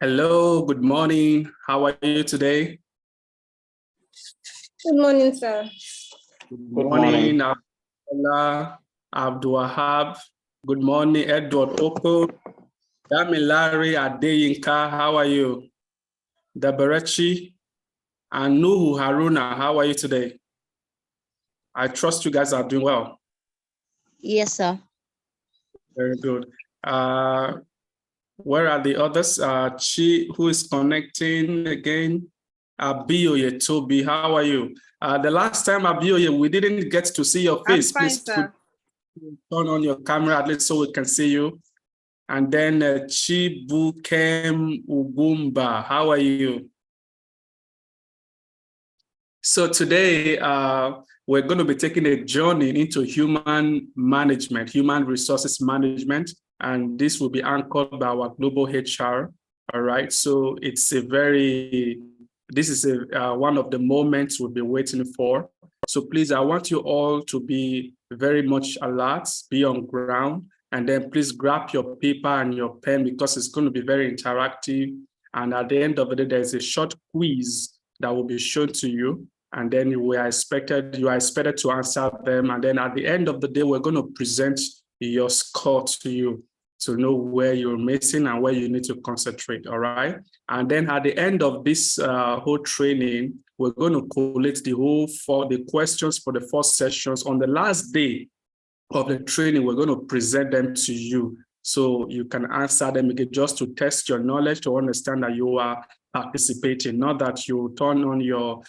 Hello, good morning. How are you today? Good morning, sir. Good morning, Abdullah, Abdulwahab. Good morning, Edward Oko. Damilari Adeyinka, how are you? Dabarechi and Nuhu Haruna, how are you today? I trust you guys are doing well. Yes, sir. Very good. Where are the others? Chi, who is connecting again? Abioye Toby, how are you? The last time, Abioye, we didn't get to see your face. I'm fine, Please sir. turn on your camera at least so we can see you. And then Chibukem Ugumba, how are you? So today, we're going to be taking a journey into human management, human resources management, and this will be anchored by our global HR. All right, so this is one of the moments we'll be waiting for. So please, I want you all to be very much alert, be on ground, and then please grab your paper and your pen because it's going to be very interactive. And at the end of the day, there's a short quiz that will be shown to you. And then you are expected to answer them. And then at the end of the day, we're going to present your score to you to know where you're missing and where you need to concentrate, all right? And then at the end of this whole training, we're going to collate the questions for the first sessions. On the last day of the training, we're going to present them to you so you can answer them again, just to test your knowledge, to understand that you are participating, not that you turn on your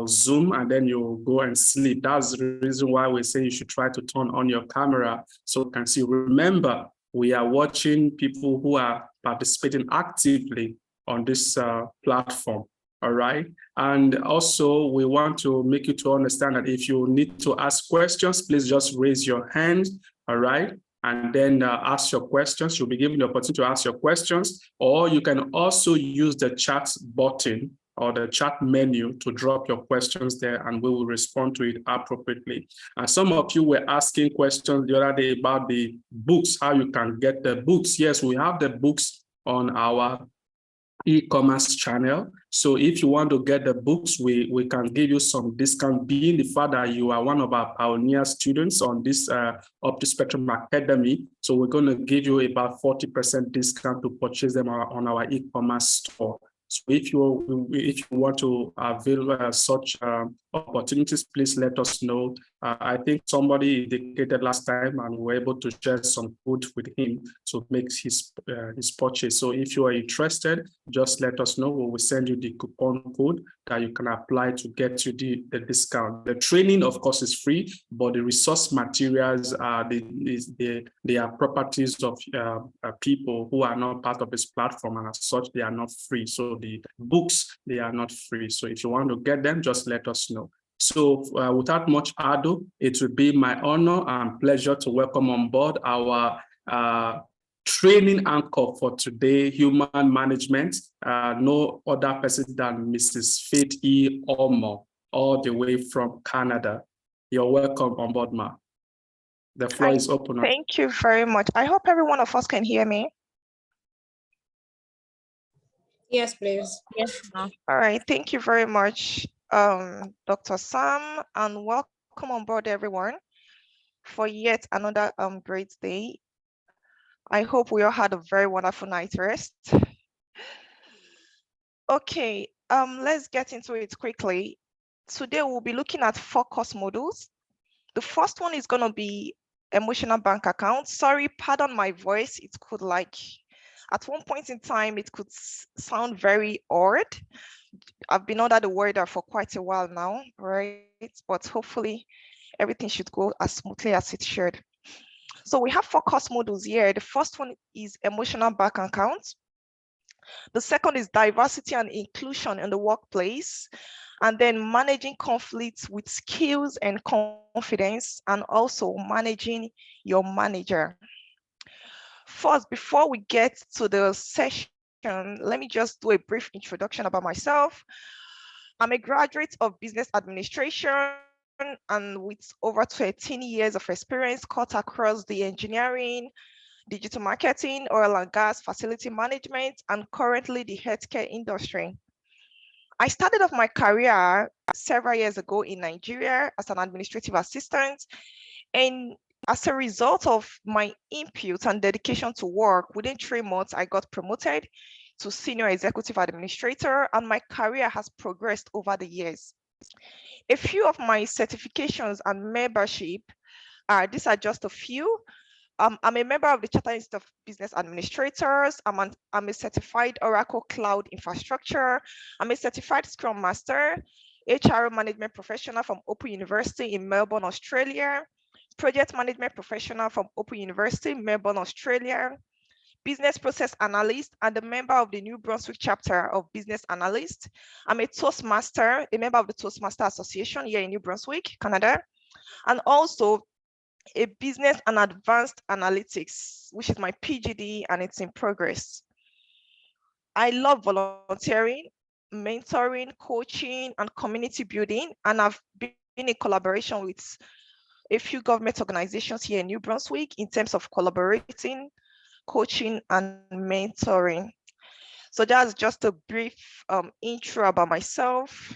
Zoom and then you go and sleep. That's the reason why we say you should try to turn on your camera so you can see. Remember, we are watching people who are participating actively on this platform. All right. And also, we want to make you to understand that if you need to ask questions, please just raise your hand. All right. And then ask your questions. You'll be given the opportunity to ask your questions, or you can also use the chat button or the chat menu to drop your questions there, and we will respond to it appropriately. And some of you were asking questions the other day about the books, how you can get the books. Yes, we have the books on our e-commerce channel. So if you want to get the books, we can give you some discount, being the fact that you are one of our pioneer students on this Optispectrum Academy. So we're going to give you about 40% discount to purchase them on our e-commerce store. So if you want to avail such opportunities, please let us know. I think somebody indicated last time, and we were able to share some code with him to make his purchase. So if you are interested, just let us know. We will send you the coupon code that you can apply to get you the discount. The training, of course, is free, but the resource materials they are properties of people who are not part of this platform, and as such, they are not free. So the books, they are not free. So if you want to get them, just let us know. So without much ado, it will be my honor and pleasure to welcome on board our training anchor for today, human management, no other person than Mrs. Faith E. Omo, all the way from Canada. You're welcome on board, ma. The floor is open. Thank you very much. I hope every one of us can hear me. Yes, please. Yes, ma'am. All right. Thank you very much, Dr. Sam, and welcome on board, everyone, for yet another great day. I hope we all had a very wonderful night's rest. Okay, let's get into it quickly. Today we'll be looking at 4 course modules. The first one is going to be emotional bank account. Sorry, pardon my voice. It could at one point in time, it could sound very odd. I've been under the weather for quite a while now, right? But hopefully everything should go as smoothly as it should. So we have 4 course modules here. The first one is emotional bank account. The second is diversity and inclusion in the workplace, and then managing conflicts with skills and confidence, and also managing your manager. First, before we get to the session, let me just do a brief introduction about myself. I'm a graduate of business administration, and with over 13 years of experience cut across the engineering, digital marketing, oil and gas, facility management, and currently the healthcare industry. I started off my career several years ago in Nigeria as an administrative assistant. And as a result of my input and dedication to work, within 3 months, I got promoted to senior executive administrator, and my career has progressed over the years. A few of my certifications and membership these are just a few. I'm a member of the Chartered Institute of Business Administrators. I'm a certified Oracle Cloud Infrastructure. I'm a certified Scrum Master, HR Management Professional from Open University in Melbourne, Australia, Project Management Professional from Open University, Melbourne, Australia, Business Process Analyst, and a member of the New Brunswick chapter of Business Analyst. I'm a Toastmaster, a member of the Toastmaster Association here in New Brunswick, Canada, and also a business and advanced analytics, which is my PGD, and it's in progress. I love volunteering, mentoring, coaching, and community building, and I've been in collaboration with a few government organizations here in New Brunswick in terms of collaborating, coaching, and mentoring. So that's just a brief intro about myself.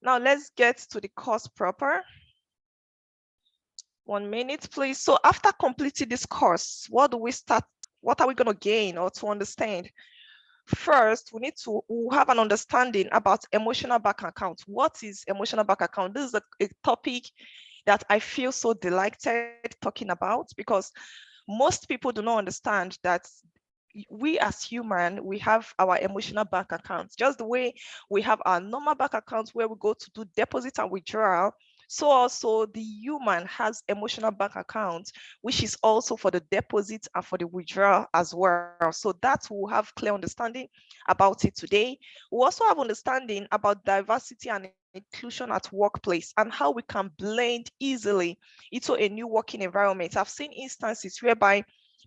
Now let's get to the course proper. 1 minute, please. So after completing this course, what do we start? What are we going to gain or to understand? First, we need to have an understanding about emotional bank account. What is emotional bank account? This is a topic that I feel so delighted talking about, because most people do not understand that we as human, we have our emotional bank accounts. Just the way we have our normal bank accounts where we go to do deposit and withdrawal, so also the human has emotional bank accounts, which is also for the deposit and for the withdrawal as well. So that we'll have clear understanding about it today. We also have understanding about diversity and inclusion at workplace and how we can blend easily into a new working environment. I've seen instances whereby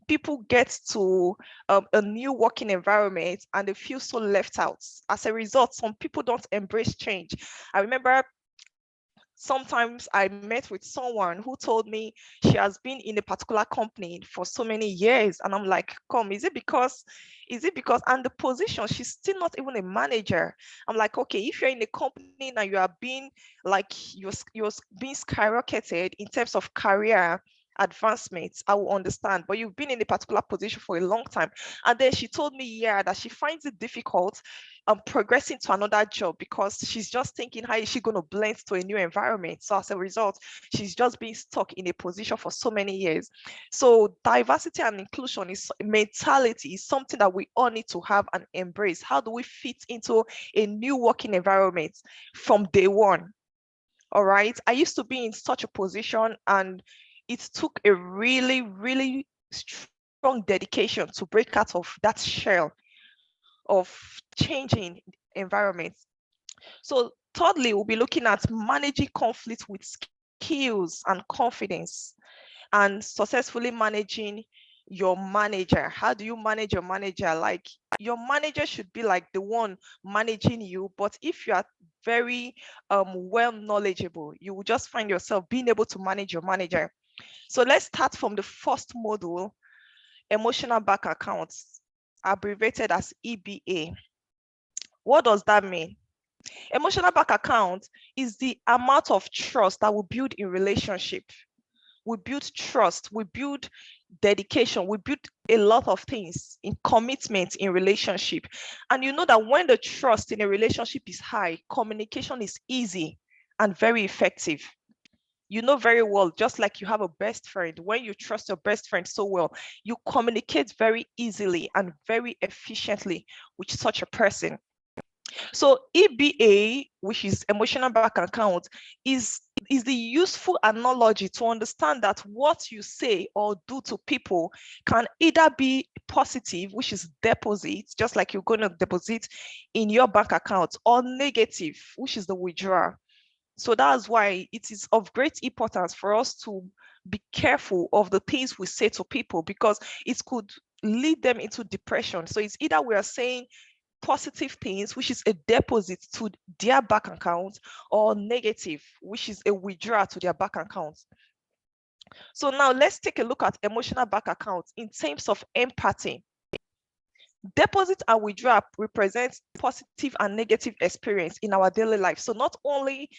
people get to a new working environment and they feel so left out. As a result, some people don't embrace change. I remember sometimes I met with someone who told me she has been in a particular company for so many years. And I'm like, come, is it because, and the position, she's still not even a manager. I'm like, okay, if you're in a company now, you are being like, you're being skyrocketed in terms of career advancements, I will understand, but you've been in a particular position for a long time. And then she told me, yeah, that she finds it difficult progressing to another job because she's just thinking, how is she going to blend to a new environment? So as a result, she's just been stuck in a position for so many years. So diversity and inclusion is mentality, is something that we all need to have and embrace. How do we fit into a new working environment from day one? All right. I used to be in such a position, and it took a really, really strong dedication to break out of that shell of changing environments. So thirdly, we'll be looking at managing conflict with skills and confidence, and successfully managing your manager. How do you manage your manager? Like, your manager should be like the one managing you, but if you are very well knowledgeable, you will just find yourself being able to manage your manager. So let's start from the first module, emotional bank accounts, abbreviated as EBA. What does that mean? Emotional bank account is the amount of trust that we build in relationship. We build trust, we build dedication, we build a lot of things in commitment in relationship. And you know that when the trust in a relationship is high, communication is easy and very effective. You know very well, just like you have a best friend, when you trust your best friend so well, you communicate very easily and very efficiently with such a person. So EBA, which is emotional bank account, is the useful analogy to understand that what you say or do to people can either be positive, which is deposit, just like you're going to deposit in your bank account, or negative, which is the withdrawal. So that's why it is of great importance for us to be careful of the things we say to people, because it could lead them into depression. So it's either we are saying positive things, which is a deposit to their bank account, or negative, which is a withdrawal to their bank account. So now let's take a look at emotional bank accounts in terms of empathy. Deposit and withdrawal represents positive and negative experience in our daily life. So not only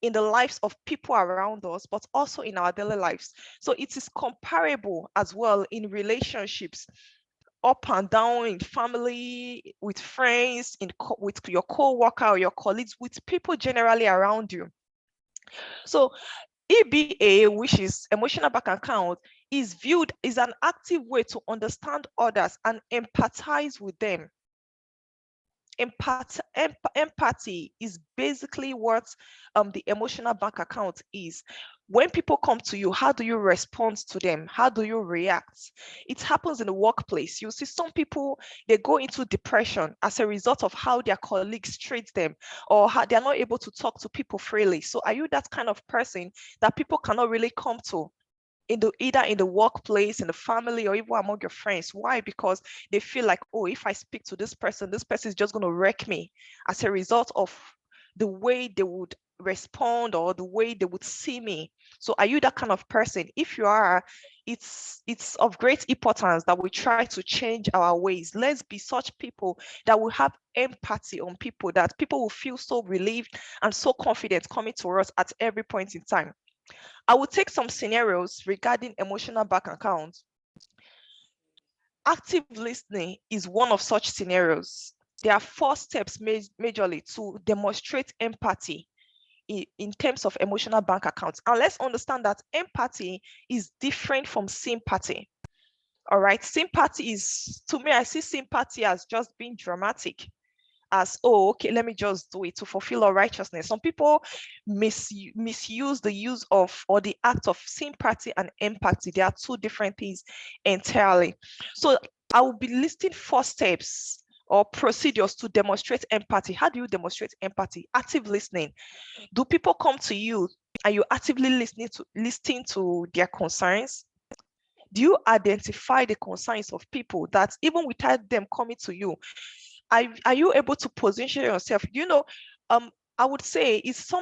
in the lives of people around us, but also in our daily lives. So it is comparable as well in relationships, up and down, in family, with friends, with your co-worker or your colleagues, with people generally around you. So EBA, which is emotional bank account, is viewed as an active way to understand others and empathize with them. Empathy is basically what the emotional bank account is. When people come to you, how do you respond to them? How do you react? It happens in the workplace. You see some people, they go into depression as a result of how their colleagues treat them, or how they're not able to talk to people freely. So are you that kind of person that people cannot really come to? Either in the workplace, in the family, or even among your friends. Why? Because they feel like, oh, if I speak to this person is just going to wreck me as a result of the way they would respond or the way they would see me. So are you that kind of person? If you are, it's of great importance that we try to change our ways. Let's be such people that will have empathy on people, that people will feel so relieved and so confident coming to us at every point in time. I will take some scenarios regarding emotional bank accounts. Active listening is one of such scenarios. There are 4 steps majorly to demonstrate empathy in terms of emotional bank accounts. And let's understand that empathy is different from sympathy. All right, sympathy is, to me, I see sympathy as just being dramatic. As, oh, okay, let me just do it to fulfill our righteousness. Some people misuse the use of or the act of sympathy and empathy. They are 2 different things entirely. So I will be listing 4 steps or procedures to demonstrate empathy. How do you demonstrate empathy? Active listening. Do people come to you? Are you actively listening to their concerns? Do you identify the concerns of people that even without them coming to you, are you able to position yourself? I would say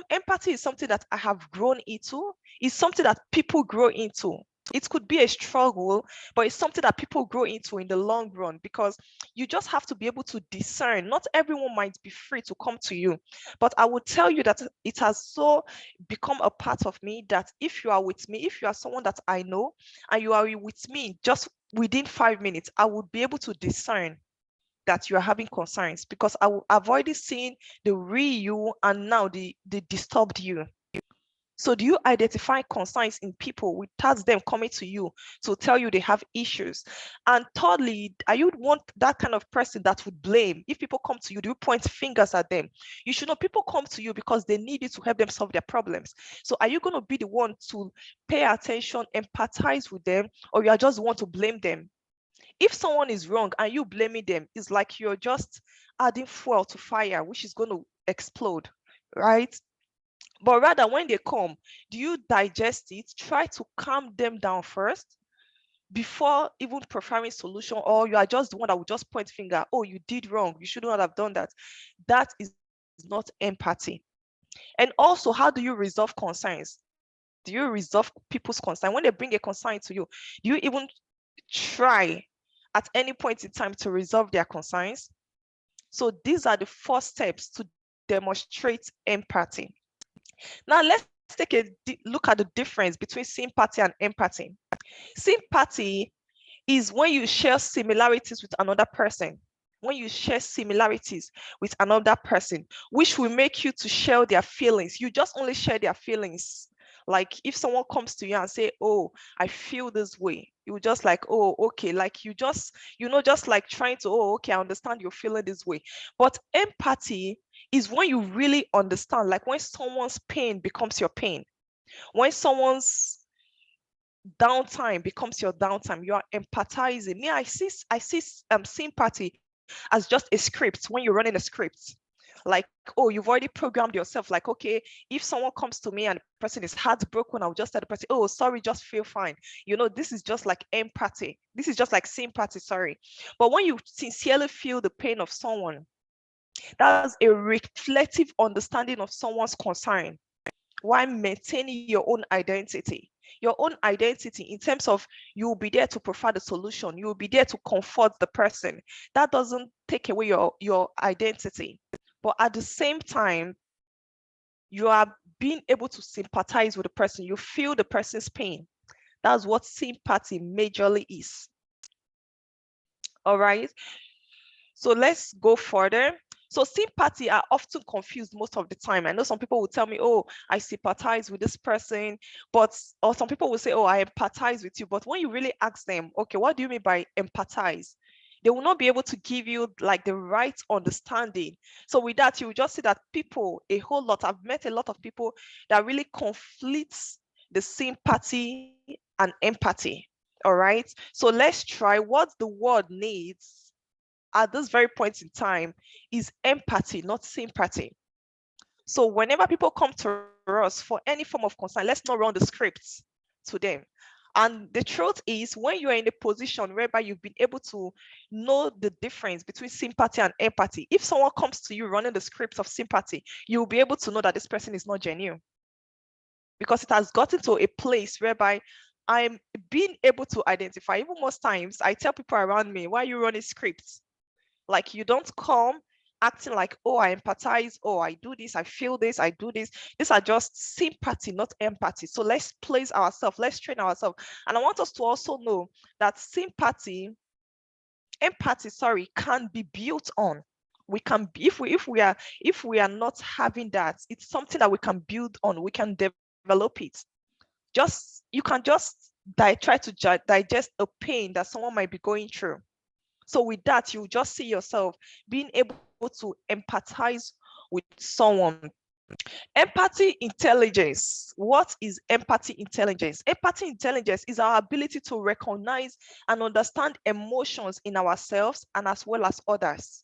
empathy is something that I have grown into. It's something that people grow into. It could be a struggle, but it's something that people grow into in the long run, because you just have to be able to discern. Not everyone might be free to come to you, but I would tell you that it has so become a part of me that if you are with me, if you are someone that I know and you are with me, just within 5 minutes, I would be able to discern that you are having concerns, because I will avoid seeing the real you and now the disturbed you. So do you identify concerns in people without them coming to you to tell you they have issues? And thirdly, are you that kind of person that would blame? If people come to you, do you point fingers at them? You should know people come to you because they need you to help them solve their problems. So are you going to be the one to pay attention, empathize with them, or you are just want to blame them? If someone is wrong and you blaming them, it's like you're just adding fuel to fire, which is going to explode, right? But rather, when they come, do you digest it, try to calm them down first before even preferring solution, or you are just the one that will just point finger, oh, you did wrong, you should not have done that? That is not empathy. And also, how do you resolve concerns? Do you resolve people's concern? When they bring a concern to you, do you even try at any point in time to resolve their concerns? So these are the 4 steps to demonstrate empathy. Now let's take a look at the difference between sympathy and empathy. Sympathy is when you share similarities with another person. When you share similarities with another person, which will make you to share their feelings. You just only share their feelings. Like if someone comes to you and say, oh, I feel this way, you just like, oh, okay. Like you just like trying to, oh, okay, I understand you're feeling this way. But empathy is when you really understand, like when someone's pain becomes your pain, when someone's downtime becomes your downtime, you are empathizing. Me, I see sympathy as just a script. When you're running a script, like, oh, you've already programmed yourself, like, okay, if someone comes to me and the person is heartbroken, I'll just tell the person, oh, sorry, just feel fine. This is just like empathy. This is just like sympathy, sorry. But when you sincerely feel the pain of someone, that's a reflective understanding of someone's concern while maintaining your own identity. Your own identity in terms of you will be there to provide a solution. You will be there to comfort the person. That doesn't take away your identity. But at the same time, you are being able to sympathize with the person. You feel the person's pain. That's what sympathy majorly is. All right. So let's go further. So sympathy are often confused most of the time. I know some people will tell me, oh, I sympathize with this person, or some people will say, oh, I empathize with you. But when you really ask them, okay, what do you mean by empathize? They will not be able to give you like the right understanding. So with that, you will just see that people, a whole lot, I've met a lot of people that really conflicts the sympathy and empathy. All right. So let's try what the world needs at this very point in time is empathy, not sympathy. So whenever people come to us for any form of concern, let's not run the scripts to them. And the truth is, when you are in a position whereby you've been able to know the difference between sympathy and empathy, if someone comes to you running the script of sympathy, you'll be able to know that this person is not genuine. Because it has gotten to a place whereby I'm being able to identify. Even most times, I tell people around me, why are you running scripts? Like, you don't come acting like, oh, I empathize, oh, I do this, I feel this, I do this. These are just sympathy, not empathy. So let's place ourselves, let's train ourselves. And I want us to also know that empathy, can be built on. We can be, if we are not having that, it's something that we can build on, we can develop it. You can just try to digest a pain that someone might be going through. So with that, you just see yourself being able to empathize with someone. Empathy intelligence. What is empathy intelligence? Empathy intelligence is our ability to recognize and understand emotions in ourselves and as well as others.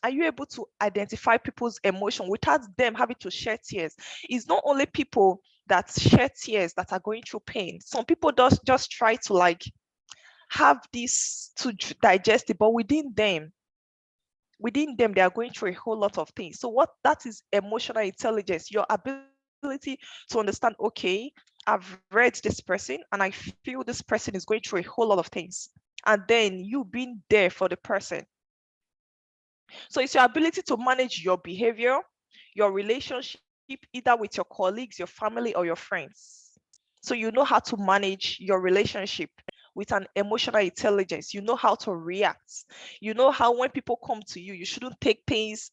Are you able to identify people's emotion without them having to shed tears? It's not only people that shed tears that are going through pain. Some people just try to like have this to digest it, but within them they are going through a whole lot of things. So what that is emotional intelligence, your ability to understand, okay, I've read this person and I feel this person is going through a whole lot of things, and then you being there for the person. So it's your ability to manage your behavior, your relationship, either with your colleagues, your family, or your friends. So you know how to manage your relationship with an emotional intelligence. You know how to react. You know how when people come to you, you shouldn't take things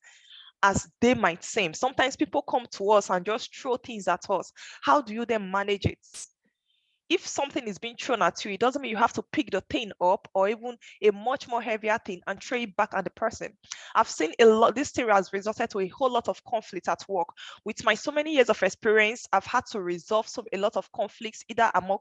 as they might seem. Sometimes people come to us and just throw things at us. How do you then manage it? If something is being thrown at you, it doesn't mean you have to pick the thing up or even a much more heavier thing and throw it back at the person. I've seen a lot, this thing has resulted to a whole lot of conflict at work. With my so many years of experience, I've had to resolve a lot of conflicts, either among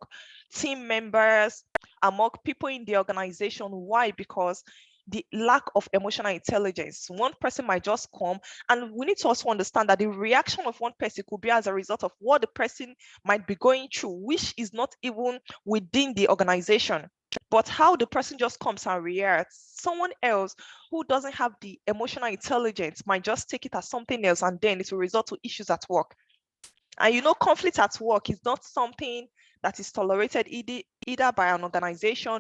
team members, among people in the organization. Why? Because the lack of emotional intelligence. One person might just come, and we need to also understand that the reaction of one person could be as a result of what the person might be going through, which is not even within the organization, but how the person just comes and reacts. Someone else who doesn't have the emotional intelligence might just take it as something else, and then it will result to issues at work. And you know, conflict at work is not something that is tolerated either by an organization,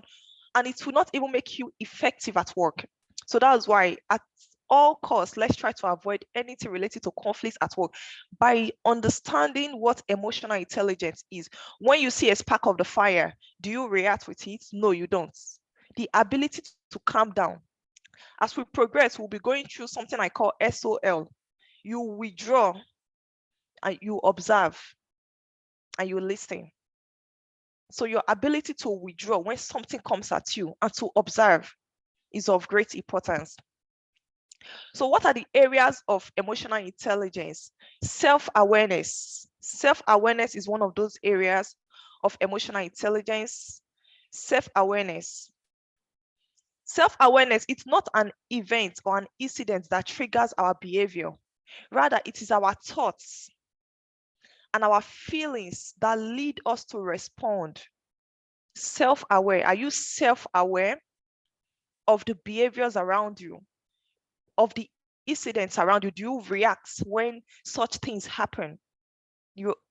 and it will not even make you effective at work. So that's why at all costs, let's try to avoid anything related to conflicts at work by understanding what emotional intelligence is. When you see a spark of the fire, do you react with it? No, you don't. The ability to calm down. As we progress, we'll be going through something I call SOL. You withdraw and you observe and you listen. So your ability to withdraw when something comes at you and to observe is of great importance. So what are the areas of emotional intelligence? Self-awareness. Self-awareness is one of those areas of emotional intelligence. Self-awareness. Self-awareness, it's not an event or an incident that triggers our behavior. Rather, it is our thoughts and our feelings that lead us to respond. Self-aware. Are you self-aware of the behaviors around you, of the incidents around you? Do you react when such things happen?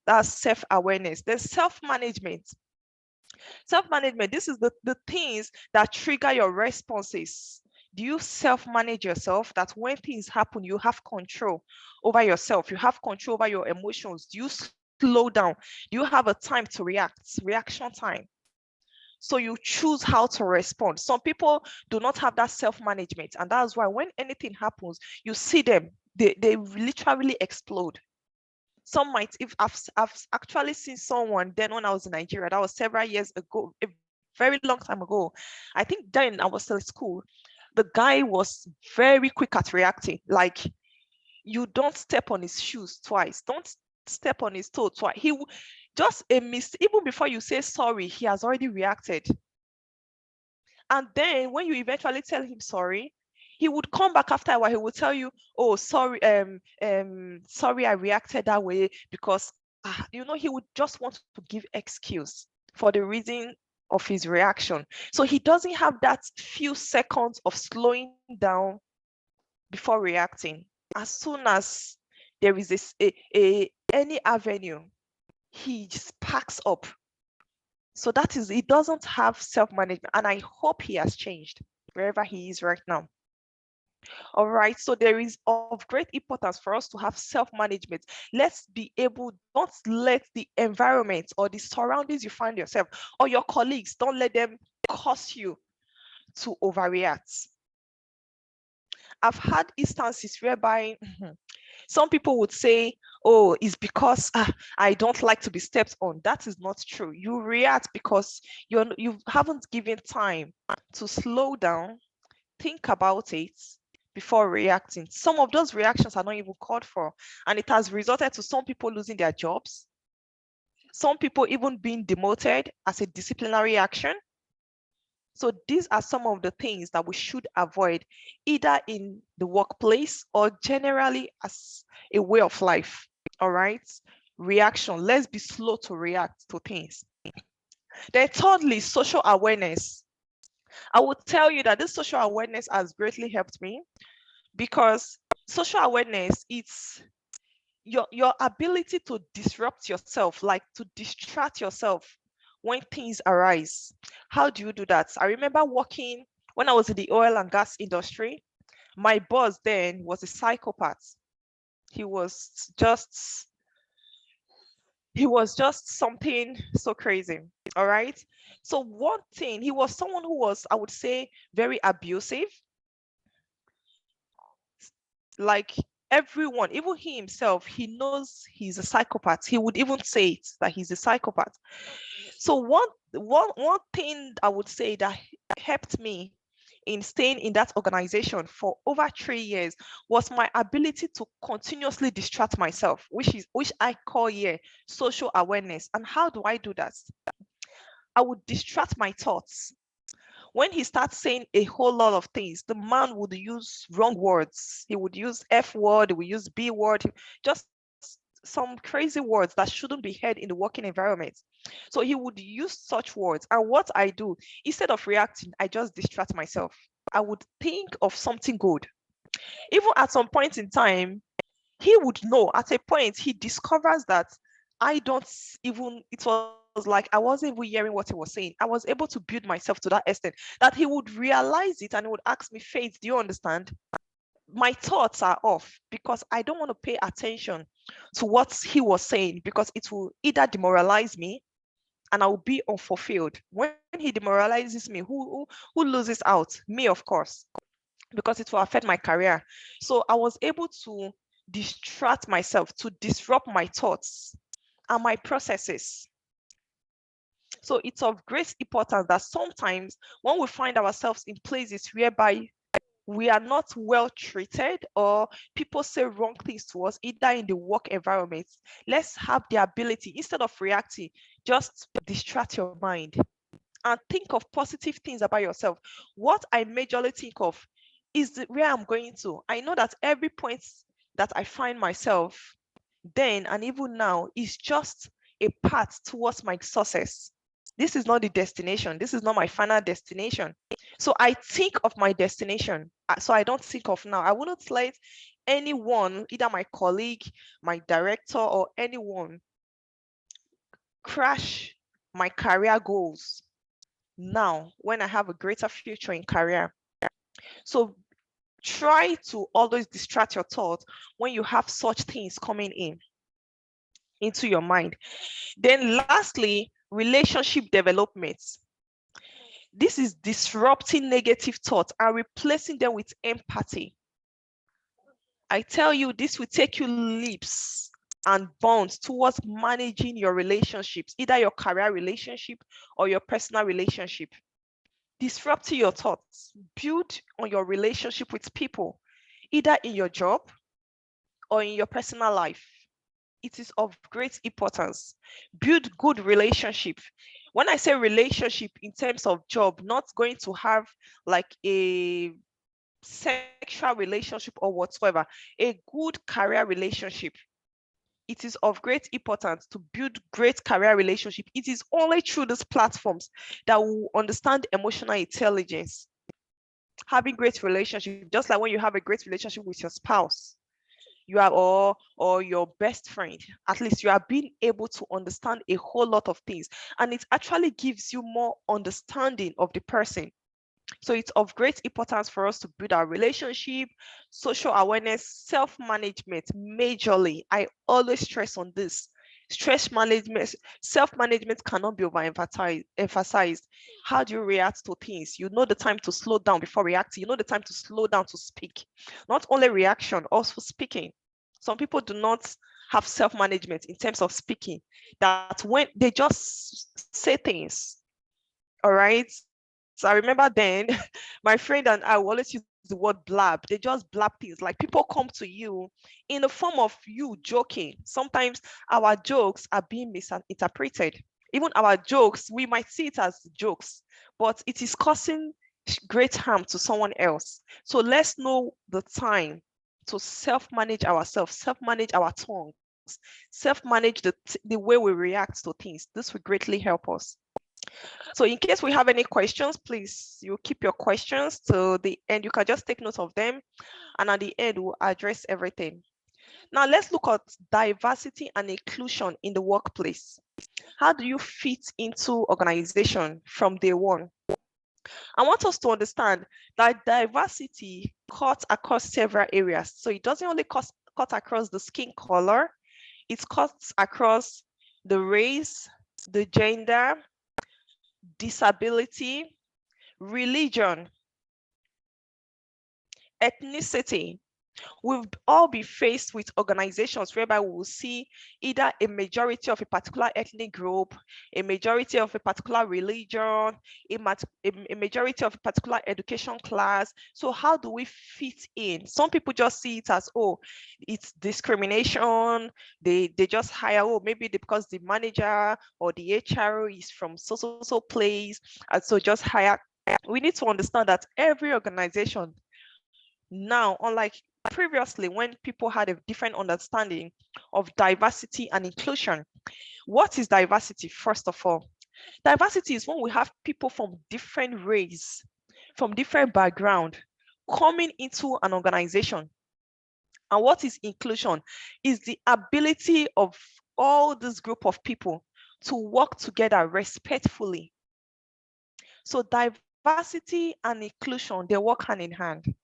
That's self-awareness. There's self-management. Self-management, this is the things that trigger your responses. Do you self-manage yourself, that when things happen, you have control over yourself? You have control over your emotions? Do you slow down? Do you have a time to react? Reaction time. So you choose how to respond. Some people do not have that self-management, and that's why when anything happens, you see them, they literally explode. Some might, if I've actually seen someone then when I was in Nigeria, that was several years ago, a very long time ago. I think then I was still at school. The guy was very quick at reacting. Like, you don't step on his shoes twice. Don't step on his toe twice. Just a miss, even before you say sorry, he has already reacted. And then when you eventually tell him sorry, he would come back after a while. He would tell you, "Oh, sorry, sorry, I reacted that way because he would just want to give excuse for the reason of his reaction." So he doesn't have that few seconds of slowing down before reacting. As soon as there is any avenue, he just packs up. So that is, he doesn't have self-management, and I hope he has changed wherever he is right now. All right, so there is of great importance for us to have self-management. Let's be able, don't let the environment or the surroundings you find yourself or your colleagues, don't let them cause you to overreact. I've had instances whereby some people would say, "Oh, it's because I don't like to be stepped on." That is not true. You react because you haven't given time to slow down, think about it before reacting. Some of those reactions are not even called for, and it has resulted to some people losing their jobs, some people even being demoted as a disciplinary action. So these are some of the things that we should avoid, either in the workplace or generally as a way of life. All right. Reaction. Let's be slow to react to things. Then thirdly, social awareness. I would tell you that this social awareness has greatly helped me, because social awareness, it's your ability to disrupt yourself, like to distract yourself when things arise. How do you do that? I remember working when I was in the oil and gas industry. My boss then was a psychopath. He was just something so crazy. All right. So one thing, he was someone who was, I would say, very abusive. Like, everyone, even he himself, he knows he's a psychopath. He would even say it, that he's a psychopath. So one thing I would say that helped me in staying in that organization for over 3 years was my ability to continuously distract myself, which I call here social awareness. And how do I do that? I would distract my thoughts. When he starts saying a whole lot of things, the man would use wrong words. He would use F word, he would use B word, just some crazy words that shouldn't be heard in the working environment. So he would use such words. And what I do, instead of reacting, I just distract myself. I would think of something good. Even at some point in time, he would know. At a point, he discovers that I don't even, it was like I wasn't even hearing what he was saying. I was able to build myself to that extent that he would realize it and he would ask me, "Faith, do you understand? My thoughts are off because I don't want to pay attention to what he was saying, because it will either demoralize me and I will be unfulfilled." When he demoralizes me, who loses out? Me, of course, because it will affect my career. So I was able to distract myself, to disrupt my thoughts and my processes. So it's of great importance that sometimes when we find ourselves in places whereby we are not well treated or people say wrong things to us, either in the work environment, let's have the ability, instead of reacting, just distract your mind and think of positive things about yourself. What I majorly think of is where I'm going to. I know that every point that I find myself then and even now is just a path towards my success. This is not the destination. This is not my final destination. So I think of my destination. So I don't think of now. I wouldn't let anyone, either my colleague, my director, or anyone, crash my career goals now when I have a greater future in career. So try to always distract your thoughts when you have such things coming into your mind. Then lastly, relationship development. This is disrupting negative thoughts and replacing them with empathy. I tell you, this will take you leaps and bounds towards managing your relationships, either your career relationship or your personal relationship. Disrupting your thoughts, build on your relationship with people, either in your job or in your personal life. It is of great importance. Build good relationship. When I say relationship in terms of job, not going to have like a sexual relationship or whatsoever, a good career relationship. It is of great importance to build great career relationship. It is only through these platforms that we will understand emotional intelligence. Having great relationship, just like when you have a great relationship with your spouse, you are or your best friend, at least you are being able to understand a whole lot of things, and it actually gives you more understanding of the person. So it's of great importance for us to build our relationship, social awareness, self-management majorly. I always stress on this. Stress management, self-management cannot be emphasized. How do you react to things? You know the time to slow down before reacting. You know the time to slow down to speak. Not only reaction, also speaking. Some people do not have self-management in terms of speaking, that when they just say things, all right? So I remember then, my friend and I will always use the word blab. They just blab things. Like people come to you in the form of you joking. Sometimes our jokes are being misinterpreted. Even our jokes, we might see it as jokes, but it is causing great harm to someone else. So let's know the time to self-manage ourselves, self-manage our tongues, self-manage the way we react to things. This will greatly help us. So in case we have any questions, please, you keep your questions to the end. You can just take note of them, and at the end, we'll address everything. Now, let's look at diversity and inclusion in the workplace. How do you fit into organization from day one? I want us to understand that diversity cuts across several areas. So it doesn't only cut across the skin color, it cuts across the race, the gender, disability, religion, ethnicity. We'll all be faced with organizations whereby we will see either a majority of a particular ethnic group, a majority of a particular religion, a majority of a particular education class. So how do we fit in? Some people just see it as, oh, it's discrimination. They just hire, oh, maybe because the manager or the HR is from so place, and so just hire. We need to understand that every organization now, unlike previously when people had a different understanding of diversity and inclusion. What is diversity, first of all? Diversity is when we have people from different race, from different background, coming into an organization. And what is inclusion? Is the ability of all this group of people to work together respectfully. So diversity and inclusion, they work hand in hand.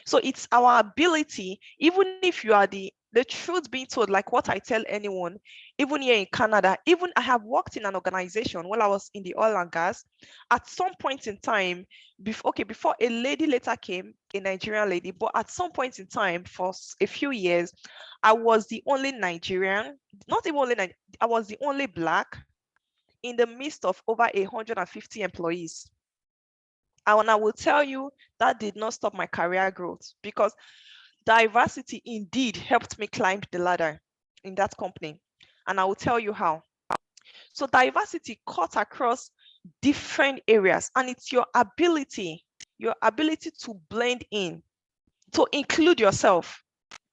So it's our ability, even if you are the truth being told, like what I tell anyone, even here in Canada, even I have worked in an organization while I was in the oil and gas. At some point in time, before a lady later came, a Nigerian lady, but at some point in time, for a few years, I was the only Nigerian, not even only Nigerian, I was the only Black in the midst of over 150 employees. And I will tell you that did not stop my career growth, because diversity indeed helped me climb the ladder in that company. And I will tell you how. So diversity cuts across different areas, and it's your ability to blend in, to include yourself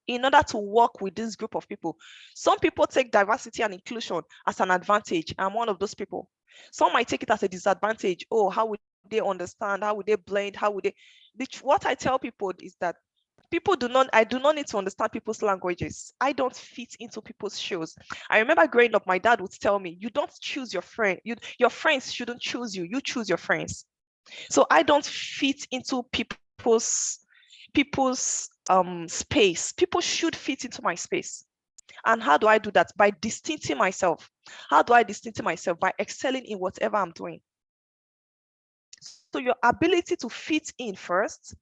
in order to work with this group of people. Some people take diversity and inclusion as an advantage. I'm one of those people. Some might take it as a disadvantage. Oh, how would they understand? How would they blend? How would they? What I tell people is that I do not need to understand people's languages. I don't fit into people's shoes. I remember growing up, my dad would tell me, you don't choose your friend. Your friends shouldn't choose you. You choose your friends. So I don't fit into people's space. People should fit into my space. And how do I do that? By distincting myself. How do I distinct myself? By excelling in whatever I'm doing. So your ability to fit in first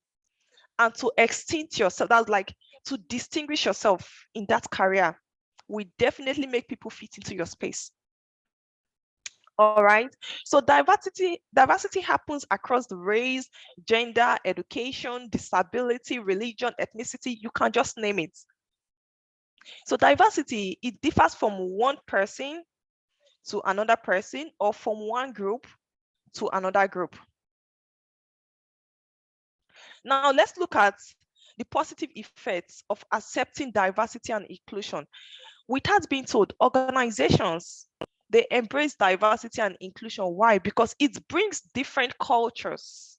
and to extinct yourself, that's like to distinguish yourself in that career, will definitely make people fit into your space. All right. So diversity happens across the race, gender, education, disability, religion, ethnicity. You can just name it. So diversity, it differs from one person to another person or from one group to another group. Now let's look at the positive effects of accepting diversity and inclusion. Without being told, organizations, they embrace diversity and inclusion. Why? Because it brings different cultures,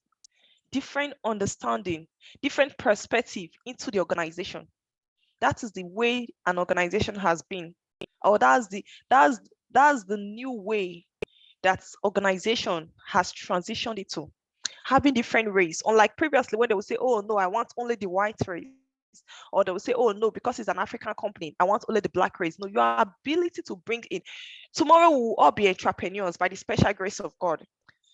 different understanding, different perspective into the organization. That is the way an organization has been, or that's the new way that organization has transitioned into, having different race. Unlike previously when they would say, oh no, I want only the white race, or they will say, oh no, because it's an African company, I want only the black race. No, your ability to bring in, tomorrow we will all be entrepreneurs by the special grace of God.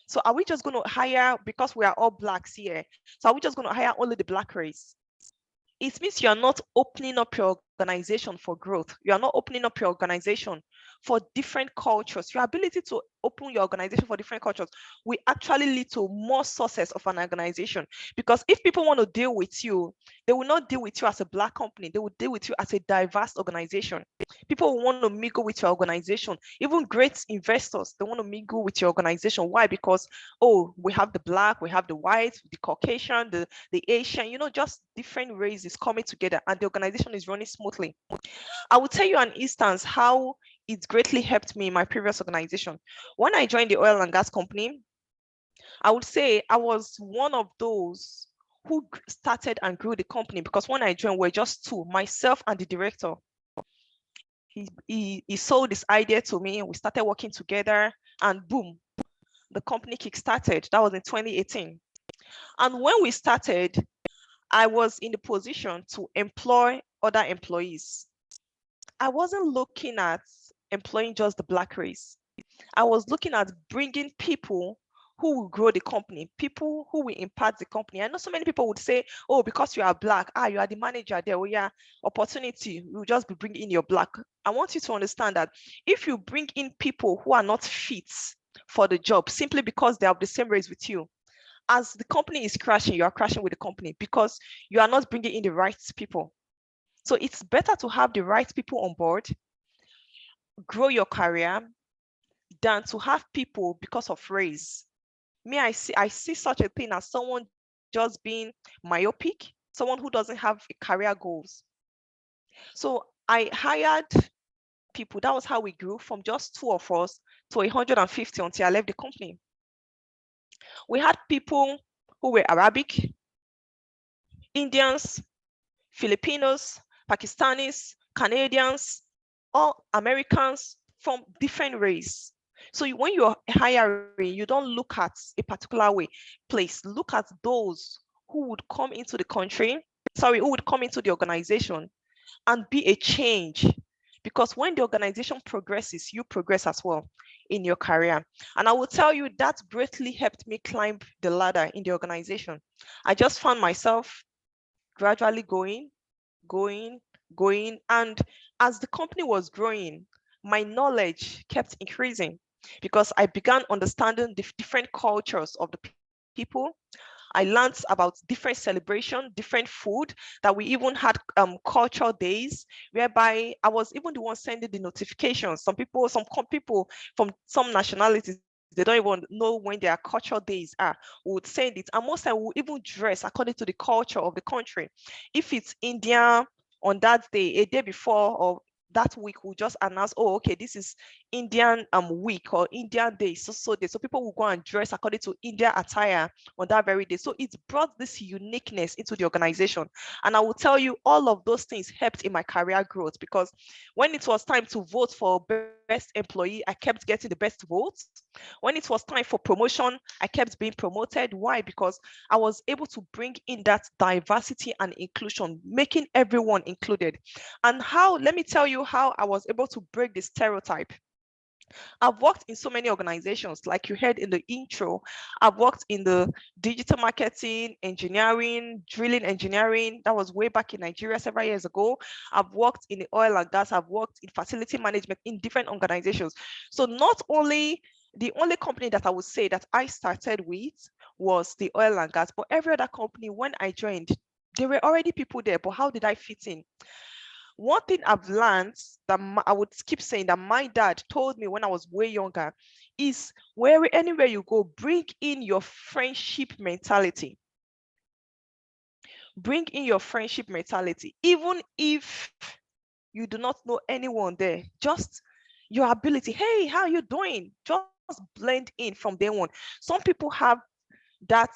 So are we just going to hire, because we are all blacks here, so are we just going to hire only the black race? It means you are not opening up your organization for growth. You are not opening up your organization for different cultures. Your ability to open your organization for different cultures will actually lead to more success of an organization. Because if people want to deal with you, they will not deal with you as a black company. They will deal with you as a diverse organization. People will want to mingle with your organization. Even great investors, they want to mingle with your organization. Why? Because, oh, we have the black, we have the white, the Caucasian, the Asian, just different races coming together, and the organization is running smoothly. I will tell you an instance how it greatly helped me in my previous organization. When I joined the oil and gas company, I would say I was one of those who started and grew the company, because when I joined, we're just two, myself and the director. He sold this idea to me, and we started working together, and boom, the company kickstarted. That was in 2018. And when we started, I was in the position to employ other employees. I wasn't looking at employing just the black race. I was looking at bringing people who will grow the company, people who will impact the company. I know so many people would say, oh, because you are black, you are the manager there, we are opportunity, we'll just be bringing in your black. I want you to understand that if you bring in people who are not fit for the job simply because they have the same race with you, as the company is crashing, you are crashing with the company because you are not bringing in the right people. So it's better to have the right people on board, grow your career, than to have people because of race. I see such a thing as someone just being myopic, someone who doesn't have career goals. So I hired people. That was how we grew from just two of us to 150 until I left the company. We had people who were Arabic, Indians, Filipinos, Pakistanis, Canadians, all Americans from different race. So when you're hiring, you don't look at a particular place. Look at those who would come into the country, who would come into the organization and be a change. Because when the organization progresses, you progress as well in your career. And I will tell you that greatly helped me climb the ladder in the organization. I just found myself gradually going. And as the company was growing, my knowledge kept increasing because I began understanding the different cultures of the people. I learned about different celebration, different food, that we even had cultural days whereby I was even the one sending the notifications. Some people from some nationalities, they don't even know when their cultural days are, we would send it. And most time we would even dress according to the culture of the country. If it's India, on that day, a day before, or that week will just announce, oh, okay, this is Indian week or Indian day, so day. So people will go and dress according to India attire on that very day. So it brought this uniqueness into the organization. And I will tell you, all of those things helped in my career growth, because when it was time to vote for best employee, I kept getting the best votes. When it was time for promotion, I kept being promoted. Why? Because I was able to bring in that diversity and inclusion, making everyone included. And how, let me tell you how I was able to break the stereotype. I've worked in so many organizations, like you heard in the intro. I've worked in the digital marketing, engineering, drilling engineering. That was way back in Nigeria several years ago. I've worked in the oil and gas. I've worked in facility management in different organizations. So not only the only company that I would say that I started with was the oil and gas, but every other company, when I joined, there were already people there, but how did I fit in? One thing I've learned that I would keep saying that my dad told me when I was way younger is, anywhere you go, bring in your friendship mentality. Bring in your friendship mentality. Even if you do not know anyone there, just your ability. Hey, how are you doing? Just blend in from day one. Some people have that.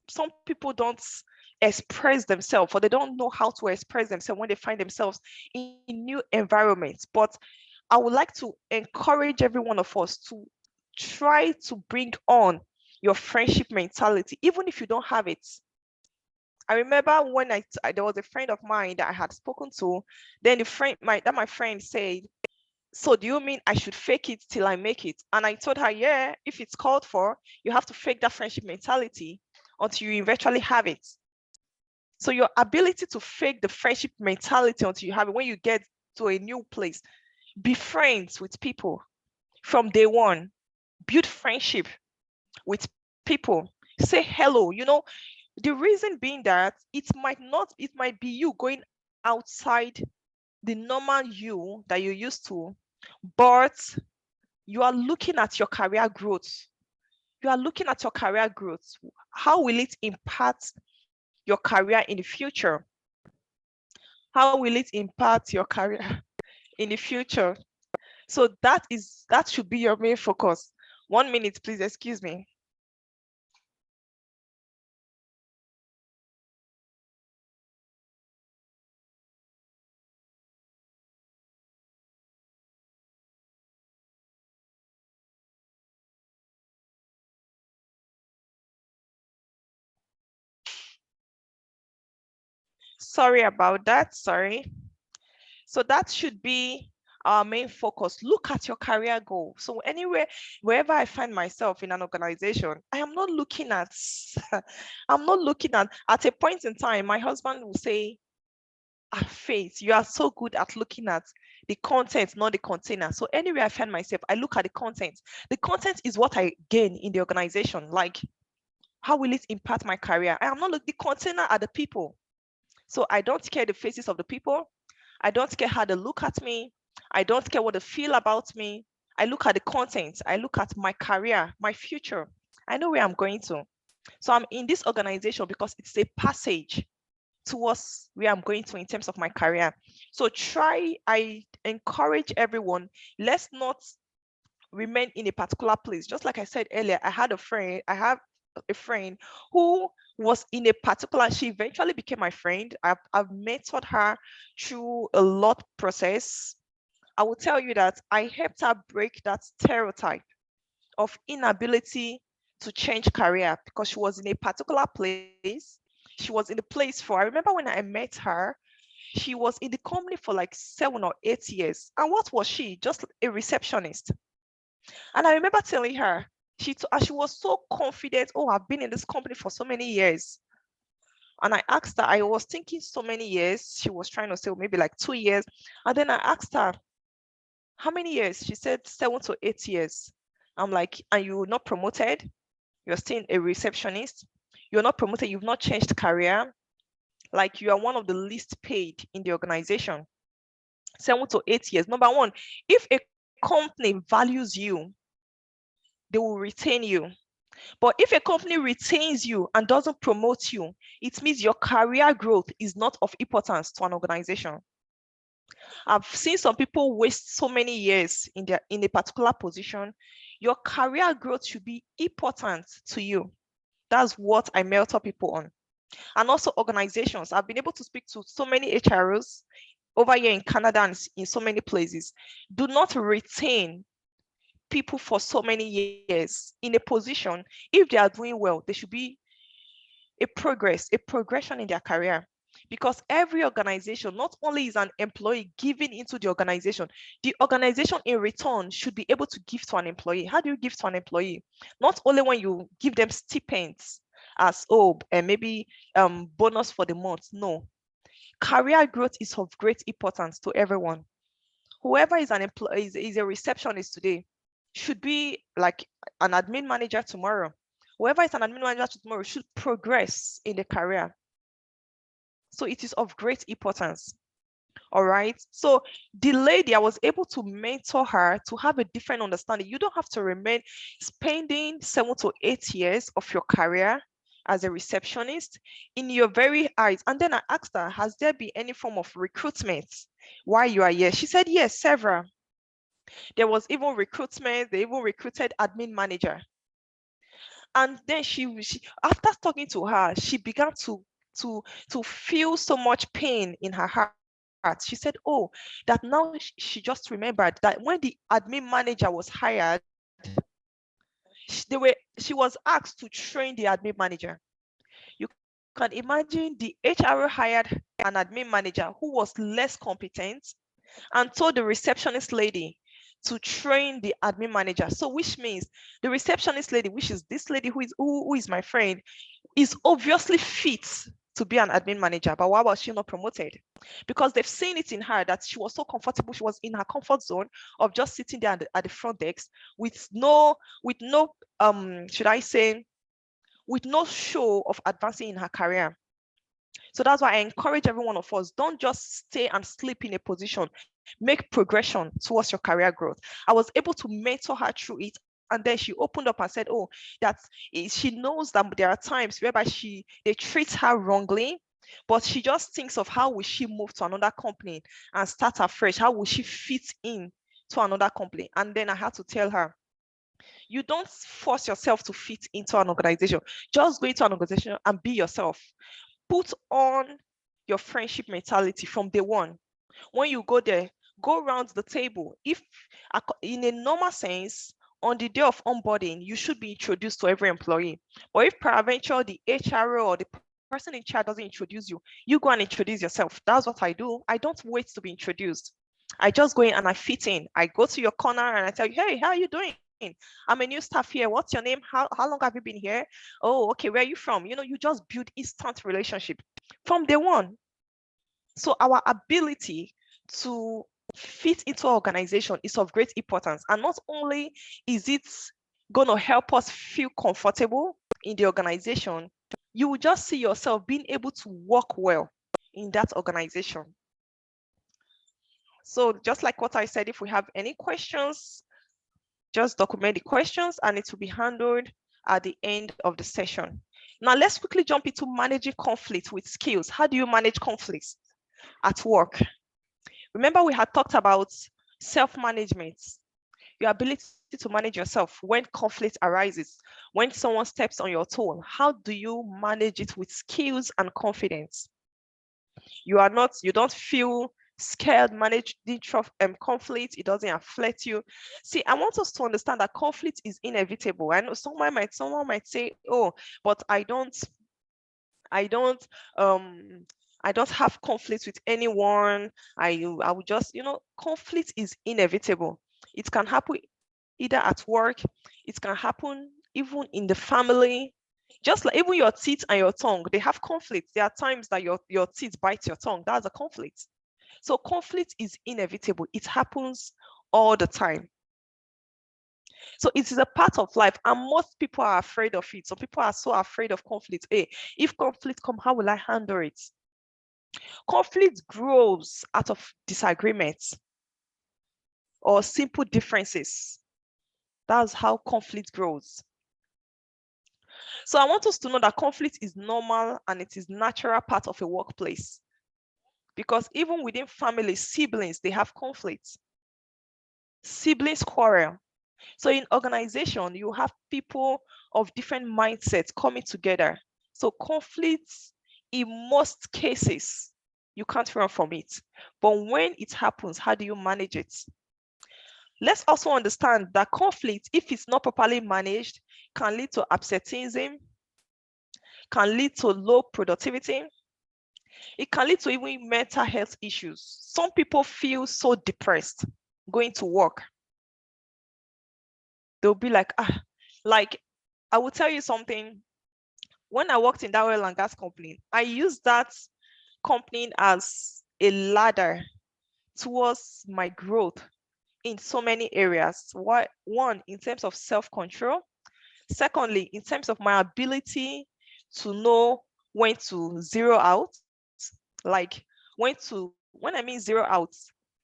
Some people don't express themselves, or they don't know how to express themselves when they find themselves in new environments. But I would like to encourage every one of us to try to bring on your friendship mentality, even if you don't have it. I remember when there was a friend of mine that I had spoken to. Then my friend said, so do you mean I should fake it till I make it? And I told her, yeah, if it's called for, you have to fake that friendship mentality until you eventually have it. So your ability to fake the friendship mentality until you have it, when you get to a new place, be friends with people from day one, build friendship with people, say hello. The reason being that it might be you going outside the normal you that you used to, but you are looking at your career growth. You are looking at your career growth. How will it impact your career in the future? How will it impact your career in the future? So that should be your main focus. 1 minute, please, excuse me. Sorry about that, sorry. So that should be our main focus. Look at your career goal. So wherever I find myself in an organization, I am not looking at, at a point in time, my husband will say, Faith, you are so good at looking at the content, not the container. So anywhere I find myself, I look at the content. The content is what I gain in the organization. Like, how will it impact my career? I am not looking, the container are the people. So I don't care the faces of the people. I don't care how they look at me. I don't care what they feel about me. I look at the content. I look at my career, my future. I know where I'm going to. So I'm in this organization because it's a passage towards where I'm going to in terms of my career. So I encourage everyone, let's not remain in a particular place. Just like I said earlier, I have a friend who was in a particular, she eventually became my friend. I've mentored her through a lot process. I will tell you that I helped her break that stereotype of inability to change career because she was in a particular place. She was in the place for, I remember when I met her, she was in the company for like 7 or 8 years. And what was she? Just a receptionist. And I remember telling her, she was so confident. Oh, I've been in this company for so many years. And I asked her, I was thinking so many years. She was trying to say maybe like 2 years. And then I asked her, how many years? She said 7 to 8 years. I'm like, and you're not promoted? You're still a receptionist? You're not promoted? You've not changed career? Like, you are one of the least paid in the organization. 7 to 8 years. Number one, if a company values you, they will retain you. But if a company retains you and doesn't promote you, it means your career growth is not of importance to an organization. I've seen some people waste so many years in a particular position. Your career growth should be important to you. That's what I mentor people on. And also organizations. I've been able to speak to so many HROs over here in Canada and in so many places. Do not retain people for so many years in a position. If they are doing well, there should be a progression in their career. Because every organization, not only is an employee giving into the organization in return should be able to give to an employee. How do you give to an employee? Not only when you give them stipends as and maybe bonus for the month. No. Career growth is of great importance to everyone. Whoever is an employee is a receptionist today should be like an admin manager tomorrow. Whoever is an admin manager tomorrow should progress in the career. So it is of great importance. All right. So the lady, I was able to mentor her to have a different understanding. You don't have to remain spending 7 to 8 years of your career as a receptionist in your very eyes. And then I asked her, has there been any form of recruitment while you are here? She said, yes, several. There was even recruitment. They even recruited admin manager. And then she after talking to her, she began to feel so much pain in her heart. She said, oh, that now she just remembered that when the admin manager was hired, she was asked to train the admin manager. You can imagine the HRO hired an admin manager who was less competent and told the receptionist lady to train the admin manager. So which means the receptionist lady, which is this lady who is my friend, is obviously fit to be an admin manager, but why was she not promoted? Because they've seen it in her that she was so comfortable. She was in her comfort zone of just sitting there at the front desk with no should I say, with no show of advancing in her career. So that's why I encourage every one of us, don't just stay and sleep in a position. Make progression towards your career growth. I was able to mentor her through it. And then she opened up and said, oh, that she knows that there are times whereby they treat her wrongly, but she just thinks of how will she move to another company and start afresh? How will she fit in to another company? And then I had to tell her, you don't force yourself to fit into an organization. Just go into an organization and be yourself. Put on your friendship mentality from day one. When you go there, go around the table. If in a normal sense, on the day of onboarding, you should be introduced to every employee. But if peradventure the HRO or the person in charge doesn't introduce you, you go and introduce yourself. That's what I do. I don't wait to be introduced. I just go in and I fit in. I go to your corner and I tell you, hey, how are you doing? I'm a new staff here. What's your name? How long have you been here? Oh, okay. Where are you from? You just build instant relationship from day one. So our ability to fit into our organization is of great importance. And not only is it going to help us feel comfortable in the organization, you will just see yourself being able to work well in that organization. So just like what I said, if we have any questions, just document the questions and it will be handled at the end of the session. Now let's quickly jump into managing conflict with skills. How do you manage conflicts at work? Remember, we had talked about self-management, your ability to manage yourself when conflict arises, when someone steps on your toe. How do you manage it with skills and confidence? You don't feel scared managing conflict. It doesn't affect you. See, I want us to understand that conflict is inevitable. I know someone might say, oh, but I don't have conflict with anyone. I will just, conflict is inevitable. It can happen either at work, it can happen even in the family. Just like even your teeth and your tongue, they have conflict. There are times that your teeth bite your tongue. That's a conflict. So conflict is inevitable. It happens all the time. So it is a part of life, and most people are afraid of it. Some people are so afraid of conflict. Hey, if conflict come, how will I handle it? Conflict grows out of disagreements or simple differences. That's how conflict grows. So I want us to know that conflict is normal and it is natural part of a workplace. because even within family, siblings, they have conflicts. Siblings quarrel. So in organization, you have people of different mindsets coming together. So conflicts, in most cases, you can't run from it. But when it happens, how do you manage it? Let's also understand that conflict, if it's not properly managed, can lead to absenteeism, can lead to low productivity. It can lead to even mental health issues. Some people feel so depressed going to work. They'll be like, like, I will tell you something. When I worked in that oil and gas company, I used that company as a ladder towards my growth in so many areas. One, in terms of self-control. Secondly, in terms of my ability to know when to zero out, like when I mean zero out,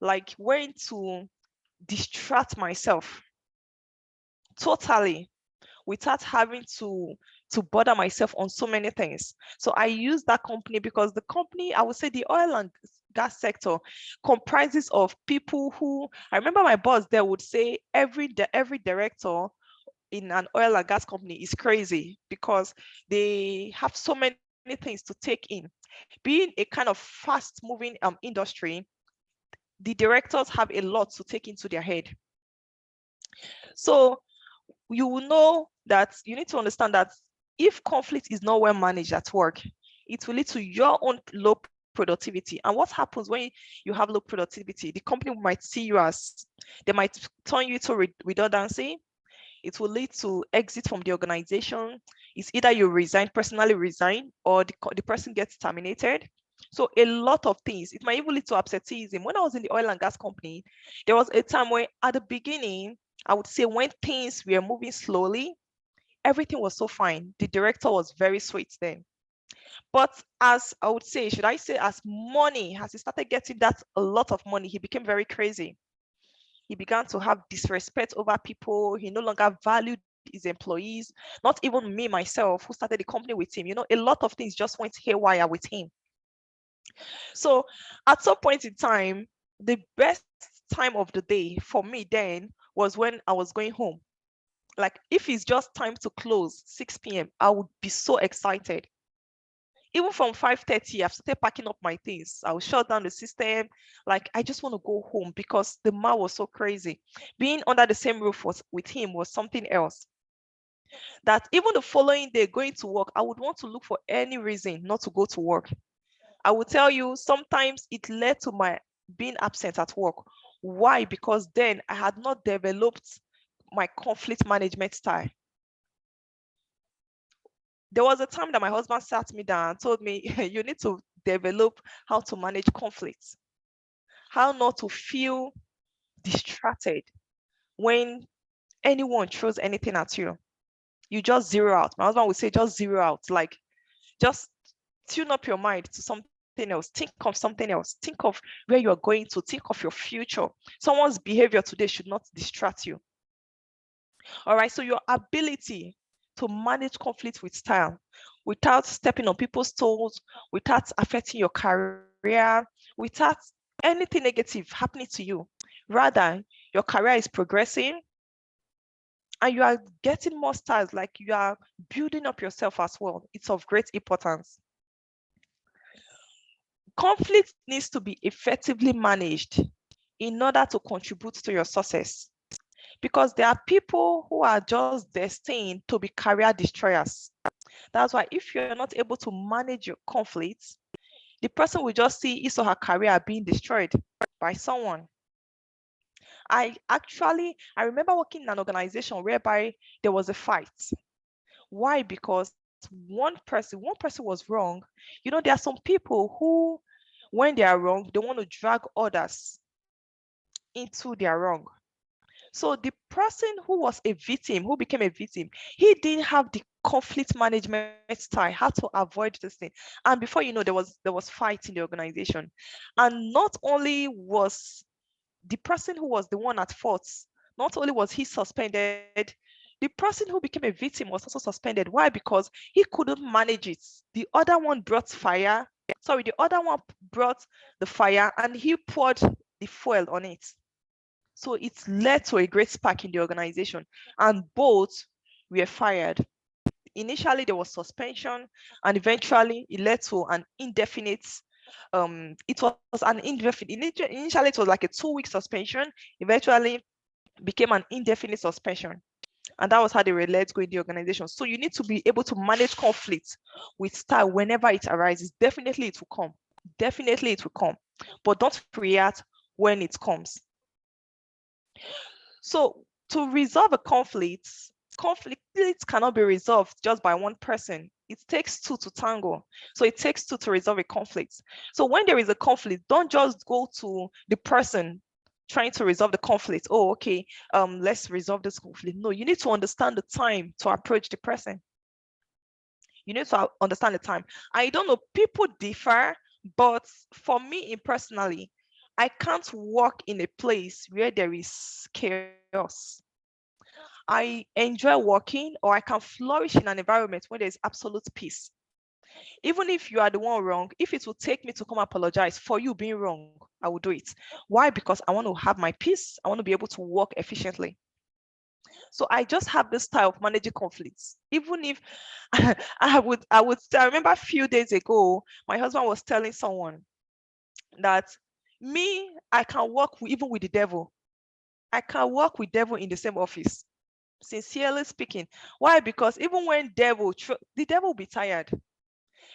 like when to distract myself totally without having to bother myself on so many things. So I use that company because the company, I would say the oil and gas sector comprises of people who, I remember my boss there would say every director in an oil and gas company is crazy because they have so many things to take in. Being a kind of fast moving industry, the directors have a lot to take into their head. So you will know that you need to understand that if conflict is not well managed at work, it will lead to your own low productivity. And what happens when you have low productivity? The company might see you as, they might turn you to redundancy. It will lead to exit from the organization. It's either you resign, personally resign, or the person gets terminated. So a lot of things. It might even lead to absenteeism. When I was in the oil and gas company, there was a time where at the beginning, I would say when things were moving slowly, everything was so fine. The director was very sweet then. But as I would say, should I say as he started getting that a lot of money, he became very crazy. He began to have disrespect over people. He no longer valued his employees, not even me, myself, who started the company with him. A lot of things just went haywire with him. So at some point in time, the best time of the day for me then was when I was going home. Like if it's just time to close 6 p.m., I would be so excited. Even from 5:30, I've started packing up my things. I will shut down the system. Like I just want to go home because the man was so crazy. Being under the same roof with him was something else. That even the following day going to work, I would want to look for any reason not to go to work. I will tell you, sometimes it led to my being absent at work. Why? Because then I had not developed my conflict management style. There was a time that my husband sat me down and told me, you need to develop how to manage conflicts, how not to feel distracted when anyone throws anything at you. You just zero out. My husband would say, just zero out. Like, just tune up your mind to something else. Think of something else. Think of where you're going to. Think of your future. Someone's behavior today should not distract you. All right. So your ability to manage conflict with style, without stepping on people's toes, without affecting your career, without anything negative happening to you. Rather, your career is progressing and you are getting more styles, like you are building up yourself as well. It's of great importance. Conflict needs to be effectively managed in order to contribute to your success. Because there are people who are just destined to be career destroyers. That's why if you're not able to manage your conflicts, the person will just see his or her career being destroyed by someone. I remember working in an organization whereby there was a fight. Why? Because one person was wrong. There are some people who, when they are wrong, they want to drag others into their wrong. So the person who was a victim, who became a victim, he didn't have the conflict management style, how to avoid this thing. And before you know, there was fight in the organization. And not only was the person who was the one at fault, not only was he suspended, the person who became a victim was also suspended. Why? Because he couldn't manage it. The other one brought fire Sorry, the other one brought the fire and he poured the fuel on it. So it led to a great spark in the organization, and both were fired. Initially, there was suspension, and eventually it led to an indefinite. It was an indefinite. Initially, it was like a 2-week suspension. Eventually, became an indefinite suspension. And that was how they were let go in the organization. So you need to be able to manage conflict with style whenever it arises. Definitely it will come. Definitely it will come. But don't react when it comes. So to resolve a conflict cannot be resolved just by one person. It takes two to tango. So it takes two to resolve a conflict. So when there is a conflict, don't just go to the person trying to resolve the conflict. Oh, okay, let's resolve this conflict. No, you need to understand the time to approach the person. You need to understand the time. I don't know, people differ, but for me personally, I can't work in a place where there is chaos. I enjoy working, or I can flourish in an environment where there's absolute peace. Even if you are the one wrong, if it will take me to come apologize for you being wrong, I will do it. Why? Because I want to have my peace. I want to be able to work efficiently. So I just have this style of managing conflicts. Even if I remember a few days ago, my husband was telling someone that I can work even with the devil. I can work with devil in the same office. Sincerely speaking. Why? Because even when the devil will be tired.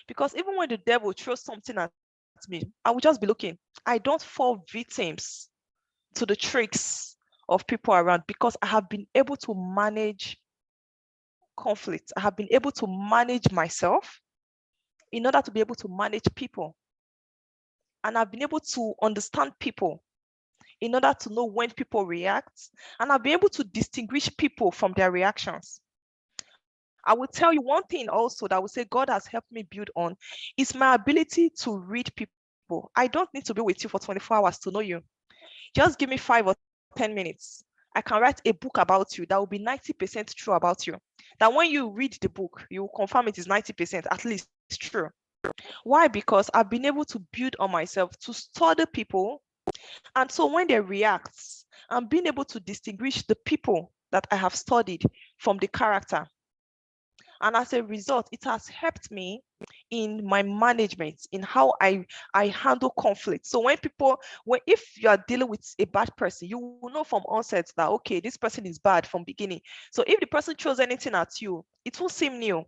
Because even when the devil throws something at me, I will just be looking. I don't fall victims to the tricks of people around, because I have been able to manage conflict. I have been able to manage myself in order to be able to manage people. And I've been able to understand people in order to know when people react. And I've been able to distinguish people from their reactions. I will tell you one thing also that I would say God has helped me build on is my ability to read people. I don't need to be with you for 24 hours to know you. Just give me 5 or 10 minutes. I can write a book about you that will be 90% true about you. That when you read the book, you will confirm it is 90% at least true. Why? Because I've been able to build on myself to study people. And so when they react, I'm being able to distinguish the people that I have studied from the character. And as a result, it has helped me in my management, in how I handle conflict. So if you are dealing with a bad person, you will know from onset that, okay, this person is bad from beginning. So if the person throws anything at you, it will seem new.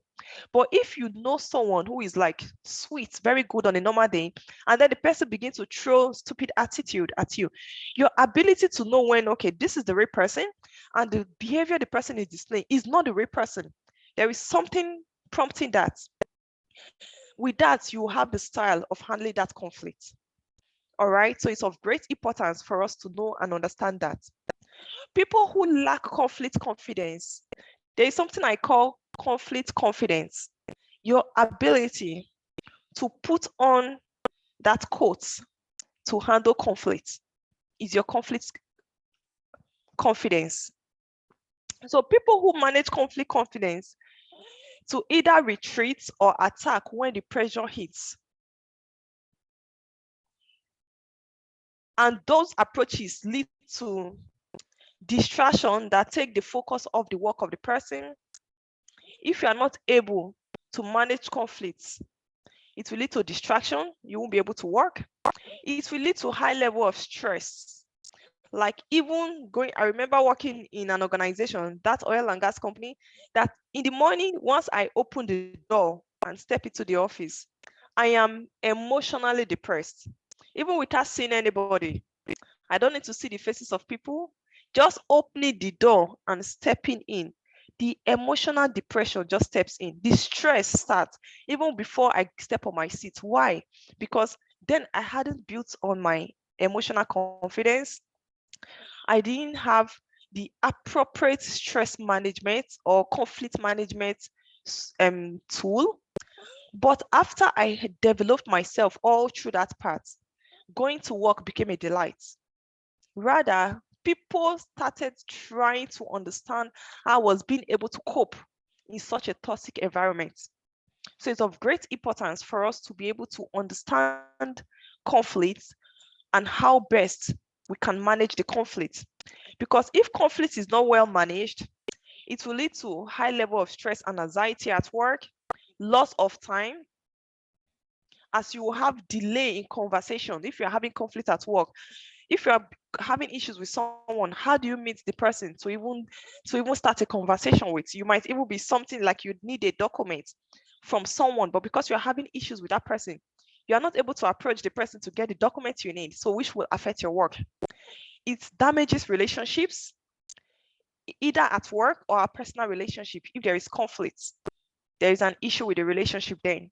But if you know someone who is like sweet, very good on a normal day, and then the person begins to throw stupid attitude at you, your ability to know when, okay, this is the real person, and the behavior the person is displaying is not the real person. There is something prompting that. With that, you have the style of handling that conflict. All right. So it's of great importance for us to know and understand that. People who lack conflict confidence, there is something I call conflict confidence. Your ability to put on that coat to handle conflict is your conflict confidence. So people who manage conflict confidence to either retreat or attack when the pressure hits. And those approaches lead to distraction that take the focus off the work of the person. If you are not able to manage conflicts, it will lead to distraction. You won't be able to work. It will lead to high level of stress. Like I remember working in an organization, that oil and gas company, that in the morning, once I open the door and step into the office, I am emotionally depressed. Even without seeing anybody, I don't need to see the faces of people. Just opening the door and stepping in, the emotional depression just steps in. The stress starts even before I step on my seat. Why? Because then I hadn't built on my emotional confidence. I didn't have the appropriate stress management or conflict management tool. But after I had developed myself all through that part, going to work became a delight. Rather, people started trying to understand how I was being able to cope in such a toxic environment. So it's of great importance for us to be able to understand conflicts and how best we can manage the conflict. Because if conflict is not well managed, it will lead to high level of stress and anxiety at work, loss of time, as you will have delay in conversation. If you're having conflict at work, if you're having issues with someone, how do you meet the person to even start a conversation with? You might even be something like you need a document from someone, but because you're having issues with that person, you're not able to approach the person to get the document you need, so which will affect your work. It damages relationships, either at work or a personal relationship. If there is conflict, there is an issue with the relationship, then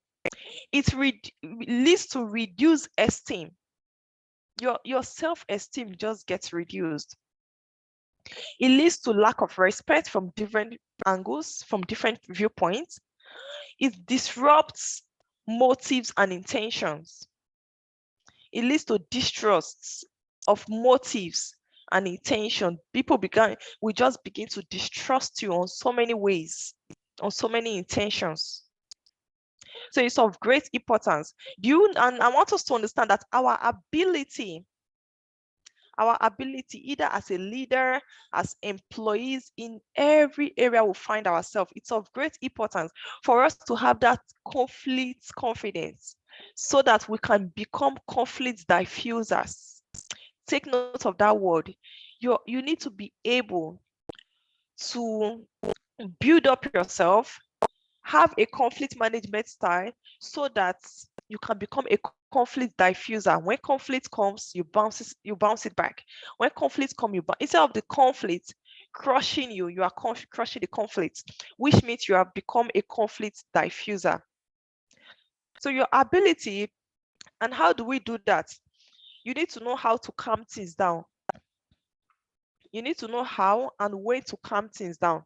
it leads to reduced esteem. Your self-esteem just gets reduced. It leads to lack of respect from different angles, from different viewpoints. It disrupts motives and intentions. It leads to distrust of motives and intention. People will just begin to distrust you on so many ways, on so many intentions. So it's of great importance. And I want us to understand that our ability, either as a leader, as employees, in every area we find ourselves, it's of great importance for us to have that conflict confidence so that we can become conflict diffusers. Take note of that word. You need to be able to build up yourself, have a conflict management style so that you can become a conflict diffuser. When conflict comes, you bounce it back. When conflict comes, instead of the conflict crushing you, you are crushing the conflict, which means you have become a conflict diffuser. So your ability, and how do we do that? You need to know how to calm things down. You need to know how and when to calm things down.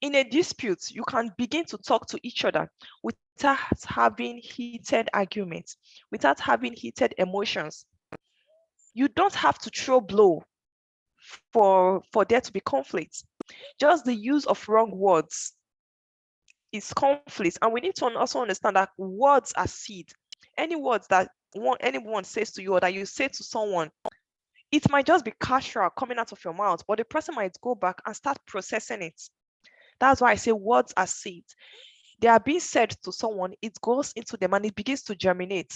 In a dispute, you can begin to talk to each other without having heated arguments, without having heated emotions. You don't have to throw blow for there to be conflict. Just the use of wrong words is conflict. And we need to also understand that words are seed. Any words that anyone says to you or that you say to someone, it might just be casual coming out of your mouth, but the person might go back and start processing it. That's why I say words are seeds. They are being said to someone, it goes into them and it begins to germinate.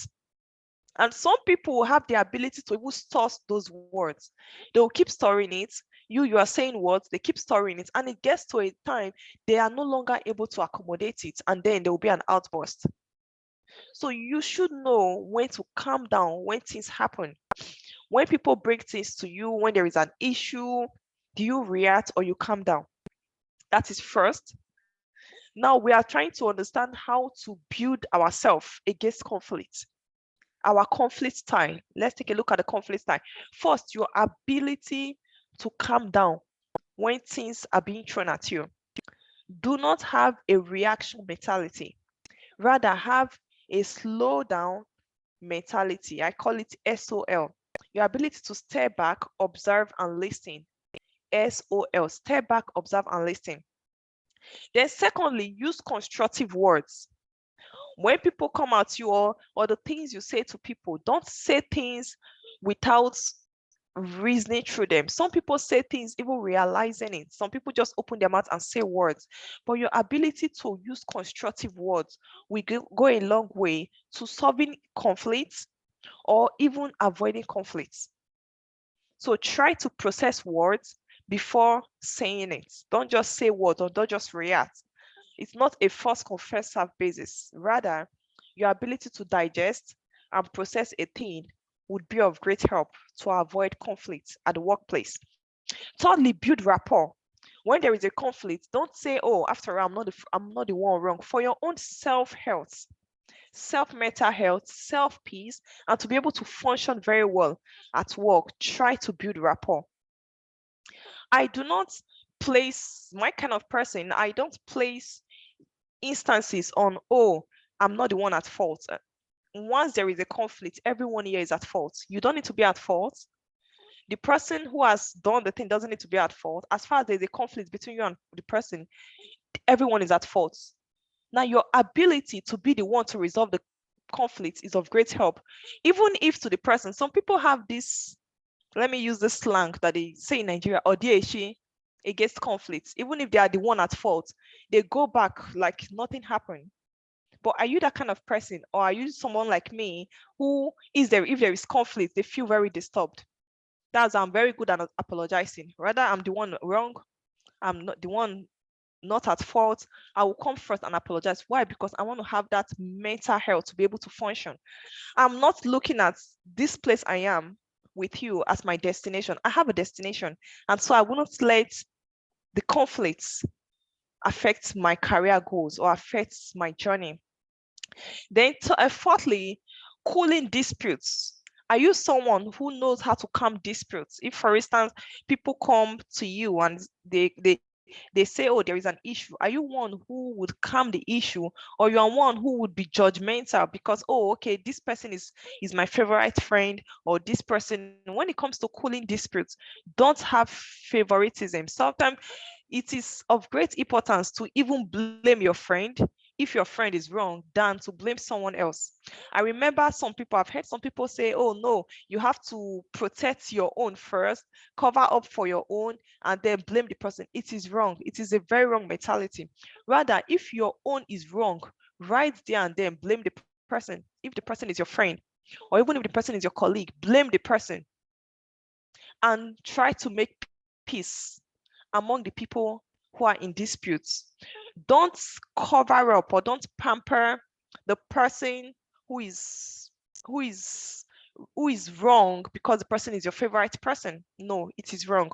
And some people have the ability to even store those words. They will keep storing it. You are saying words, they keep storing it, and it gets to a time they are no longer able to accommodate it, and then there will be an outburst. So you should know when to calm down when things happen. When people bring things to you, when there is an issue, do you react or you calm down? That is first. Now we are trying to understand how to build ourselves against conflict. Our conflict style. Let's take a look at the conflict style. First, your ability to calm down when things are being thrown at you. Do not have a reaction mentality. Rather, have a slow down mentality. I call it SOL. Your ability to step back, observe, and listen. SOL. Step back, observe, and listen. Then secondly, use constructive words. When people come at you or the things you say to people, don't say things without reasoning through them. Some people say things even realizing it. Some people just open their mouth and say words. But your ability to use constructive words will go a long way to solving conflicts or even avoiding conflicts. So try to process words before saying it. Don't just say words or don't just react. It's not a first come first serve basis. Rather, your ability to digest and process a thing would be of great help to avoid conflict at the workplace. Thirdly, build rapport. When there is a conflict, don't say, "Oh, after all, I'm not the one wrong." For your own self-health, self-mental health, self-peace, and to be able to function very well at work, try to build rapport. I do not place my kind of person, I don't place instances on, "Oh, I'm not the one at fault." Once there is a conflict, everyone here is at fault. You don't need to be at fault. The person who has done the thing doesn't need to be at fault. As far as there's a conflict between you and the person, everyone is at fault. Now, your ability to be the one to resolve the conflict is of great help. Even if to the person, some people have this, let me use this slang that they say in Nigeria, or DHE, against conflicts. Even if they are the one at fault, they go back like nothing happened. But are you that kind of person, or are you someone like me who is there, if there is conflict, they feel very disturbed? That's, I'm very good at apologizing. Rather, I'm the one wrong, I'm not the one not at fault, I will come first and apologize. Why? Because I want to have that mental health to be able to function. I'm not looking at this place I am with you as my destination. I have a destination. And so I will not let the conflicts affect my career goals or affect my journey. Then fourthly, cooling disputes. Are you someone who knows how to calm disputes? If, for instance, people come to you and they say, oh, there is an issue. Are you one who would calm the issue, or you are one who would be judgmental because, oh, okay, this person is my favorite friend, or this person, when it comes to cooling disputes, don't have favoritism. Sometimes it is of great importance to even blame your friend if your friend is wrong than to blame someone else. I remember I've heard some people say, oh no, you have to protect your own first, cover up for your own, and then blame the person. It is wrong. It is a very wrong mentality. Rather, if your own is wrong, right there and then blame the person. If the person is your friend, or even if the person is your colleague, blame the person and try to make peace among the people who are in disputes. Don't cover up or don't pamper the person who is wrong because the person is your favorite person. No, it is wrong.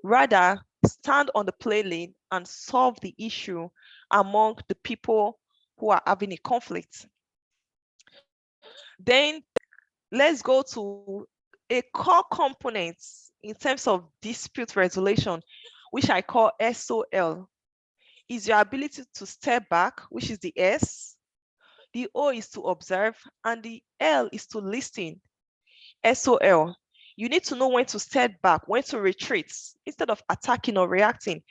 Rather, stand on the play lane and solve the issue among the people who are having a conflict. Then let's go to a core component in terms of dispute resolution, which I call SOL, is your ability to step back, which is the S. The O is to observe, and the L is to listen. SOL, you need to know when to step back, when to retreat, instead of attacking or reacting.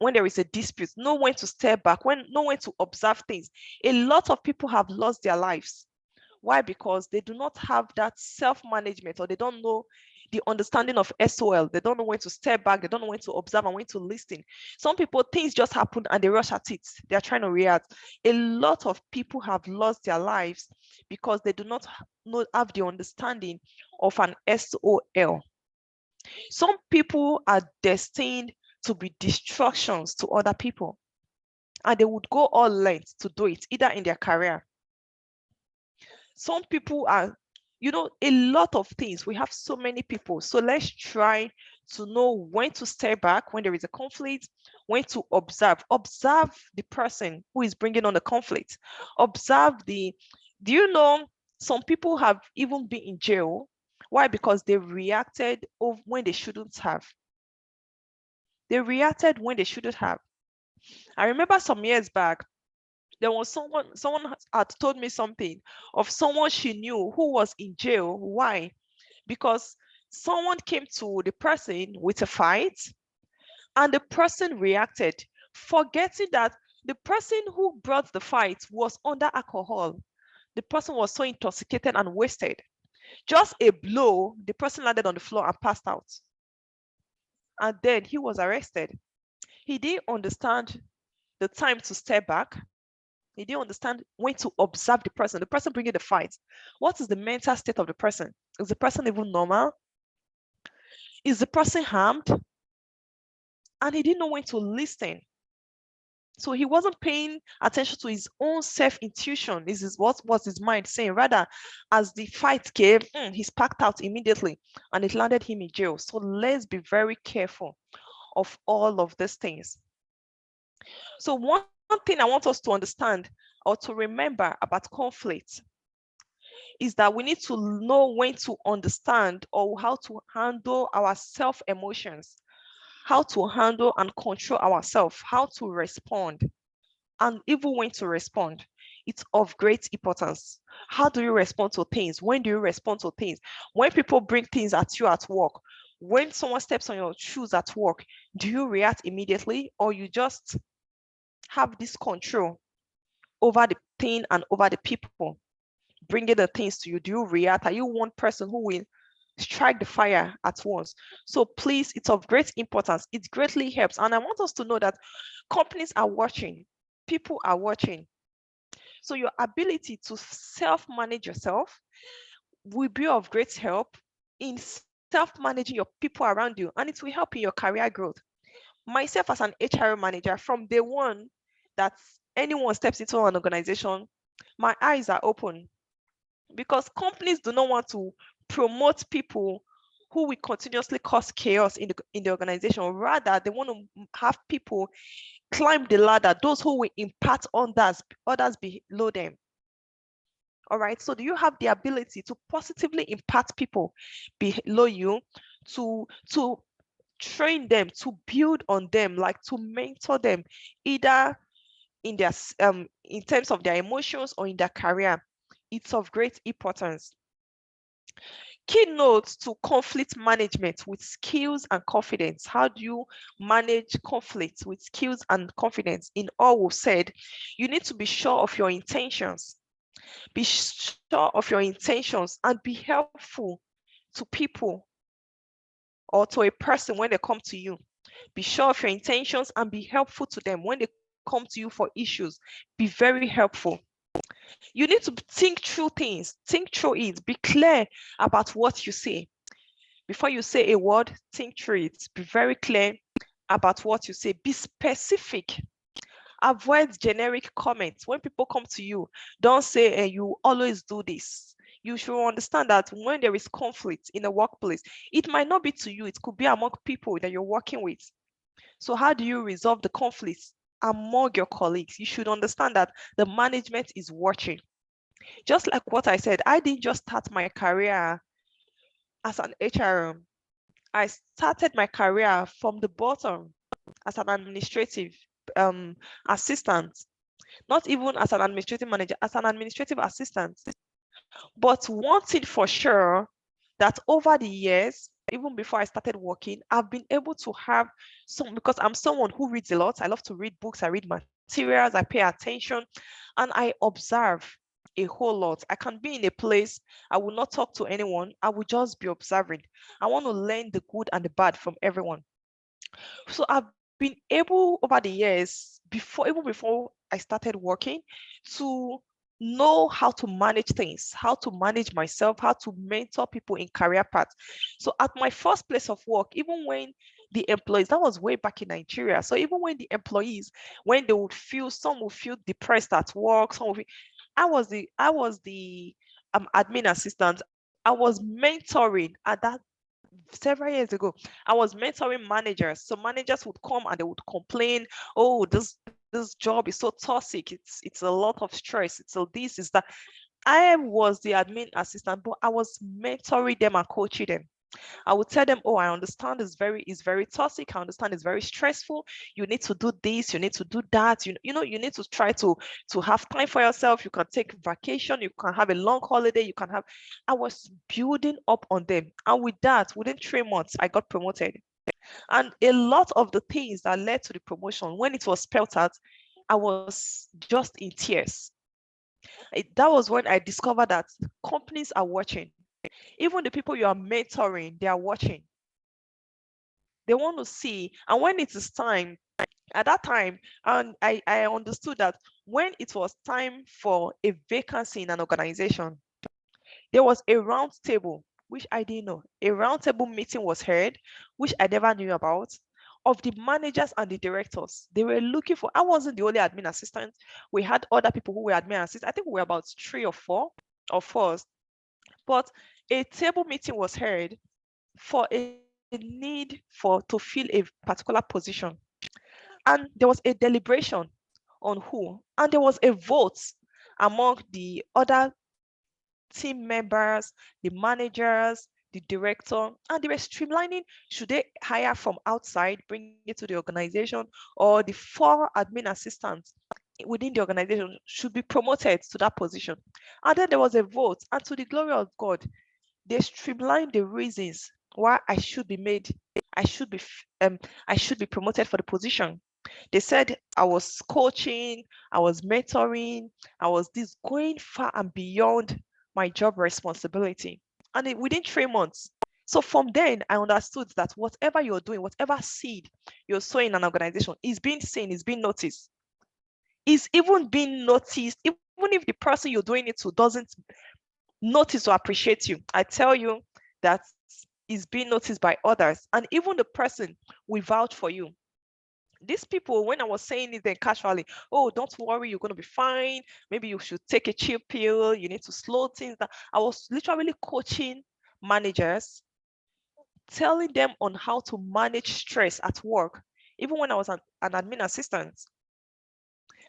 When there is a dispute, know when to step back, know when to observe things. A lot of people have lost their lives. Why? Because they do not have that self-management, or they don't know the understanding of SOL. They don't know when to step back. They don't know when to observe and when to listen. Some people, things just happen and they rush at it. They're trying to react. A lot of people have lost their lives because they do not have the understanding of an SOL. Some people are destined to be distractions to other people, and they would go all lengths to do it, either in their career. Some people are, a lot of things. We have so many people. So let's try to know when to step back when there is a conflict, when to observe. Observe the person who is bringing on the conflict. Observe do you know some people have even been in jail? Why? Because they reacted when they shouldn't have. They reacted when they shouldn't have. I remember some years back, there was someone had told me something of someone she knew who was in jail. Why? Because someone came to the person with a fight and the person reacted, forgetting that the person who brought the fight was under alcohol. The person was so intoxicated and wasted. Just a blow, the person landed on the floor and passed out. And then he was arrested. He didn't understand the time to step back. He didn't understand when to observe the person bringing the fight. What is the mental state of the person? Is the person even normal? Is the person harmed? And he didn't know when to listen. So he wasn't paying attention to his own self-intuition. This is what was his mind saying. Rather, as the fight came, he sparked out immediately and it landed him in jail. So let's be very careful of all of these things. So one thing I want us to understand or to remember about conflict is that we need to know when to understand or how to handle our self-emotions, how to handle and control ourselves, how to respond, and even when to respond. It's of great importance. How do you respond to things? When do you respond to things? When people bring things at you at work, when someone steps on your shoes at work, do you react immediately or you just have this control? over the thing and over the people bringing the things to you? Do you react? Are you one person who will strike the fire at once? So please, it's of great importance. It greatly helps. And I want us to know that companies are watching, people are watching. So your ability to self-manage yourself will be of great help in self-managing your people around you, and it will help in your career growth. Myself as an HR manager, from day one that anyone steps into an organization, my eyes are open, because companies do not want to promote people who will continuously cause chaos in the organization. Rather, they want to have people climb the ladder, those who will impact on others below them. All right, so do you have the ability to positively impact people below you, to train them, to build on them, like to mentor them, either in their in terms of their emotions or in their career? It's of great importance. Keynotes to conflict management with skills and confidence. How do you manage conflict with skills and confidence? In all we've said, you need to be sure of your intentions. Be sure of your intentions and be helpful to people or to a person when they come to you. Be sure of your intentions and be helpful to them when they come to you for issues. Be very helpful. You need to think through things, think through it, be clear about what you say. Before you say a word, think through it. Be very clear about what you say. Be specific. Avoid generic comments. When people come to you, don't say, you always do this. You should understand that when there is conflict in a workplace, it might not be to you, it could be among people that you're working with. So how do you resolve the conflicts among your colleagues? You should understand that the management is watching. Just like what I said, I didn't just start my career as an HR. I started my career from the bottom as an administrative assistant, not even as an administrative manager, as an administrative assistant. But one thing for sure, that over the years, even before I started working, I've been able to have some, because I'm someone who reads a lot. I love to read books, I read materials, I pay attention, and I observe a whole lot. I can be in a place, I will not talk to anyone, I will just be observing. I want to learn the good and the bad from everyone. So I've been able over the years, even before I started working, to know how to manage things, how to manage myself, how to mentor people in career paths. So at my first place of work, even when the employees, that was way back in Nigeria. So even when the employees, when they would feel, some would feel depressed at work, some would feel, I was the admin assistant. I was mentoring at that several years ago. I was mentoring managers. So managers would come and they would complain, oh, this job is so toxic. It's a lot of stress. It's a this, is that. I was the admin assistant, but I was mentoring them and coaching them. I would tell them, oh, I understand it's very toxic. I understand it's very stressful. You need to do this, you need to do that. You need to try to have time for yourself. You can take vacation, you can have a long holiday, you can have. I was building up on them. And with that, within 3 months, I got promoted. And a lot of the things that led to the promotion, when it was spelled out, I was just in tears. That was when I discovered that companies are watching. Even the people you are mentoring, they are watching. They want to see. And when it is time, at that time, and I understood that when it was time for a vacancy in an organization, there was a round table, which I didn't know. A round table meeting was held, which I never knew about, of the managers and the directors. They were looking for, I wasn't the only admin assistant. We had other people who were admin assistants. I think we were about 3 or 4 of us. But a table meeting was held for a need to fill a particular position. And there was a deliberation on who, and there was a vote among the other team members, the managers, the director, and they were streamlining, should they hire from outside, bring it to the organization, or the 4 admin assistants within the organization should be promoted to that position. And then there was a vote, and to the glory of God, they streamlined the reasons why I should be promoted for the position. They said I was coaching, I was mentoring, I was this going far and beyond my job responsibility. And within 3 months. So from then, I understood that whatever you're doing, whatever seed you're sowing in an organization is being seen, is being noticed, is even being noticed, even if the person you're doing it to doesn't notice or appreciate you. I tell you that is being noticed by others, and even the person will vouch for you. These people, when I was saying it then casually, oh, don't worry, you're going to be fine. Maybe you should take a chill pill. You need to slow things down. I was literally coaching managers, telling them on how to manage stress at work, even when I was an admin assistant.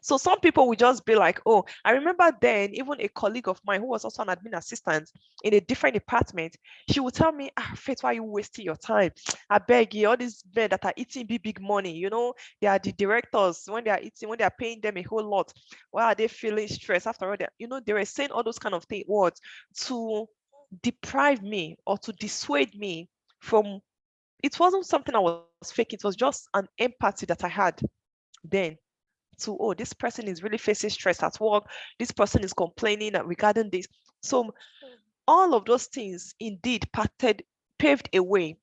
So some people will just be like, oh, I remember then, even a colleague of mine who was also an admin assistant in a different department, she would tell me, Faith, why are you wasting your time? I beg you, all these men that are eating big money, they are the directors. When they are paying them a whole lot, why are they feeling stressed? After all, they were saying all those kind of words to deprive me or to dissuade me from, it wasn't something I was faking, it was just an empathy that I had then. To, oh, this person is really facing stress at work, this person is complaining regarding this. So all of those things indeed paved a way.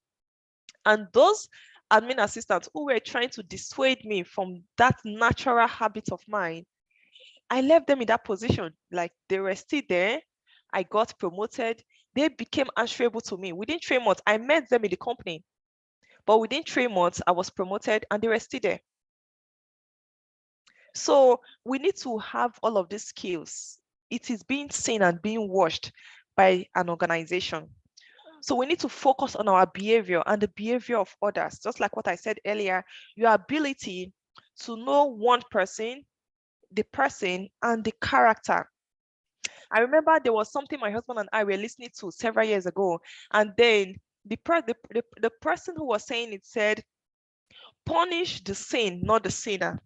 And those admin assistants who were trying to dissuade me from that natural habit of mine, I left them in that position. Like, they were still there. I got promoted. They became answerable to me. Within 3 months, I met them in the company. But within 3 months, I was promoted and they were still there. So we need to have all of these skills. It is being seen and being watched by an organization. So we need to focus on our behavior and the behavior of others. Just like what I said earlier, your ability to know one person, the person, and the character. I remember there was something my husband and I were listening to several years ago, and then the person who was saying it said, punish the sin, not the sinner.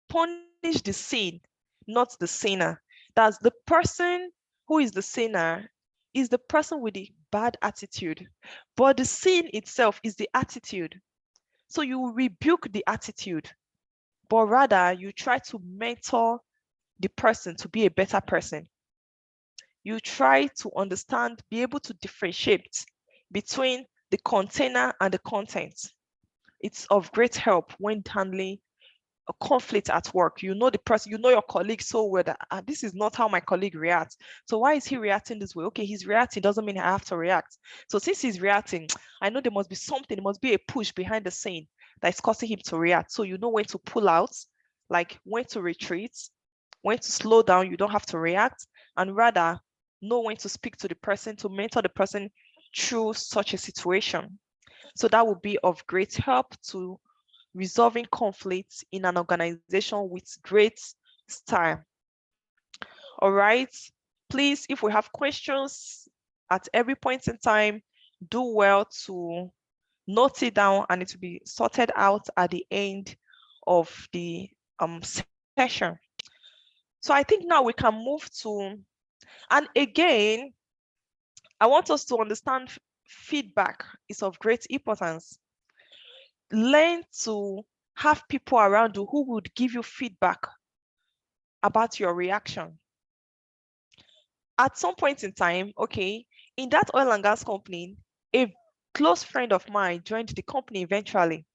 Punish the sin, not the sinner. That's the person who is the sinner is the person with the bad attitude, but the sin itself is the attitude. So you rebuke the attitude, but rather you try to mentor the person to be a better person. You try to understand, be able to differentiate between the container and the content. It's of great help when handling a conflict at work. You know the person, you know your colleague so well that this is not how my colleague reacts. So why is he reacting this way? Okay, he's reacting, doesn't mean I have to react. So since he's reacting, I know there must be something, there must be a push behind the scene that is causing him to react. So you know when to pull out, like when to retreat, when to slow down, you don't have to react, and rather know when to speak to the person, to mentor the person through such a situation. So that would be of great help to resolving conflicts in an organization with great style. All right, please, if we have questions at every point in time, do well to note it down, and it will be sorted out at the end of the session. So I think now we can move to, and again, I want us to understand feedback is of great importance. Learn to have people around you who would give you feedback about your reaction. At some point in time, okay, in that oil and gas company, a close friend of mine joined the company eventually.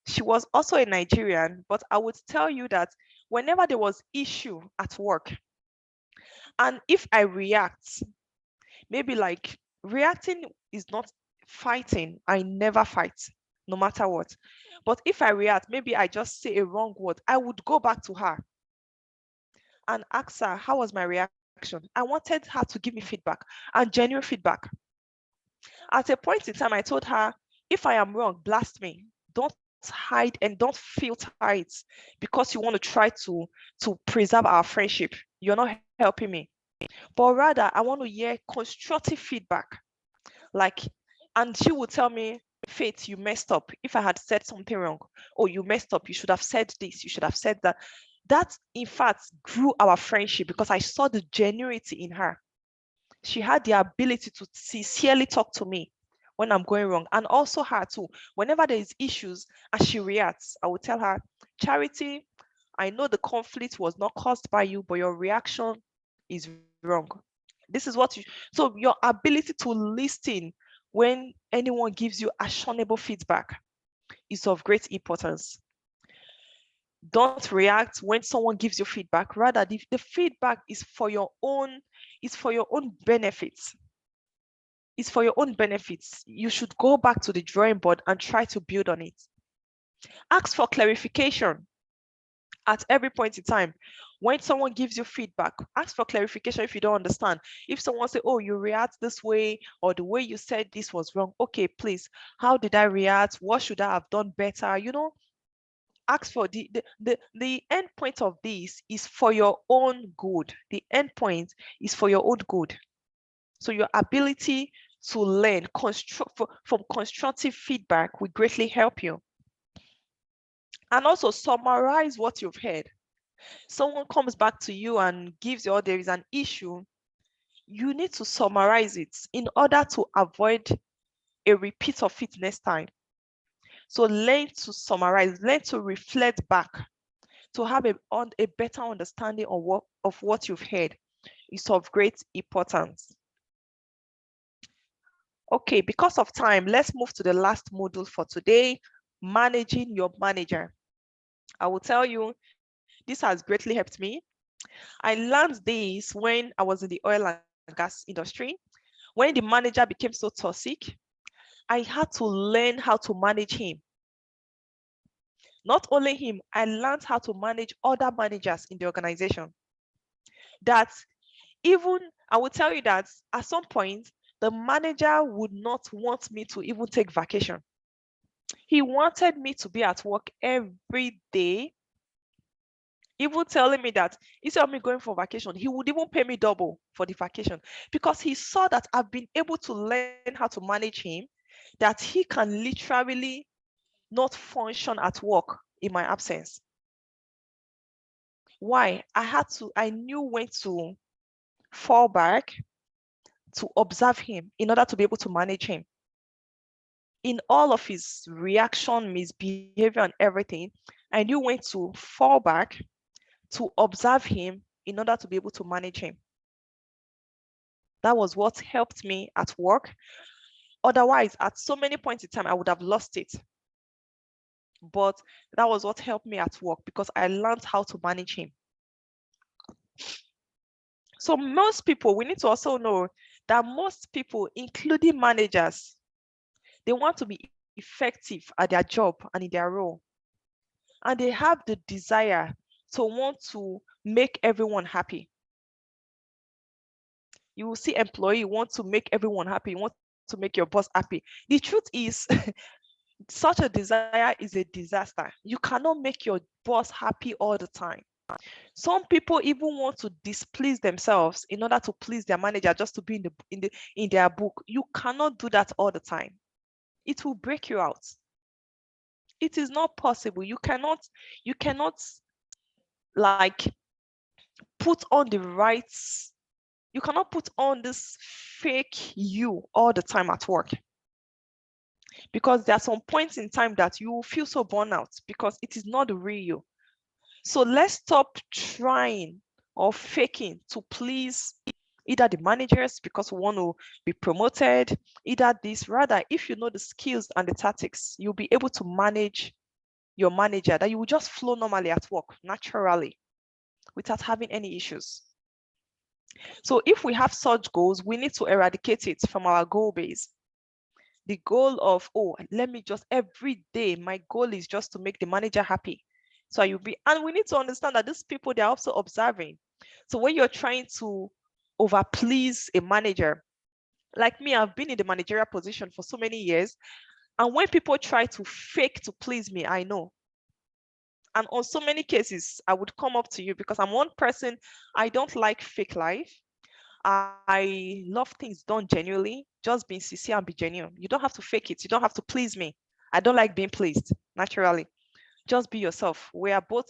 She was also a Nigerian, but I would tell you that whenever there was issue at work, and if I react, maybe like reacting is not fighting, I never fight, no matter what. But if I react, maybe I just say a wrong word, I would go back to her and ask her, how was my reaction? I wanted her to give me feedback, and genuine feedback. At a point in time, I told her, if I am wrong, blast me. Don't hide and don't filter it because you want to try to preserve our friendship. You're not helping me. But rather, I want to hear constructive feedback. Like, and she would tell me, Faith, you messed up. If I had said something wrong, oh, you messed up. You should have said this. You should have said that. That, in fact, grew our friendship because I saw the genuinity in her. She had the ability to sincerely talk to me when I'm going wrong. And also her too. Whenever there is issues and she reacts, I will tell her, Charity, I know the conflict was not caused by you, but your reaction is wrong. This is what you, so your ability to listen when anyone gives you actionable feedback is of great importance. Don't react when someone gives you feedback. Rather, the feedback is for your own, benefits. It's for your own benefits. You should go back to the drawing board and try to build on it. Ask for clarification at every point in time. When someone gives you feedback, ask for clarification if you don't understand. If someone say, oh, you react this way, or the way you said this was wrong. Okay, please, how did I react? What should I have done better? You know, ask for the end point of this is for your own good. The end point is for your own good. So your ability to learn from constructive feedback will greatly help you. And also summarize what you've heard. Someone comes back to you and gives you, or there is an issue, you need to summarize it in order to avoid a repeat of it next time. So learn to summarize, learn to reflect back, to have a better understanding of what you've heard is of great importance. Okay, because of time, let's move to the last module for today, managing your manager. I will tell you, this has greatly helped me. I learned this when I was in the oil and gas industry. When the manager became so toxic, I had to learn how to manage him. Not only him, I learned how to manage other managers in the organization. That even, I will tell you that at some point, the manager would not want me to even take vacation. He wanted me to be at work every day, even telling me that instead of me going for vacation, he would even pay me double for the vacation, because he saw that I've been able to learn how to manage him, that he can literally not function at work in my absence. Why? I knew when to fall back, to observe him in order to be able to manage him. In all of his reaction, misbehavior, and everything, I knew when to fall back, to observe him in order to be able to manage him. That was what helped me at work. Otherwise, at so many points in time, I would have lost it. But that was what helped me at work, because I learned how to manage him. So most people, we need to also know that most people, including managers, they want to be effective at their job and in their role. And they have the desire to want to make everyone happy. You will see employee want to make everyone happy, want to make your boss happy. The truth is, such a desire is a disaster. You cannot make your boss happy all the time. Some people even want to displease themselves in order to please their manager, just to be in their book. You cannot do that all the time. It will break you out. It is not possible. You cannot like put on the rights. You cannot put on this fake you all the time at work, because there are some points in time that you will feel so burnout because it is not the real you. So let's stop trying or faking to please either the managers because we want to be promoted, either this. Rather, if you know the skills and the tactics, you'll be able to manage your manager, that you will just flow normally at work, naturally, without having any issues. So if we have such goals, we need to eradicate it from our goal base. The goal of, oh, let me just every day, my goal is just to make the manager happy. So you'll be, and we need to understand that these people, they're also observing. So when you're trying to over please a manager, like me, I've been in the managerial position for so many years. And when people try to fake to please me, I know. And on so many cases, I would come up to you because I'm one person, I don't like fake life. I love things done genuinely, just being sincere and be genuine. You don't have to fake it. You don't have to please me. I don't like being pleased, naturally. Just be yourself. We are both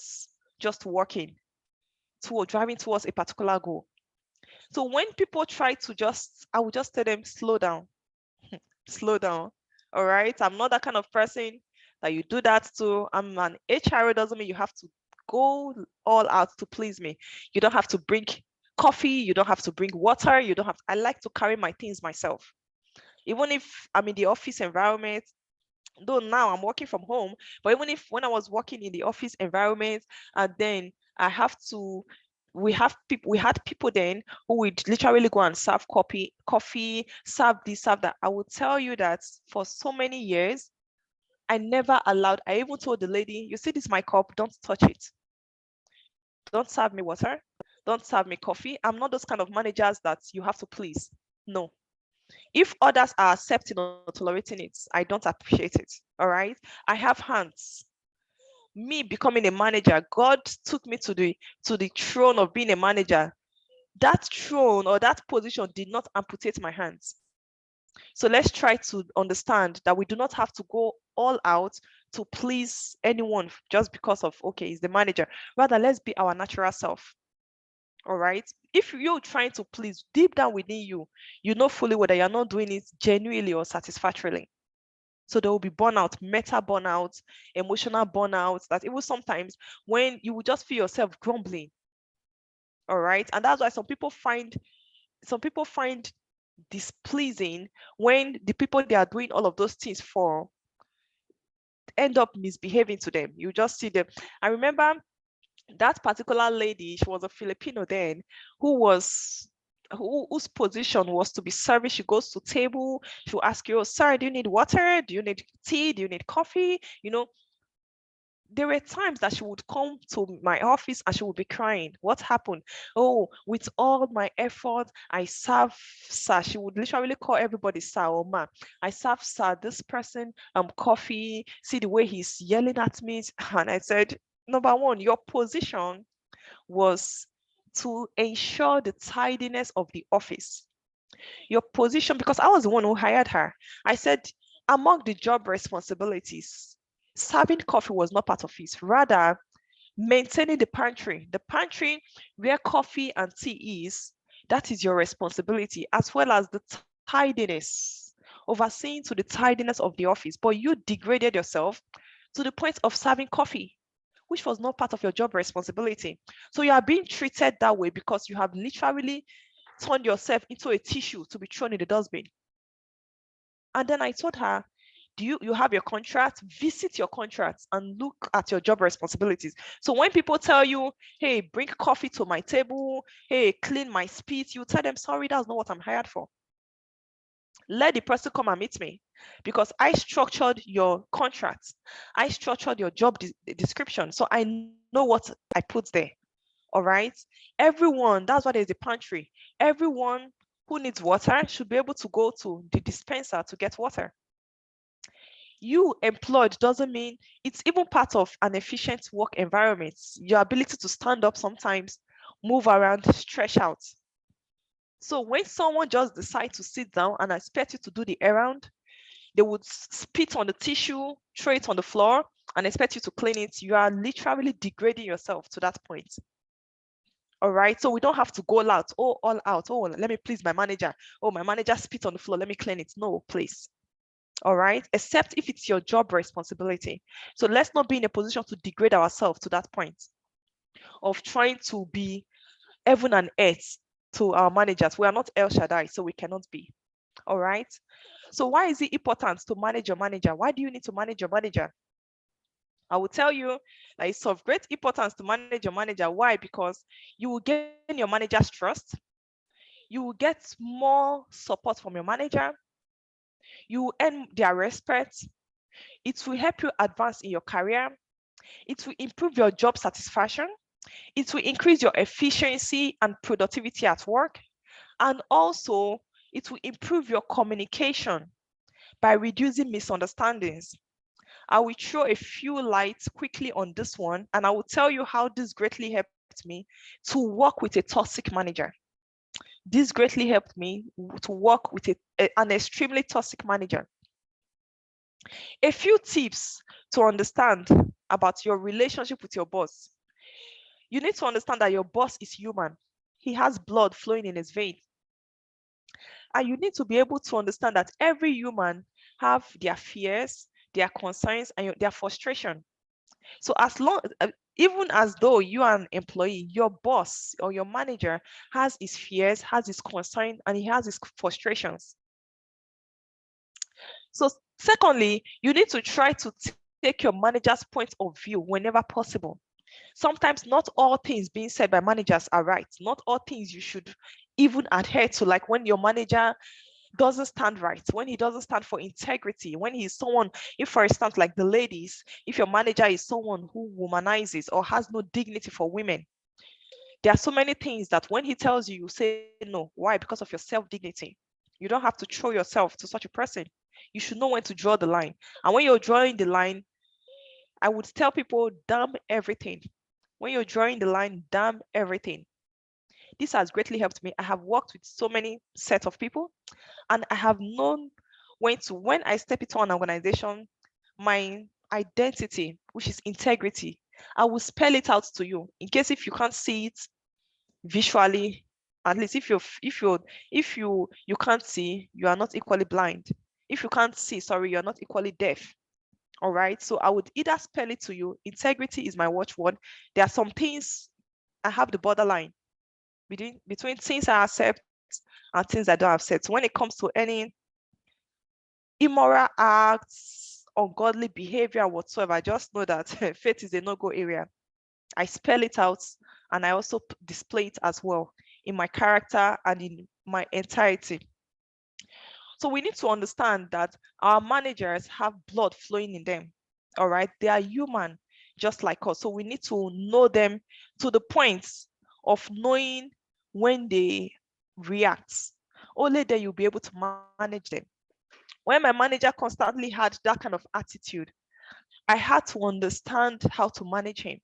just working toward driving towards a particular goal. So when people try to I will just tell them, slow down. Slow down. All right. I'm not that kind of person that you do that to. I'm an HRO, doesn't mean you have to go all out to please me. You don't have to bring coffee. You don't have to bring water. You don't have, I like to carry my things myself. Even if I'm in the office environment, though now I'm working from home, but even if when I was working in the office environment, and then I have to, we had people then who would literally go and serve coffee, serve this, serve that. I will tell you that for so many years, I never allowed, I even told the lady, you see this my cup, don't touch it. Don't serve me water. Don't serve me coffee. I'm not those kind of managers that you have to please. No. If others are accepting or tolerating it, I don't appreciate it. All right. I have hands. Me becoming a manager, God took me to the throne of being a manager. That throne or that position did not amputate my hands. So let's try to understand that we do not have to go all out to please anyone just because of, okay, he's the manager. Rather, let's be our natural self. All right. If you're trying to please deep down within you, you know fully whether you're not doing it genuinely or satisfactorily. So there will be burnout, mental burnout, emotional burnout, that even sometimes when you will just feel yourself grumbling. All right. And that's why some people find displeasing when the people they are doing all of those things for end up misbehaving to them. You just see them. I remember that particular lady, she was a Filipino then, whose position was to be service. She goes to table, she'll ask you, oh, sir, do you need water? Do you need tea? Do you need coffee? You know, there were times that she would come to my office and she would be crying. What happened? Oh, with all my effort, I serve sir. She would literally call everybody sir or ma. I serve sir, this person, coffee. See the way he's yelling at me. And I said, number one, your position was to ensure the tidiness of the office. Your position, because I was the one who hired her, I said, among the job responsibilities, serving coffee was not part of it. Rather, maintaining the pantry where coffee and tea is, that is your responsibility, as well as the tidiness, overseeing to the tidiness of the office. But you degraded yourself to the point of serving coffee, which was not part of your job responsibility. So you are being treated that way because you have literally turned yourself into a tissue to be thrown in the dustbin. And then I told her, do you have your contract? Visit your contracts and look at your job responsibilities. So when people tell you, hey, bring coffee to my table, hey, clean my spit, you tell them, sorry, that's not what I'm hired for. Let the person come and meet me, because I structured your contract. I structured your job description. So I know what I put there. All right. Everyone, that's why there's a pantry. Everyone who needs water should be able to go to the dispenser to get water. You employed doesn't mean, it's even part of an efficient work environment. Your ability to stand up sometimes, move around, stretch out. So when someone just decides to sit down and expect you to do the errand, they would spit on the tissue, throw it on the floor, and expect you to clean it. You are literally degrading yourself to that point. All right. So we don't have to go all out. Oh, let me please my manager. Oh, my manager spit on the floor. Let me clean it. No, please. All right. Except if it's your job responsibility. So let's not be in a position to degrade ourselves to that point of trying to be heaven and earth to our managers. We are not El Shaddai, so we cannot be. All right. So why is it important to manage your manager? Why do you need to manage your manager? I will tell you that it's of great importance to manage your manager. Why? Because you will gain your manager's trust. You will get more support from your manager. You will earn their respect. It will help you advance in your career. It will improve your job satisfaction. It will increase your efficiency and productivity at work. And also, it will improve your communication by reducing misunderstandings. I will throw a few lights quickly on this one, and I will tell you how this greatly helped me to work with a toxic manager. This greatly helped me to work with an extremely toxic manager. A few tips to understand about your relationship with your boss. You need to understand that your boss is human. He has blood flowing in his veins. And you need to be able to understand that every human have their fears, their concerns, and their frustration. So as long, even as though you are an employee, your boss or your manager has his fears, has his concern, and he has his frustrations. So secondly, you need to try to take your manager's point of view whenever possible. Sometimes not all things being said by managers are right. Not all things you should even adhere to, like when your manager doesn't stand right, when he doesn't stand for integrity, when he's someone, if for instance, like the ladies, if your manager is someone who womanizes or has no dignity for women, there are so many things that when he tells you, you say no. Why? Because of your self-dignity. You don't have to throw yourself to such a person. You should know when to draw the line. And when you're drawing the line, I would tell people, damn everything. When you're drawing the line, damn everything. This has greatly helped me. I have worked with so many sets of people, and I have known when I step into an organization, my identity, which is integrity, I will spell it out to you in case if you can't see it visually. At least if you can't see, you are not equally blind. If you can't see, sorry, you're not equally deaf. All right. So I would either spell it to you. Integrity is my watchword. There are some things I have the borderline between things I accept and things I don't accept. So when it comes to any immoral acts, ungodly behavior whatsoever, I just know that faith is a no-go area. I spell it out, and I also display it as well in my character and in my entirety. So we need to understand that our managers have blood flowing in them. All right, they are human just like us. So we need to know them to the point of knowing when they react. Only then you'll be able to manage them. When my manager constantly had that kind of attitude, I had to understand how to manage him.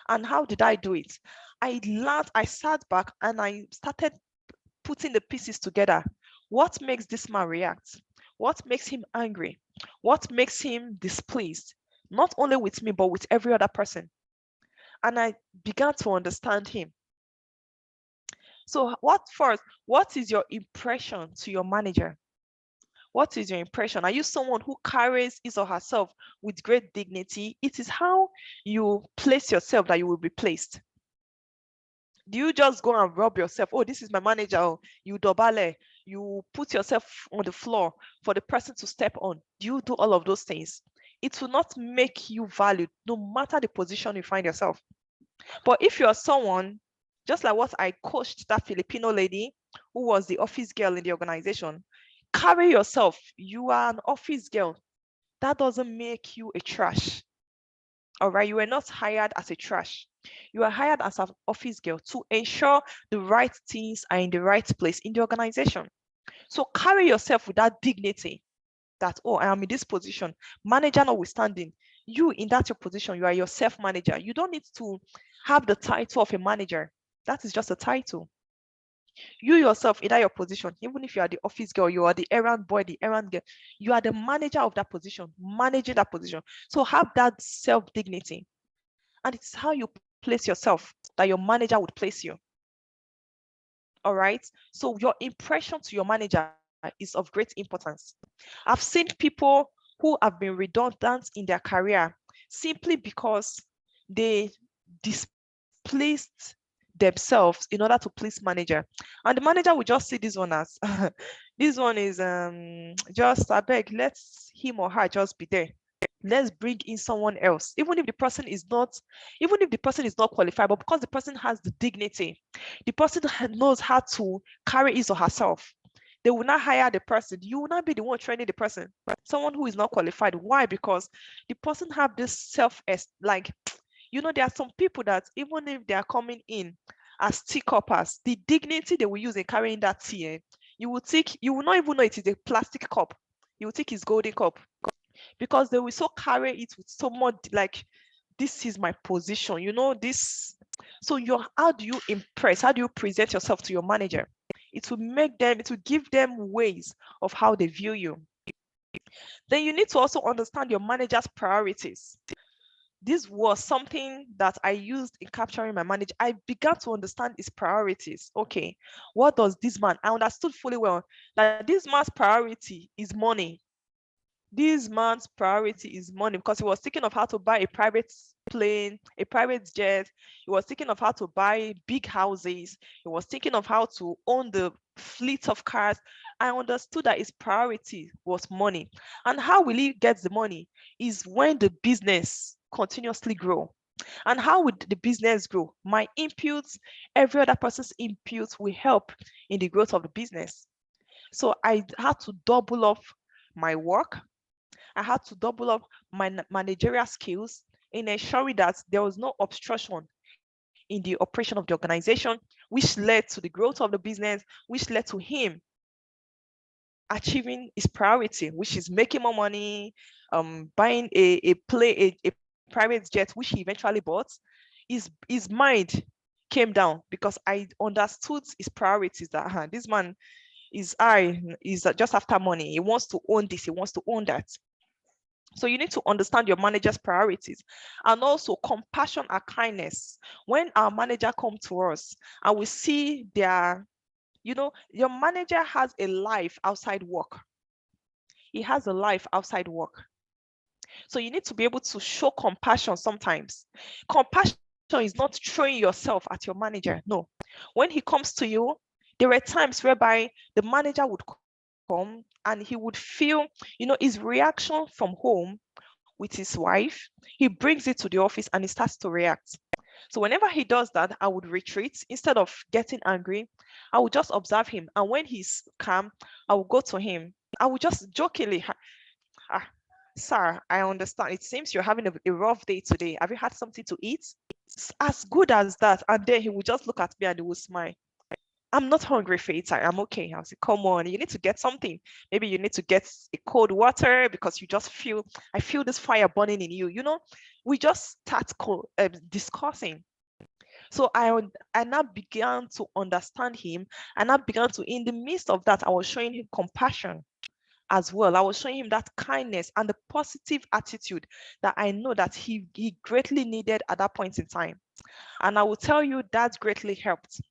And how did I do it? I sat back and I started putting the pieces together. What makes this man react? What makes him angry? What makes him displeased? Not only with me, but with every other person. And I began to understand him. So what is your impression to your manager? What is your impression? Are you someone who carries his or herself with great dignity? It is how you place yourself that you will be placed. Do you just go and rub yourself? Oh, this is my manager. Oh, you dobale. You put yourself on the floor for the person to step on. Do you do all of those things? It will not make you valued, no matter the position you find yourself. But if you're someone, just like what I coached that Filipino lady who was the office girl in the organization, carry yourself. You are an office girl. That doesn't make you a trash. All right, you were not hired as a trash. You are hired as an office girl to ensure the right things are in the right place in the organization. So carry yourself with that dignity that, oh, I am in this position, manager notwithstanding. You in that your position, you are your self-manager. You don't need to have the title of a manager. That is just a title. You yourself, in that your position, even if you are the office girl, you are the errand boy, the errand girl, you are the manager of that position, managing that position. So have that self-dignity. And it's how you place yourself that your manager would place you. All right. So your impression to your manager is of great importance. I've seen people who have been redundant in their career simply because they displeased themselves in order to please manager. And the manager will just see this one as this one is just I beg, let him or her just be there. Let's bring in someone else, even if the person is not qualified, but because the person has the dignity, the person knows how to carry his or herself, they will not hire the person. You will not be the one training the person, someone who is not qualified. Why? Because the person have this like, there are some people that even if they are coming in as tea cuppers, the dignity they will use in carrying that tea, you will not even know it is a plastic cup. You will think it's golden cup, because they will so carry it with so much like, this is my position, this. So how do you impress? How do you present yourself to your manager? It will give them ways of how they view you. Then you need to also understand your manager's priorities. this was something that I used in capturing my manager. I began to understand his priorities. Okay, what does this man? I understood fully well that this man's priority is money. This man's priority is money because he was thinking of how to buy a private plane, a private jet. He was thinking of how to buy big houses. He was thinking of how to own the fleet of cars. I understood that his priority was money. And how will he get the money is when the business continuously grow. And how would the business grow? My inputs, every other person's inputs will help in the growth of the business. So I had to double up my work. I had to double up my managerial skills in ensuring that there was no obstruction in the operation of the organization, which led to the growth of the business, which led to him achieving his priority, which is making more money, buying a private jet, which he eventually bought. His mind came down because I understood his priorities that this man is just after money. He wants to own this, he wants to own that. So you need to understand your manager's priorities, and also compassion and kindness. When our manager come to us and we see their, your manager has a life outside work. He has a life outside work. So you need to be able to show compassion sometimes. Compassion is not throwing yourself at your manager. No. When he comes to you, there were times whereby the manager would come and he would feel, his reaction from home with his wife, he brings it to the office and he starts to react. So whenever he does that, I would retreat. Instead of getting angry, I would just observe him. And when he's calm, I would go to him. I would just jokingly, sir, I understand. It seems you're having a rough day today. Have you had something to eat? It's as good as that. And then he would just look at me and he would smile. I'm not hungry, Faith. I'm okay. I was like, come on, you need to get something. Maybe you need to get a cold water because you just feel, I feel this fire burning in you. We just start discussing. So I now began to understand him, and I began to, in the midst of that, I was showing him compassion as well. I was showing him that kindness and the positive attitude that I know that he greatly needed at that point in time. And I will tell you that greatly helped.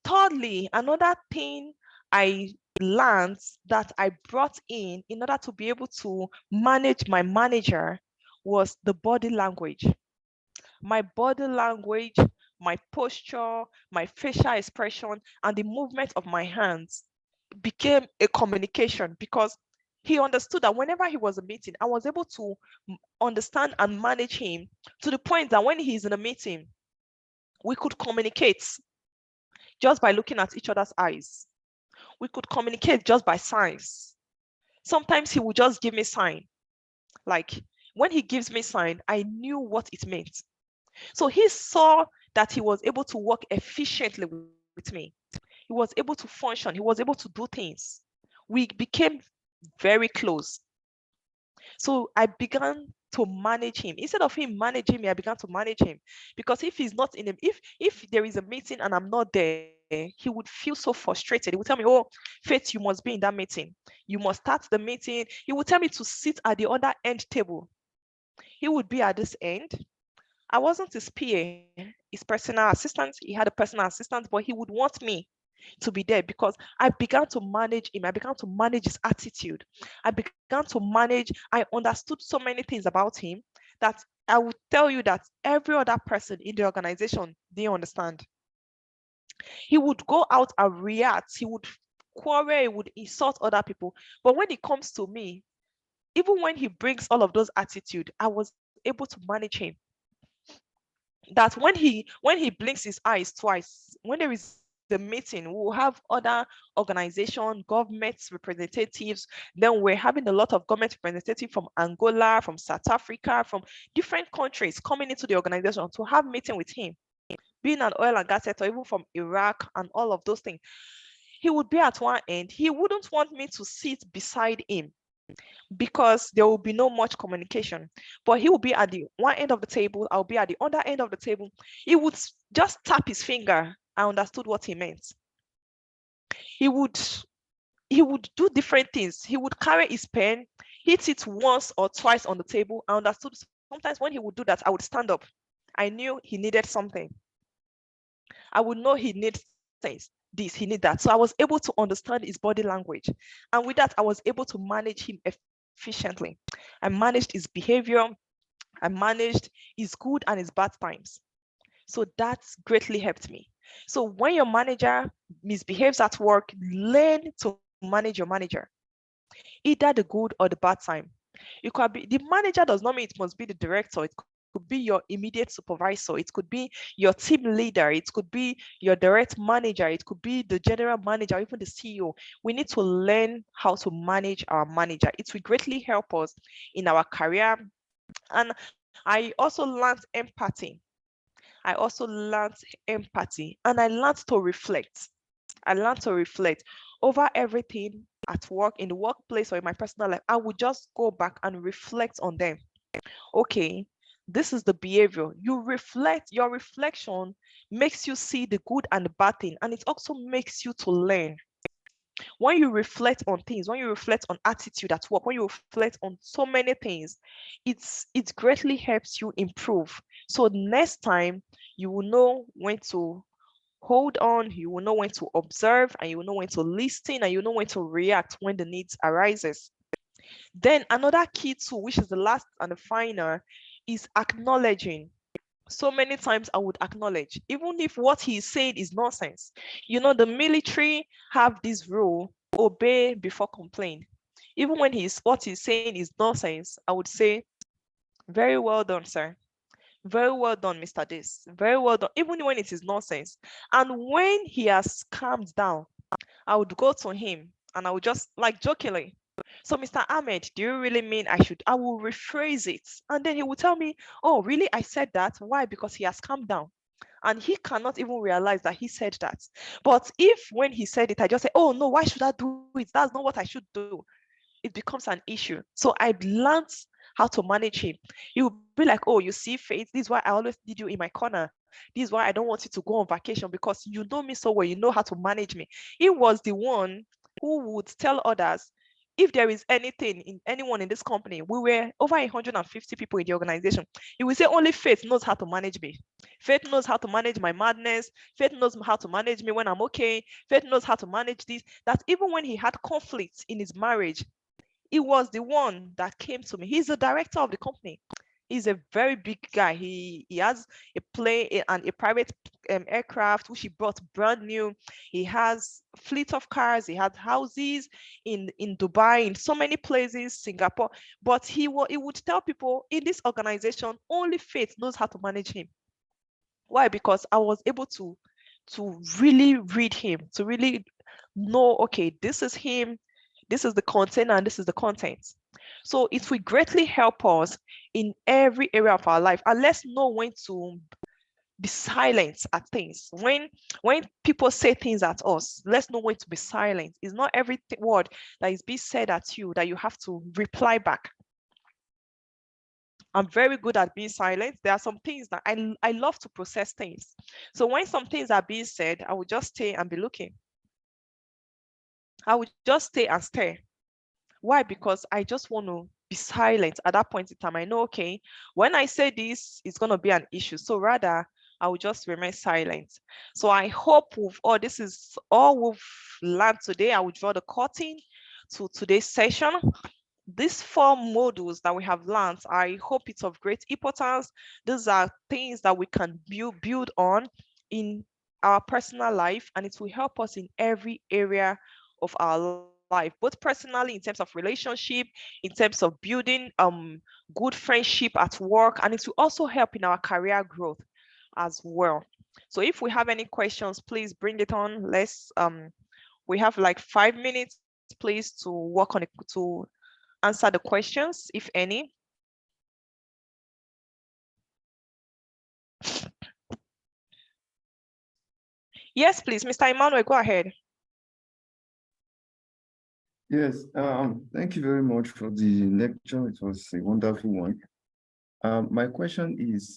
Thirdly, another thing I learned that I brought in order to be able to manage my manager was the body language. My body language, my posture, my facial expression, and the movement of my hands became a communication because he understood that whenever he was in a meeting, I was able to understand and manage him to the point that when he's in a meeting, we could communicate just by looking at each other's eyes. We could communicate just by signs. Sometimes he would just give me sign. Like when he gives me sign, I knew what it meant. So he saw that he was able to work efficiently with me. He was able to function. He was able to do things. We became very close. So I began to manage him. Instead of him managing me, I began to manage him. Because if he's not in a, if there is a meeting and I'm not there, he would feel so frustrated. He would tell me, oh, Faith, you must be in that meeting. You must start the meeting. He would tell me to sit at the other end table. He would be at this end. I wasn't his PA, his personal assistant. He had a personal assistant, but he would want me to be there because I began to manage him. I began to manage his attitude. I began to manage, I understood so many things about him that I would tell you that every other person in the organization didn't understand. He would go out and react. He would quarrel, he would insult other people. But when it comes to me, even when he brings all of those attitude, I was able to manage him. That when he blinks his eyes twice, when there is the meeting, we'll have other organization, government representatives. Then we're having a lot of government representatives from Angola, from South Africa, from different countries coming into the organization to have meeting with him. Being an oil and gas sector, even from Iraq and all of those things. He would be at one end. He wouldn't want me to sit beside him because there will be no much communication. But he will be at the one end of the table. I'll be at the other end of the table. He would just tap his finger. I understood what he meant. He would do different things. He would carry his pen, hit it once or twice on the table. I understood sometimes when he would do that, I would stand up. I knew he needed something. I would know he needs things, this, he need that. So I was able to understand his body language. And with that, I was able to manage him efficiently. I managed his behavior. I managed his good and his bad times. So that's greatly helped me. So when your manager misbehaves at work, learn to manage your manager, either the good or the bad time. It could be the manager does not mean it must be the director. It could be your immediate supervisor. It could be your team leader. It could be your direct manager. It could be the general manager, or even the CEO. We need to learn how to manage our manager. It will greatly help us in our career. And I also learned empathy. I also learned empathy, and I learned to reflect. I learned to reflect over everything at work, in the workplace, or in my personal life. I would just go back and reflect on them. Okay, this is the behavior. You reflect, your reflection makes you see the good and the bad thing, and it also makes you to learn. When you reflect on things, when you reflect on attitude at work, when you reflect on so many things, it greatly helps you improve. So next time you will know when to hold on, you will know when to observe, and you will know when to listen, and you know when to react when the needs arises. Then another key tool, which is the last and the final, is acknowledging. So many times I would acknowledge, even if what he said is nonsense. You know, the military have this rule: obey before complain. Even when what he's saying is nonsense, I would say, very well done, sir. Very well done, Mr. This. Very well done, even when it is nonsense. And when he has calmed down, I would go to him and I would just like jokingly, so Mr. Ahmed, do you really mean I will rephrase it? And then he will tell me, oh, really? I said that? Why? Because he has calmed down. And he cannot even realize that he said that. But if when he said it, I just say, oh no, why should I do it? That's not what I should do. It becomes an issue. So I've learned how to manage him. He will be like, oh, you see, Faith, this is why I always need you in my corner. This is why I don't want you to go on vacation, because you know me so well, you know how to manage me. He was the one who would tell others, if there is anything in anyone in this company, we were over 150 people in the organization. He will say only Faith knows how to manage me. Faith knows how to manage my madness. Faith knows how to manage me when I'm okay. Faith knows how to manage this. That even when he had conflicts in his marriage, he was the one that came to me. He's the director of the company. He's a very big guy. He has a plane and a private aircraft which he brought brand new. He has fleet of cars. He had houses in Dubai, in so many places, Singapore. But he would tell people in this organization, only Faith knows how to manage him. Why? Because I was able to really read him, to really know, okay, this is him, this is the content, and this is the content. So it will greatly help us in every area of our life. And let's know when to be silent at things. When people say things at us, let's know when to be silent. It's not every word that is being said at you that you have to reply back. I'm very good at being silent. There are some things that I love to process things. So when some things are being said, I will just stay and be looking. I would just stay and stare. Why? Because I just want to be silent at that point in time. I know, okay, when I say this, it's going to be an issue. So rather, I will just remain silent. So I hope this is all we've learned today. I will draw the curtain to today's session. These 4 modules that we have learned, I hope it's of great importance. These are things that we can build on in our personal life, and it will help us in every area of our life, both personally, in terms of relationship, in terms of building good friendship at work, and it will also help in our career growth as well. So if we have any questions, please bring it on. We have like 5 minutes, please, to work on it, to answer the questions, if any. Yes, please, Mr. Emmanuel, go ahead. Yes, thank you very much for the lecture. It was a wonderful one. My question is,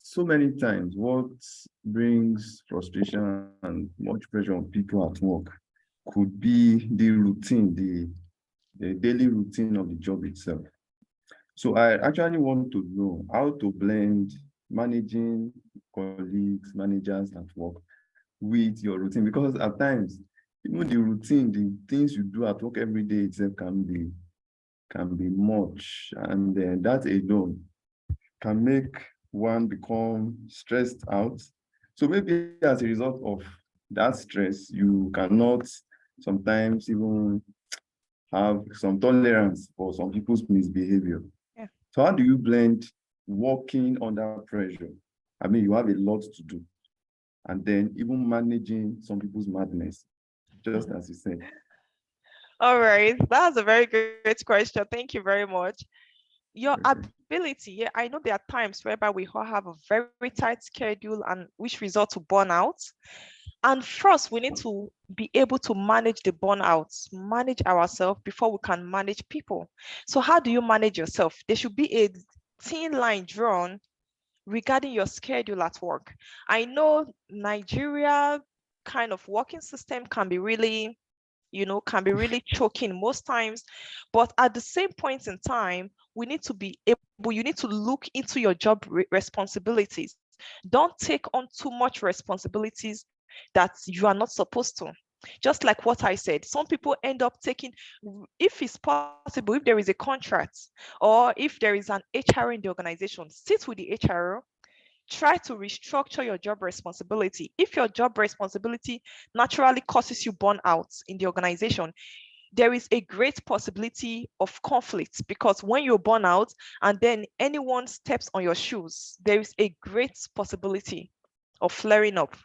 so many times what brings frustration and much pressure on people at work could be the routine, the daily routine of the job itself. So I actually want to know how to blend managing colleagues, managers at work with your routine, because at times, even the routine, the things you do at work every day itself can be much, and then that alone can make one become stressed out. So maybe as a result of that stress, you cannot sometimes even have some tolerance for some people's misbehavior. Yeah. So how do you blend working under pressure? I mean, you have a lot to do, and then even managing some people's madness, just as you said. All right, that's a very great question. Thank you very much. Your Okay. ability, yeah, I know there are times whereby we all have a very tight schedule and which result to burnout. And first, we need to be able to manage the burnouts, manage ourselves before we can manage people. So how do you manage yourself? There should be a thin line drawn regarding your schedule at work. I know Nigeria kind of working system can be really choking most times. But at the same point in time, we need to be able, you need to look into your job responsibilities. Don't take on too much responsibilities that you are not supposed to. Just like what I said, some people end up taking, if it's possible, if there is a contract or if there is an HR in the organization, sit with the HR, try to restructure your job responsibility. If your job responsibility naturally causes you burnout in the organization, there is a great possibility of conflict, because when you burn out and then anyone steps on your shoes, there is a great possibility of flaring up,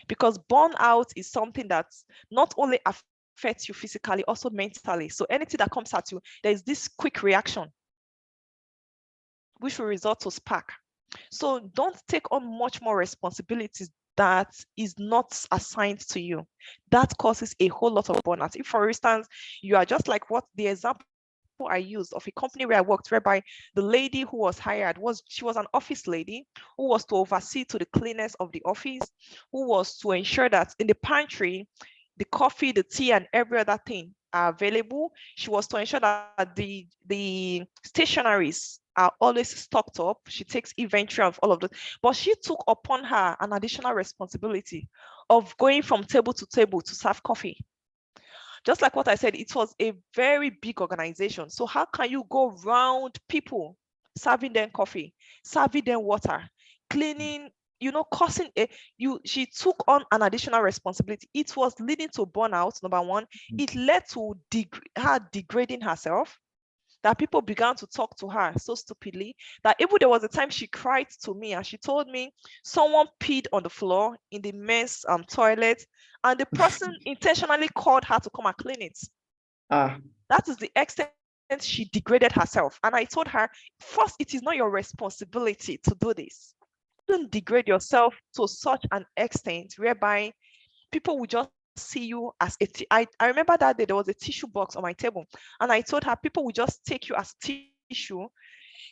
because burnout is something that not only affects you physically, also mentally. So anything that comes at you, there is this quick reaction which will result to spark. So don't take on much more responsibilities that is not assigned to you. That causes a whole lot of burnout. If, for instance, you are just like what the example I used of a company where I worked, whereby the lady who was hired she was an office lady who was to oversee to the cleanliness of the office, who was to ensure that in the pantry, the coffee, the tea, and every other thing are available. She was to ensure that the stationaries are always stocked up. She takes inventory of all of this. But she took upon her an additional responsibility of going from table to table to serve coffee. Just like what I said, it was a very big organization. So how can you go around people, serving them coffee, serving them water, cleaning, causing she took on an additional responsibility. It was leading to burnout, number one. It led to her degrading herself, that people began to talk to her so stupidly that even there was a time she cried to me and she told me someone peed on the floor in the men's toilet, and the person intentionally called her to come and clean it. That is the extent she degraded herself. And I told her, first, it is not your responsibility to do this. Don't degrade yourself to such an extent whereby people will just see you as I remember that day there was a tissue box on my table, and I told her people will just take you as tissue,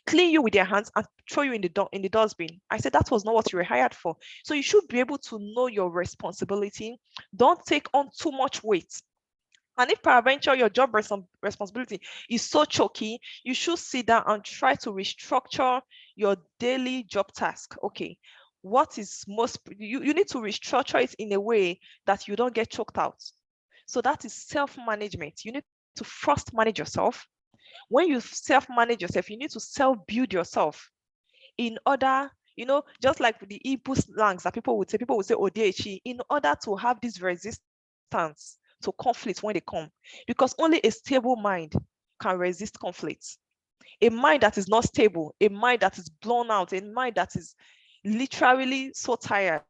clean you with their hands, and throw you in the dustbin. I said that was not what you were hired for. So you should be able to know your responsibility. Don't take on too much weight. And if peradventure your job responsibility is so choky, you should sit down and try to restructure your daily job task. Okay, what is you need to restructure it in a way that you don't get choked out. So that is self-management. You need to first manage yourself. When you self-manage yourself, you need to self-build yourself in order, just like the Igbo slangs that people would say, ODHE, in order to have this resistance to conflict when they come. Because only a stable mind can resist conflicts. A mind that is not stable, a mind that is blown out, a mind that is literally so tired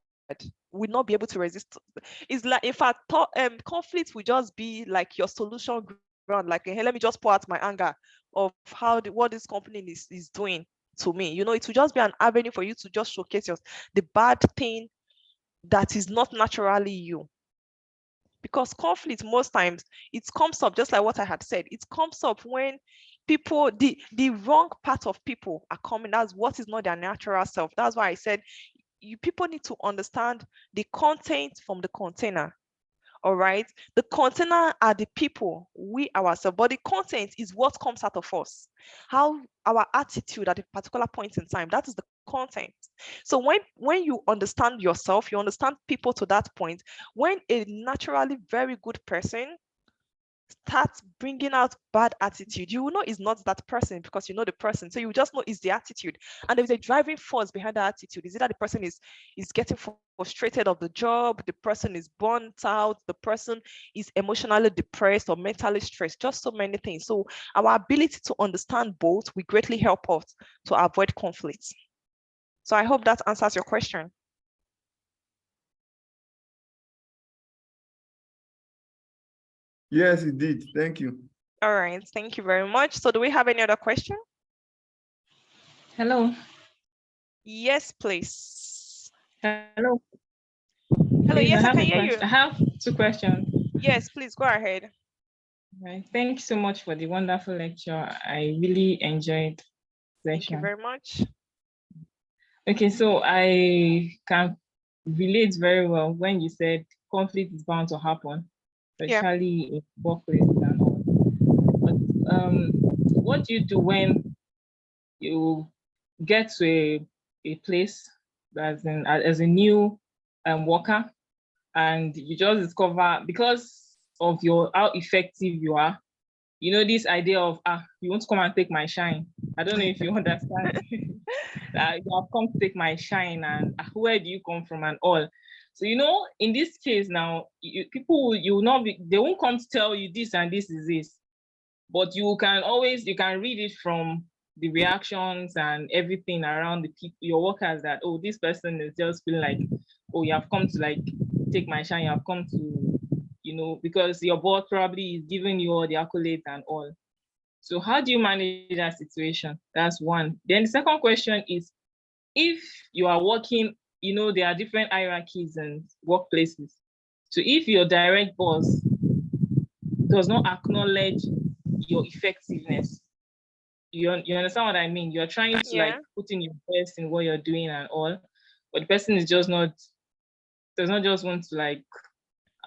will not be able to resist. It's like, in fact, conflict will just be like your solution ground. Like, hey, let me just pour out my anger of what this company is doing to me. It will just be an avenue for you to just showcase the bad thing that is not naturally you. Because conflict, most times, it comes up, just like what I had said, it comes up when people, the wrong part of people are coming. That's what is not their natural self. That's why I said people need to understand the content from the container. All right. The container are the people, we ourselves, but the content is what comes out of us. How our attitude at a particular point in time, that is the content. So when you understand yourself, you understand people to that point, when a naturally very good person starts bringing out bad attitude, you will know it's not that person because you know the person. So you just know it's the attitude. And there's a driving force behind the attitude. Is it that the person is getting frustrated of the job, the person is burnt out, the person is emotionally depressed or mentally stressed, just so many things. So our ability to understand both will greatly help us to avoid conflicts. So I hope that answers your question. Yes, it did. Thank you. All right, thank you very much. So do we have any other question? Hello. Yes, please. Hello. Hello, Please, yes, I have can a hear you. question. I have 2 questions. Yes, please go ahead. Right. Thank you so much for the wonderful lecture. I really enjoyed the Thank you session. very much. Okay, so I can relate very well when you said conflict is bound to happen, Yeah. especially in workplaces and all. But what do you do when you get to a place as a new worker, and you just discover, because of how effective you are, you know, this idea of you want to come and take my shine. I don't know if you understand. You have come to take my shine, and where do you come from and all. So, you know, in this case now, people, you will not be, they won't come to tell you this and this is this, but you can read it from the reactions and everything around the people, your workers, that, oh, this person is just feeling like, oh, you have come to like take my shine, you have come to, you know, because your boss probably is giving you all the accolades and all. So how do you manage that situation? That's one. Then the second question is, if you are working, you know, there are different hierarchies and workplaces. So if your direct boss does not acknowledge your effectiveness, you understand what I mean? You're trying to like put in your best in what you're doing and all, but the person is just not, does not just want to like,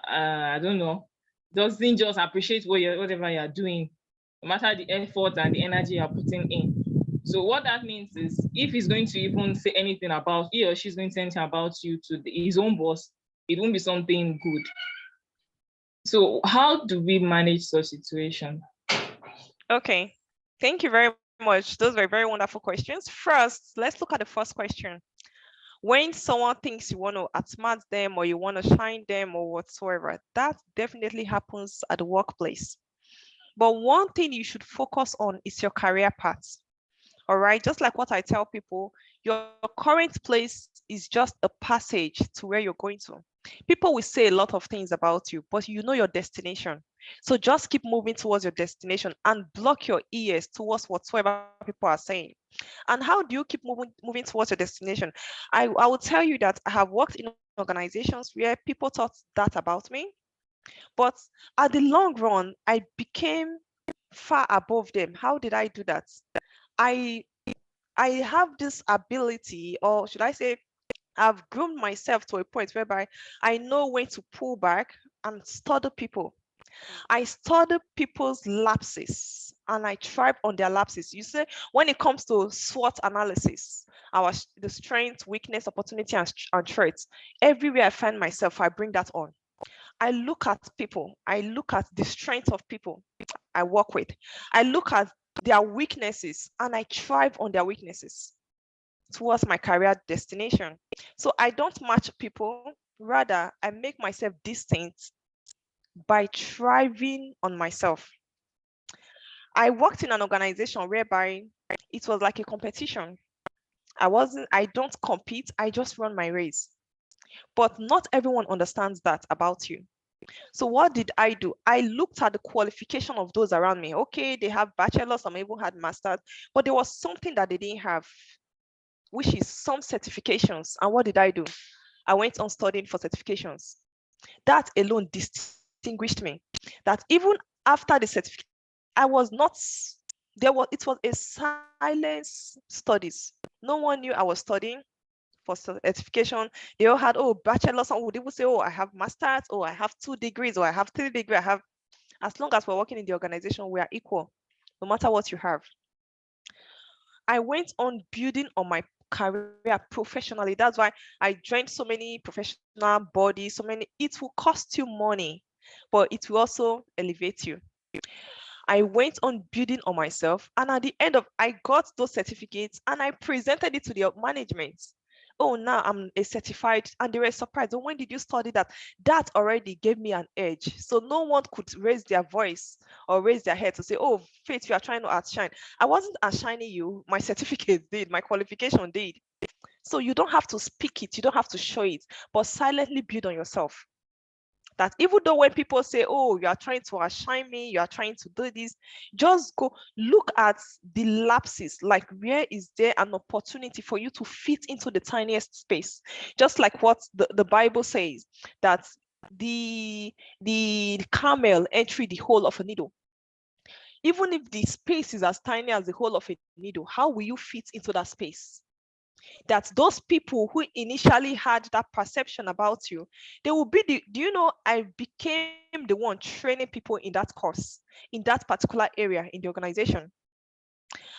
I don't know, doesn't just appreciate whatever you're doing, no matter the effort and the energy you're putting in. So what that means is, if he's going to even say anything about, he or she's going to say anything about you to his own boss, it won't be something good. So how do we manage such situation? Okay, thank you very much. Those were very wonderful questions. First, let's look at the first question. When someone thinks you want to outsmart them or you want to shine them or whatsoever, that definitely happens at the workplace. But one thing you should focus on is your career path. All right, just like what I tell people, your current place is just a passage to where you're going to. People will say a lot of things about you, but you know your destination. So just keep moving towards your destination and block your ears towards whatsoever people are saying. And how do you keep moving towards your destination? I will tell you that I have worked in organizations where people thought that about me, but at the long run, I became far above them. How did I do that? I have this ability, or should I say, I've groomed myself to a point whereby I know when to pull back and study people. I study people's lapses and I thrive on their lapses. You say, when it comes to SWOT analysis, the strength, weakness, opportunity, and threats, everywhere I find myself, I bring that on. I look at people. I look at the strength of people I work with. I look at their weaknesses and I thrive on their weaknesses towards my career destination. So I don't match people, rather I make myself distinct by thriving on myself. I worked in an organization whereby it was like a competition. I don't compete, I just run my race. But not everyone understands that about you. So what did I do? I looked at the qualification of those around me. Okay, they have bachelors, some even had masters, but there was something that they didn't have, which is some certifications. And what did I do? I went on studying for certifications. That alone distinguished me. That even after the certificate, I was not, it was a silence studies. No one knew I was studying. for certification. They all had, oh, bachelor's. Some would even say, oh, I have master's, oh, I have 2 degrees, or I have 3 degrees. I have, as long as we're working in the organization, we are equal, no matter what you have. I went on building on my career professionally. That's why I joined so many professional bodies, so many. It will cost you money, but it will also elevate you. I went on building on myself, and at the end of, I got those certificates and I presented it to the management. Oh, now I'm a certified, and they were surprised. Oh, when did you study that? That already gave me an edge. So no one could raise their voice or raise their head to say, oh, Faith, you are trying to outshine. I wasn't outshining you. My certificate did, my qualification did. So you don't have to speak it, you don't have to show it, but silently build on yourself. That even though when people say, oh, you are trying to outshine me, you are trying to do this, just go look at the lapses, like where is there an opportunity for you to fit into the tiniest space? Just like what the Bible says, that the camel entering the hole of a needle. Even if the space is as tiny as the hole of a needle, how will you fit into that space? That those people who initially had that perception about you, they will be the, do you know, I became the one training people in that course, in that particular area in the organization.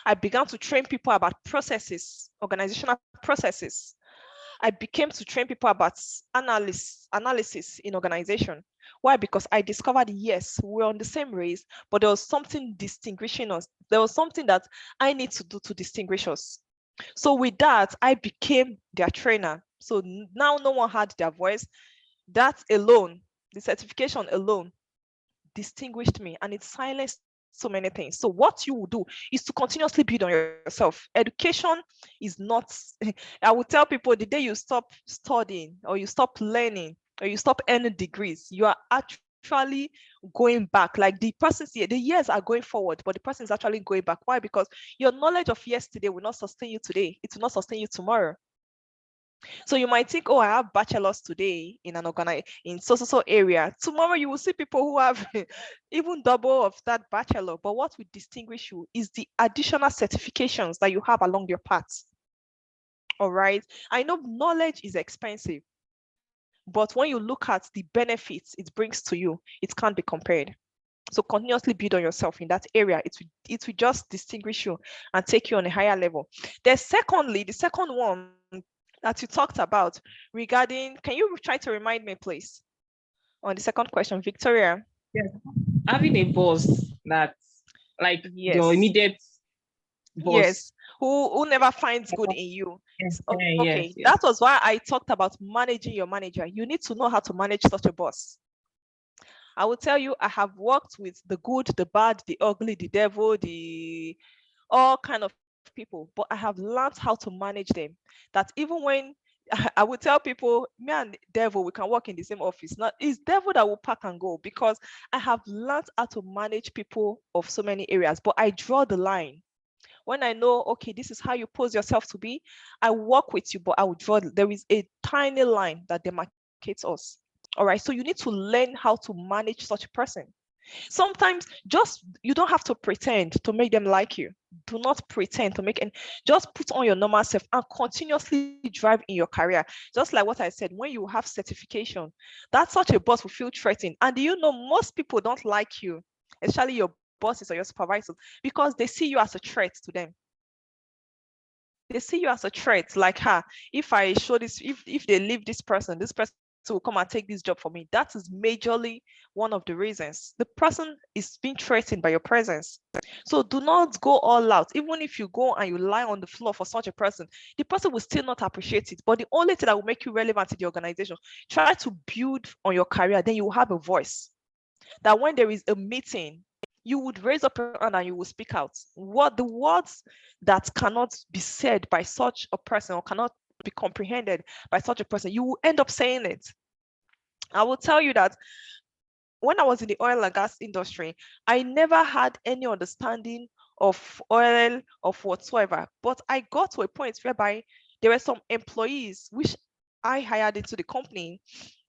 I began to train people about processes, organizational processes. I became to train people about analysis in organization. Why? Because I discovered, yes, we're on the same race, but there was something distinguishing us. There was something that I need to do to distinguish us. So with that, I became their trainer. So now no one had their voice. That alone, the certification alone, distinguished me, and it silenced so many things. So what you will do is to continuously build on yourself. Education is not, I will tell people, the day you stop studying or you stop learning or you stop earning degrees, you are actually going back. Like the person's here, the years are going forward, but the person is actually going back. Why? Because your knowledge of yesterday will not sustain you today. It will not sustain you tomorrow. So you might think, oh, I have bachelors today in an in so area. Tomorrow you will see people who have even double of that bachelor. But what will distinguish you is the additional certifications that you have along your path. All right. I know knowledge is expensive, but when you look at the benefits it brings to you, it can't be compared. So continuously build on yourself in that area. It will just distinguish you and take you on a higher level. Then secondly, the second one that you talked about regarding, can you try to remind me, please, on the second question, Victoria? Yes. Having a boss that, like, Yes. your immediate boss. Yes, who never finds good in you. Yes. Okay, Yes. that was why I talked about managing your manager. You need to know how to manage such a boss. I will tell you, I have worked with the good, the bad, the ugly, the devil, all kind of people, but I have learned how to manage them. That even when I would tell people, me and devil, we can work in the same office. Not it's devil that will pack and go, because I have learned how to manage people of so many areas, but I draw the line. When I know, okay, this is how you pose yourself to be, I work with you, but I will draw, there is a tiny line that demarcates us. All right, so you need to learn how to manage such a person. Sometimes you don't have to pretend to make them like you. Do not pretend to make, and just put on your normal self and continuously drive in your career. Just like what I said, when you have certification, that such a boss will feel threatened. And do you know, most people don't like you, especially your bosses or your supervisors, because they see you as a threat to them. They see you as a threat, like, if I show this, if they leave this person will come and take this job for me. That is majorly one of the reasons. The person is being threatened by your presence. So do not go all out. Even if you go and you lie on the floor for such a person, the person will still not appreciate it. But the only thing that will make you relevant to the organization, try to build on your career, then you will have a voice. That when there is a meeting, you would raise up your hand and you will speak out. What the words that cannot be said by such a person or cannot be comprehended by such a person, you will end up saying it. I will tell you that when I was in the oil and gas industry, I never had any understanding of oil, of whatsoever. But I got to a point whereby there were some employees which I hired into the company.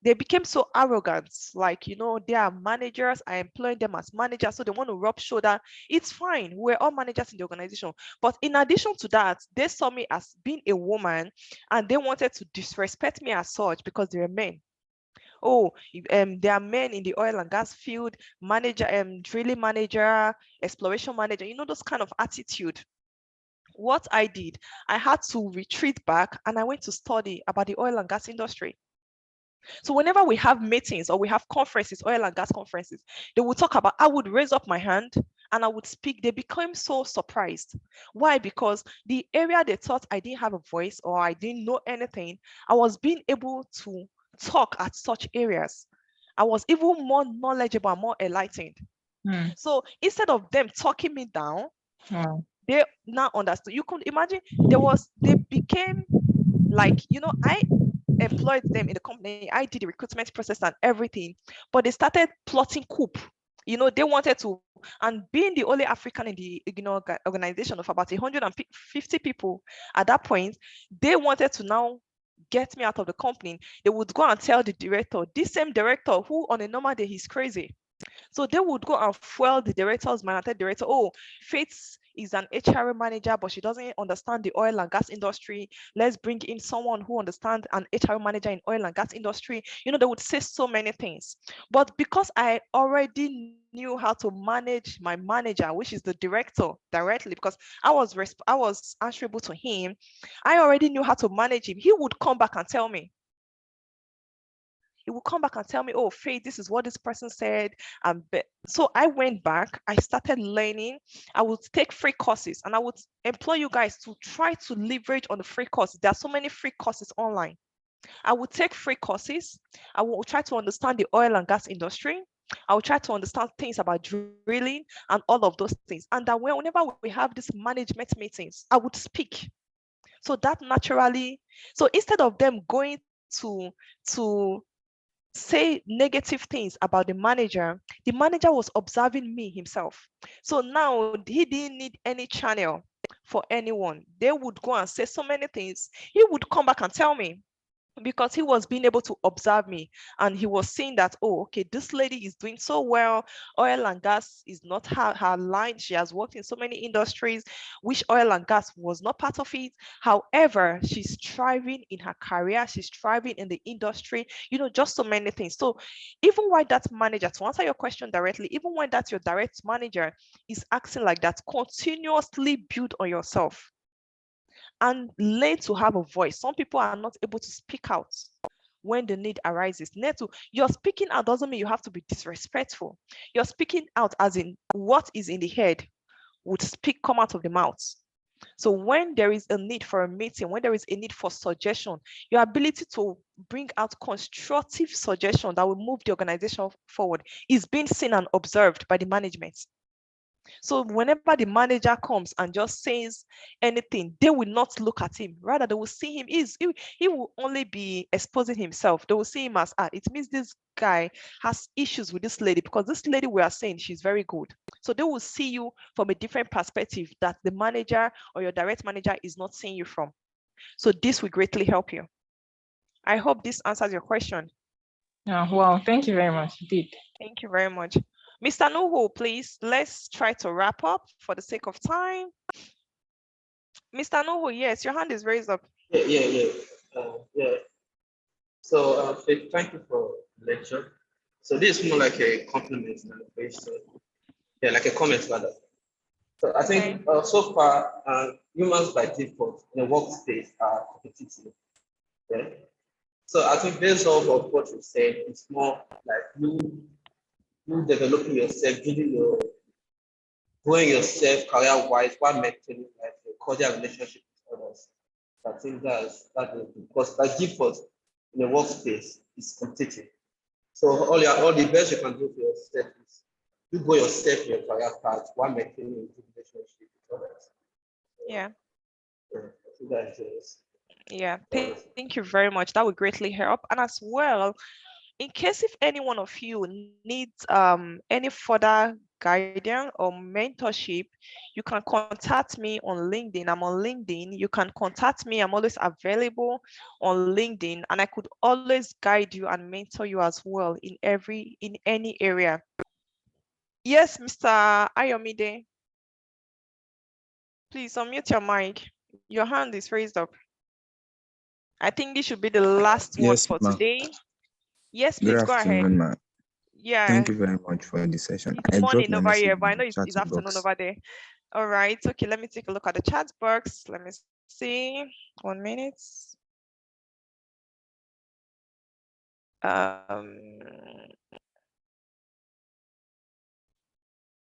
they became so arrogant, like, they are managers, I employ them as managers, so they want to rub shoulder. It's fine, we're all managers in the organization. But in addition to that, they saw me as being a woman, and they wanted to disrespect me as such because they're men. Oh, there are men in the oil and gas field, manager, drilling manager, exploration manager, those kind of attitude. What I did, I had to retreat back, and I went to study about the oil and gas industry. So whenever we have meetings or we have conferences, oil and gas conferences, they will talk about, I would raise up my hand and I would speak. They became so surprised. Why? Because the area they thought I didn't have a voice or I didn't know anything, I was being able to talk at such areas. I was even more knowledgeable and more enlightened. So instead of them talking me down, they now understood. You could imagine they became like, I employed them in the company. I did the recruitment process and everything, but they started plotting coup. They wanted to, and being the only African in the organization of about 150 people at that point, they wanted to now get me out of the company. They would go and tell the director, this same director who on a normal day he's crazy. So they would go and fuel the director's mind and tell the director, oh, Faith is an HR manager, but she doesn't understand the oil and gas industry. Let's bring in someone who understands an HR manager in oil and gas industry. They would say so many things. But because I already knew how to manage my manager, which is the director directly, because I was answerable to him, I already knew how to manage him. He would come back and tell me, oh, Faith, this is what this person said. So I went back, I started learning. I would take free courses, and I would employ you guys to try to leverage on the free courses. There are so many free courses online. I would take free courses. I will try to understand the oil and gas industry. I will try to understand things about drilling and all of those things. And that whenever we have these management meetings, I would speak. So that naturally, so instead of them going to say negative things about the manager was observing me himself. So now he didn't need any channel for anyone. They would go and say so many things. He would come back and tell me, because he was being able to observe me, and he was seeing that, oh, okay, this lady is doing so well. Oil and gas is not her line. She has worked in so many industries, which oil and gas was not part of it. However, she's thriving in her career. She's thriving in the industry, just so many things. So even when that manager, to answer your question directly, even when that's your direct manager is acting like that, continuously build on yourself and learn to have a voice. Some people are not able to speak out when the need arises. You're speaking out doesn't mean you have to be disrespectful. You're speaking out as in what is in the head would come out of the mouth. So when there is a need for a meeting, when there is a need for suggestion, your ability to bring out constructive suggestion that will move the organization forward is being seen and observed by the management. So whenever the manager comes and just says anything, they will not look at him. Rather, they will see him. He will only be exposing himself. They will see him as, it means this guy has issues with this lady, because this lady we are saying she's very good. So they will see you from a different perspective that the manager or your direct manager is not seeing you from. So this will greatly help you. I hope this answers your question. Well, thank you very much. It did. Thank you very much. Mr. Nuhu, please, let's try to wrap up for the sake of time. Mr. Nuhu, yes, your hand is raised up. Yeah. So, thank you for the lecture. So this is more like a compliment than a question. Yeah, like a comment rather. So I think so far, humans by default in the workspace are competitive. Yeah. So I think based off of what you said, it's more like you developing yourself, growing yourself career-wise while maintaining like a cordial relationship with others. I think that's because by default in the workspace is competitive. So all the best you can do for yourself is you grow yourself in your career path while maintaining a good relationship with others. Yeah. I think that is Yeah, thank you very much. That would greatly help. And as well, in case if any one of you needs any further guidance or mentorship, you can contact me on LinkedIn. I'm on LinkedIn. You can contact me. I'm always available on LinkedIn, and I could always guide you and mentor you as well in any area. Yes, Mr. Ayomide. Please unmute your mic. Your hand is raised up. I think this should be the last one for today. Yes, please go ahead. Ma. Yeah. Thank you very much for the session. It's morning over here, but I know it's afternoon over there. All right. Okay, let me take a look at the chat box. Let me see. 1 minute.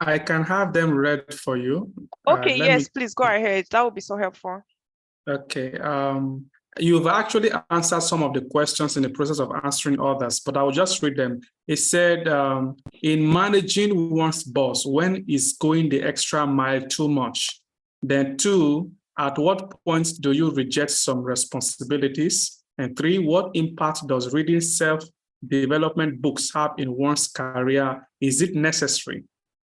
I can have them read for you. Okay, yes, please go ahead. That would be so helpful. Okay. You've actually answered some of the questions in the process of answering others, but I'll just read them. It said, in managing one's boss, when is going the extra mile too much? Then 2, at what point do you reject some responsibilities? And 3, what impact does reading self-development books have in one's career? Is it necessary?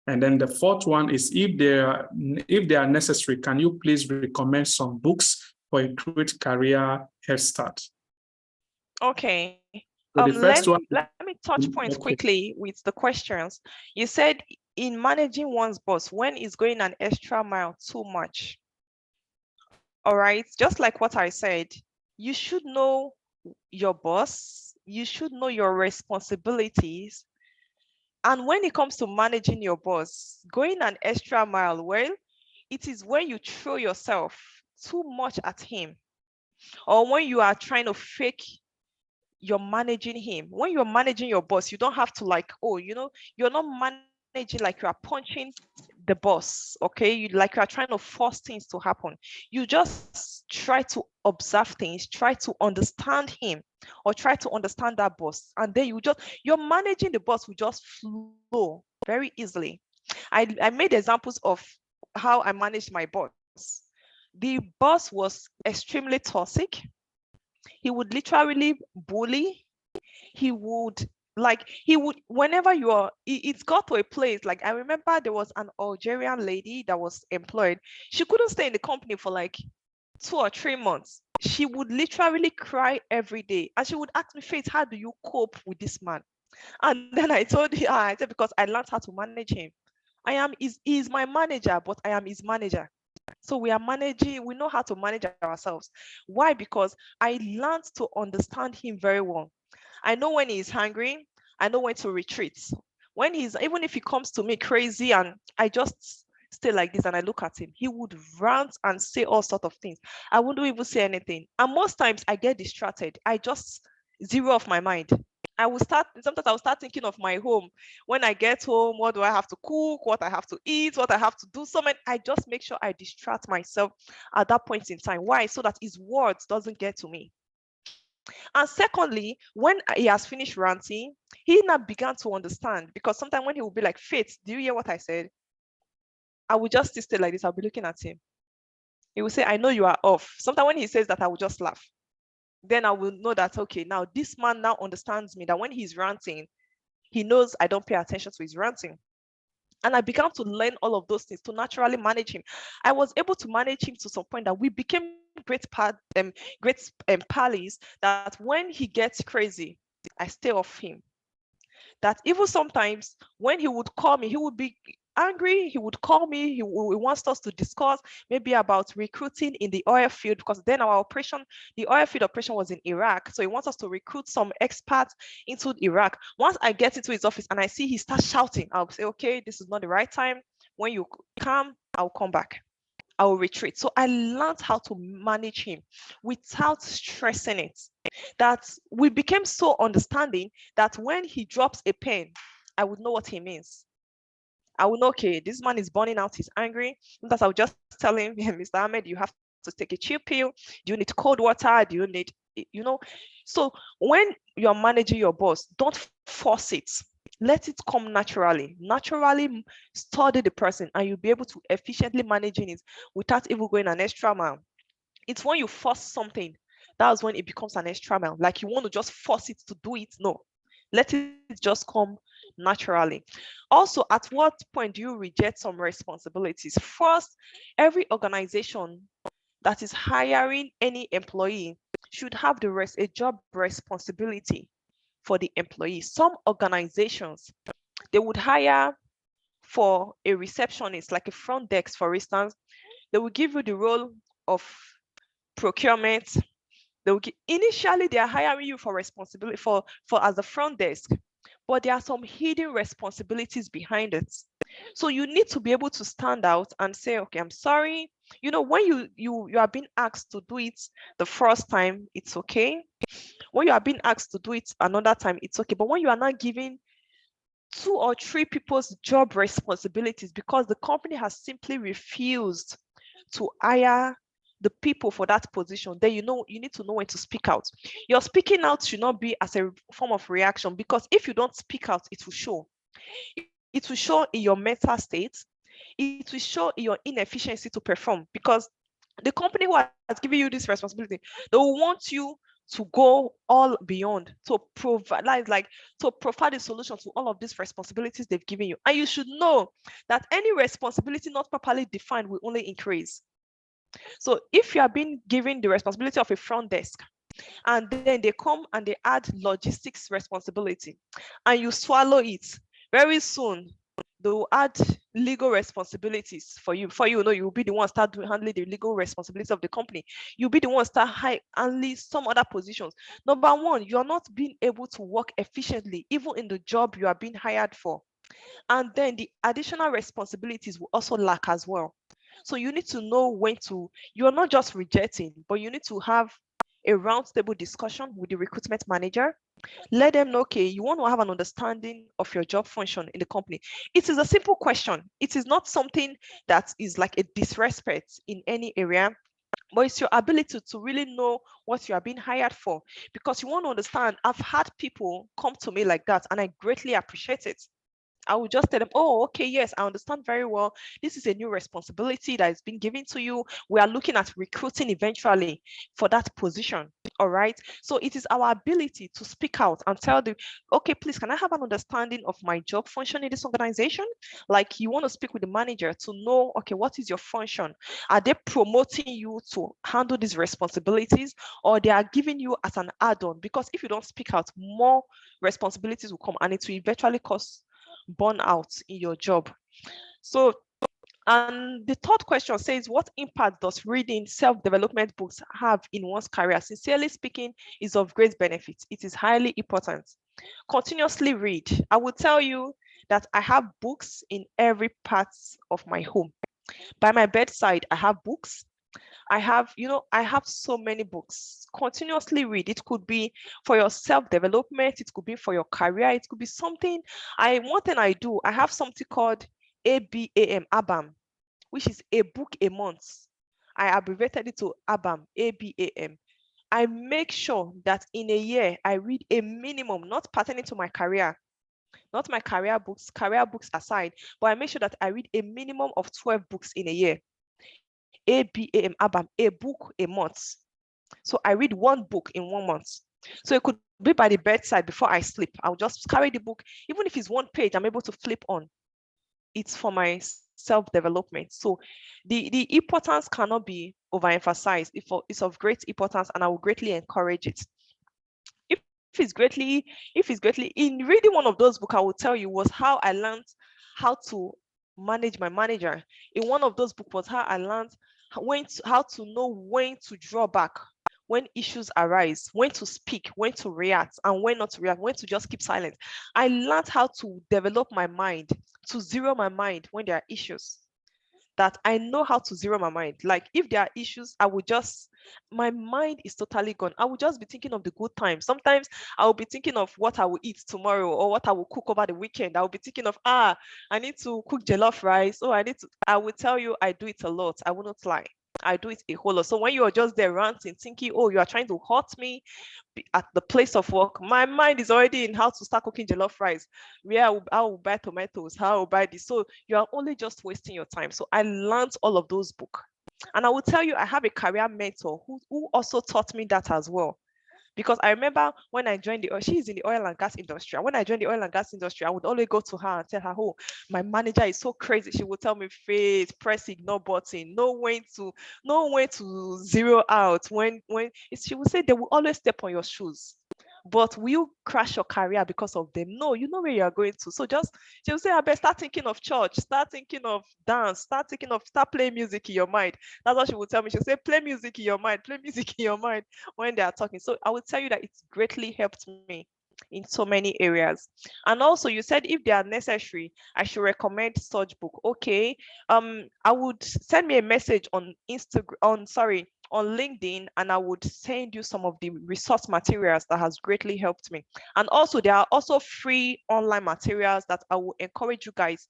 And then the 4th one is, if they are necessary, can you please recommend some books for a great career head start? Okay. So the first one, let me touch points quickly with the questions. You said, in managing one's boss, when is going an extra mile too much? All right, just like what I said, you should know your boss, you should know your responsibilities. And when it comes to managing your boss, going an extra mile, well, it is when you throw yourself too much at him, or when you are trying to fake you're managing him. When you're managing your boss, you don't have to you're not managing like you are punching the boss, okay? You are trying to force things to happen. You just try to observe things, try to understand him, or try to understand that boss. And then you're managing the boss will just flow very easily. I made examples of how I managed my boss. The boss was extremely toxic. He would literally bully. He would whenever it's got to a place, like I remember there was an Algerian lady that was employed. She couldn't stay in the company for like 2 or 3 months. She would literally cry every day. And she would ask me, Faith, how do you cope with this man? And then I told her, I said, because I learned how to manage him. He's my manager, but I am his manager. So we know how to manage ourselves. Why? Because I learned to understand him very well. I know when he's hungry, I know when to retreat. Even if he comes to me crazy and I just stay like this and I look at him, he would rant and say all sorts of things. I wouldn't even say anything. And most times I get distracted. I just zero off my mind. Sometimes I'll start thinking of my home. When I get home, what do I have to cook, what I have to eat, what I have to do. I just make sure I distract myself at that point in time. Why? So that his words doesn't get to me. And secondly, when he has finished ranting, he now began to understand, because sometimes when he will be like, Faith, do you hear what I said? I will just stay like this. I'll be looking at him. He will say, I know you are off. Sometimes when he says that, I will just laugh. Then I will know that, okay, now this man now understands me, that when he's ranting, he knows I don't pay attention to his ranting. And I began to learn all of those things to naturally manage him. I was able to manage him to some point that we became great pals, that when he gets crazy, I stay off him. That even sometimes when he would call me, he would be angry. He would call me. He wants us to discuss maybe about recruiting in the oil field, because then the oil field operation was in Iraq. So he wants us to recruit some experts into Iraq. Once I get into his office and I see he starts shouting, I'll say, okay, this is not the right time. When you come, I'll come back. I will retreat. So I learned how to manage him without stressing it. That we became so understanding that when he drops a pen, I would know what he means. I would know, okay, this man is burning out, he's angry. Sometimes I'll just tell him, Mr. Ahmed, you have to take a chill pill. Do you need cold water? Do you need, So when you're managing your boss, don't force it. Let it come naturally. Naturally study the person, and you'll be able to efficiently manage it without even going an extra mile. It's when you force something, that's when it becomes an extra mile. Like you want to just force it to do it. No, let it just come naturally. Also, at what point do you reject some responsibilities? First, every organization that is hiring any employee should have a job responsibility for the employee. Some organizations, they would hire for a receptionist, like a front desk, for instance. They will give you the role of procurement. Initially, they are hiring you for responsibility for as a front desk, but there are some hidden responsibilities behind it. So you need to be able to stand out and say, okay, I'm sorry. You know, when you are being asked to do it the first time, it's okay. When you are being asked to do it another time, it's okay. But when you are not giving 2 or 3 people's job responsibilities because the company has simply refused to hire the people for that position, then you need to know when to speak out. Your speaking out should not be as a form of reaction, because if you don't speak out, it will show. It will show in your mental state. It will show in your inefficiency to perform, because the company who has given you this responsibility, they will want you to go all beyond to provide the solution to all of these responsibilities they've given you. And you should know that any responsibility not properly defined will only increase. So if you are being given the responsibility of a front desk, and then they come and they add logistics responsibility, and you swallow it, very soon they will add legal responsibilities for you. Before you know, you'll be the one start handling the legal responsibilities of the company. You'll be the one start handling some other positions. Number one, you're not being able to work efficiently, even in the job you are being hired for. And then the additional responsibilities will also lack as well. So you need to know when to, you're not just rejecting, but you need to have a roundtable discussion with the recruitment manager. Let them know, okay, you want to have an understanding of your job function in the company. It is a simple question. It is not something that is like a disrespect in any area, but it's your ability to really know what you are being hired for. Because you want to understand, I've had people come to me like that, and I greatly appreciate it. I will just tell them, oh, okay, yes, I understand very well. This is a new responsibility that is being given to you. We are looking at recruiting eventually for that position. All right. So it is our ability to speak out and tell them, okay, please, can I have an understanding of my job function in this organization? Like, you want to speak with the manager to know, okay, what is your function? Are they promoting you to handle these responsibilities, or they are giving you as an add-on? Because if you don't speak out, more responsibilities will come, and it will eventually cause burnout in your job. So, and the third question says, what impact does reading self-development books have in one's career? Sincerely speaking, is of great benefit. It is highly important. Continuously read. I will tell you that I have books in every part of my home. By my bedside, I have books. I have so many books. Continuously read. It could be for your self-development. It could be for your career. It could be something. One thing I do, I have something called ABAM, which is a book a month. I abbreviated it to ABAM. I make sure that in a year, I read a minimum, not pertaining to my career, not my career books aside, but I make sure that I read a minimum of 12 books in a year. ABAM, a book a month. So I read one book in 1 month. So it could be by the bedside before I sleep. I'll just carry the book. Even if it's one page, I'm able to flip on. It's for my self-development. So the importance cannot be overemphasized. It's of great importance, and I will greatly encourage it. If it's greatly in reading one of those books, I will tell you, was how I learned how to manage my manager. In one of those books was how I learned how to know when to draw back when issues arise, when to speak, when to react, and when not to react, when to just keep silent. I learned how to develop my mind, to zero my mind when there are issues. That I know how to zero my mind. Like, if there are issues, my mind is totally gone. I will just be thinking of the good times. Sometimes I will be thinking of what I will eat tomorrow, or what I will cook over the weekend. I will be thinking of, I need to cook jollof rice. I will tell you, I do it a lot. I will not lie. I do it a whole lot. So when you are just there ranting, thinking, oh, you are trying to hurt me at the place of work, my mind is already in how to start cooking jollof rice, where I will buy tomatoes, how I will buy this. So you are only just wasting your time. So I learned all of those books. And I will tell you, I have a career mentor who also taught me that as well. Because I remember when I joined she's in the oil and gas industry. And when I joined the oil and gas industry, I would always go to her and tell her, oh, my manager is so crazy. She would tell me, Faith, press ignore button, know when to zero out. When she would say they will always step on your shoes. But will you crash your career because of them? No, you know where you are going to. So she'll say, I better start thinking of church, start thinking of dance, start playing music in your mind. That's what she would tell me. She'll say, play music in your mind, play music in your mind when they are talking. So I would tell you that it's greatly helped me in so many areas. And also you said if they are necessary, I should recommend such book. Okay. I would send me a message on on LinkedIn, and I would send you some of the resource materials that has greatly helped me. And also there are also free online materials that I will encourage you guys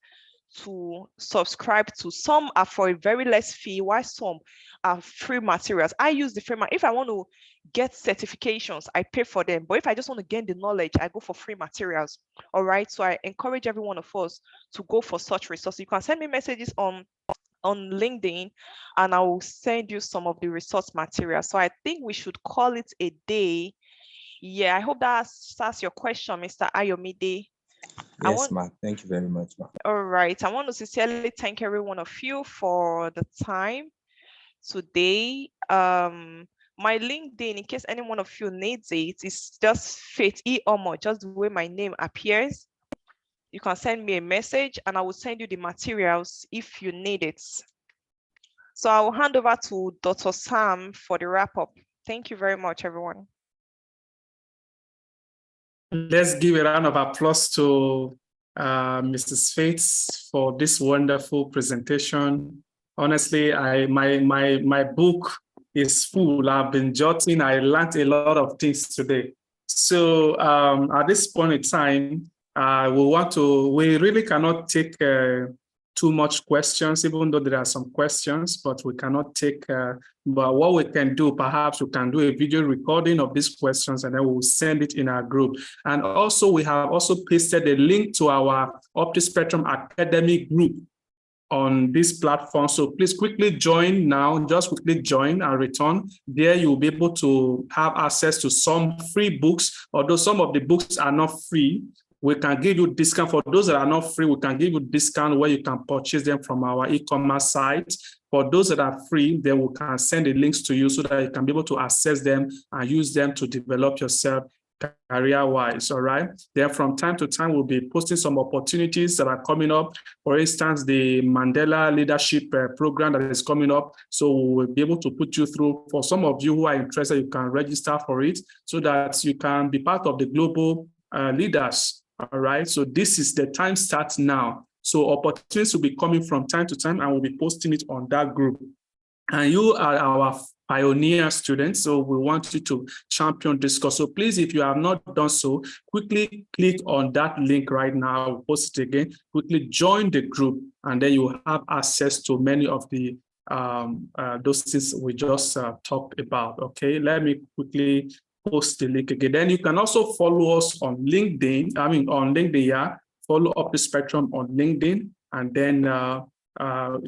to subscribe to. Some are for a very less fee, while some are free materials. I use the free if I want to get certifications, I pay for them. But if I just want to gain the knowledge, I go for free materials. All right. So I encourage every one of us to go for such resources. You can send me messages on LinkedIn, and I will send you some of the resource materials. So I think we should call it a day. Yeah, I hope that answers your question, Mr. Ayomide. Yes, ma. Thank you very much, ma. All right. I want to sincerely thank every one of you for the time today. My LinkedIn, in case any one of you needs it, is just Faith E. Omo, just the way my name appears. You can send me a message and I will send you the materials if you need it. So I'll hand over to Dr. Sam for the wrap up. Thank you very much, everyone. Let's give a round of applause to Mrs. Faith for this wonderful presentation. Honestly, my book is full. I've been jotting. I learned a lot of things today. So at this point in time, we really cannot take too much questions, even though there are some questions, but we cannot take, but what we can do, perhaps we can do a video recording of these questions and then we'll send it in our group. And also we have also pasted a link to our Optispectrum Academy group on this platform. So please quickly join now, just quickly join and return. There you'll be able to have access to some free books, although some of the books are not free. We can give you discount. For those that are not free, we can give you discount where you can purchase them from our e-commerce site. For those that are free, then we can send the links to you so that you can be able to access them and use them to develop yourself career-wise, all right? Then from time to time, we'll be posting some opportunities that are coming up. For instance, the Mandela Leadership Program that is coming up. So we'll be able to put you through. For some of you who are interested, you can register for it so that you can be part of the global leaders. All right, so this is the time starts now. So opportunities will be coming from time to time and we'll be posting it on that group. And you are our pioneer students, so we want you to champion this course. So please, if you have not done so, quickly click on that link right now. I'll post it again. Quickly join the group and then you will have access to many of the those things we just talked about. Okay, let me quickly post the link again. Then you can also follow us on LinkedIn. On LinkedIn, yeah. Follow Optispectrum on LinkedIn, and then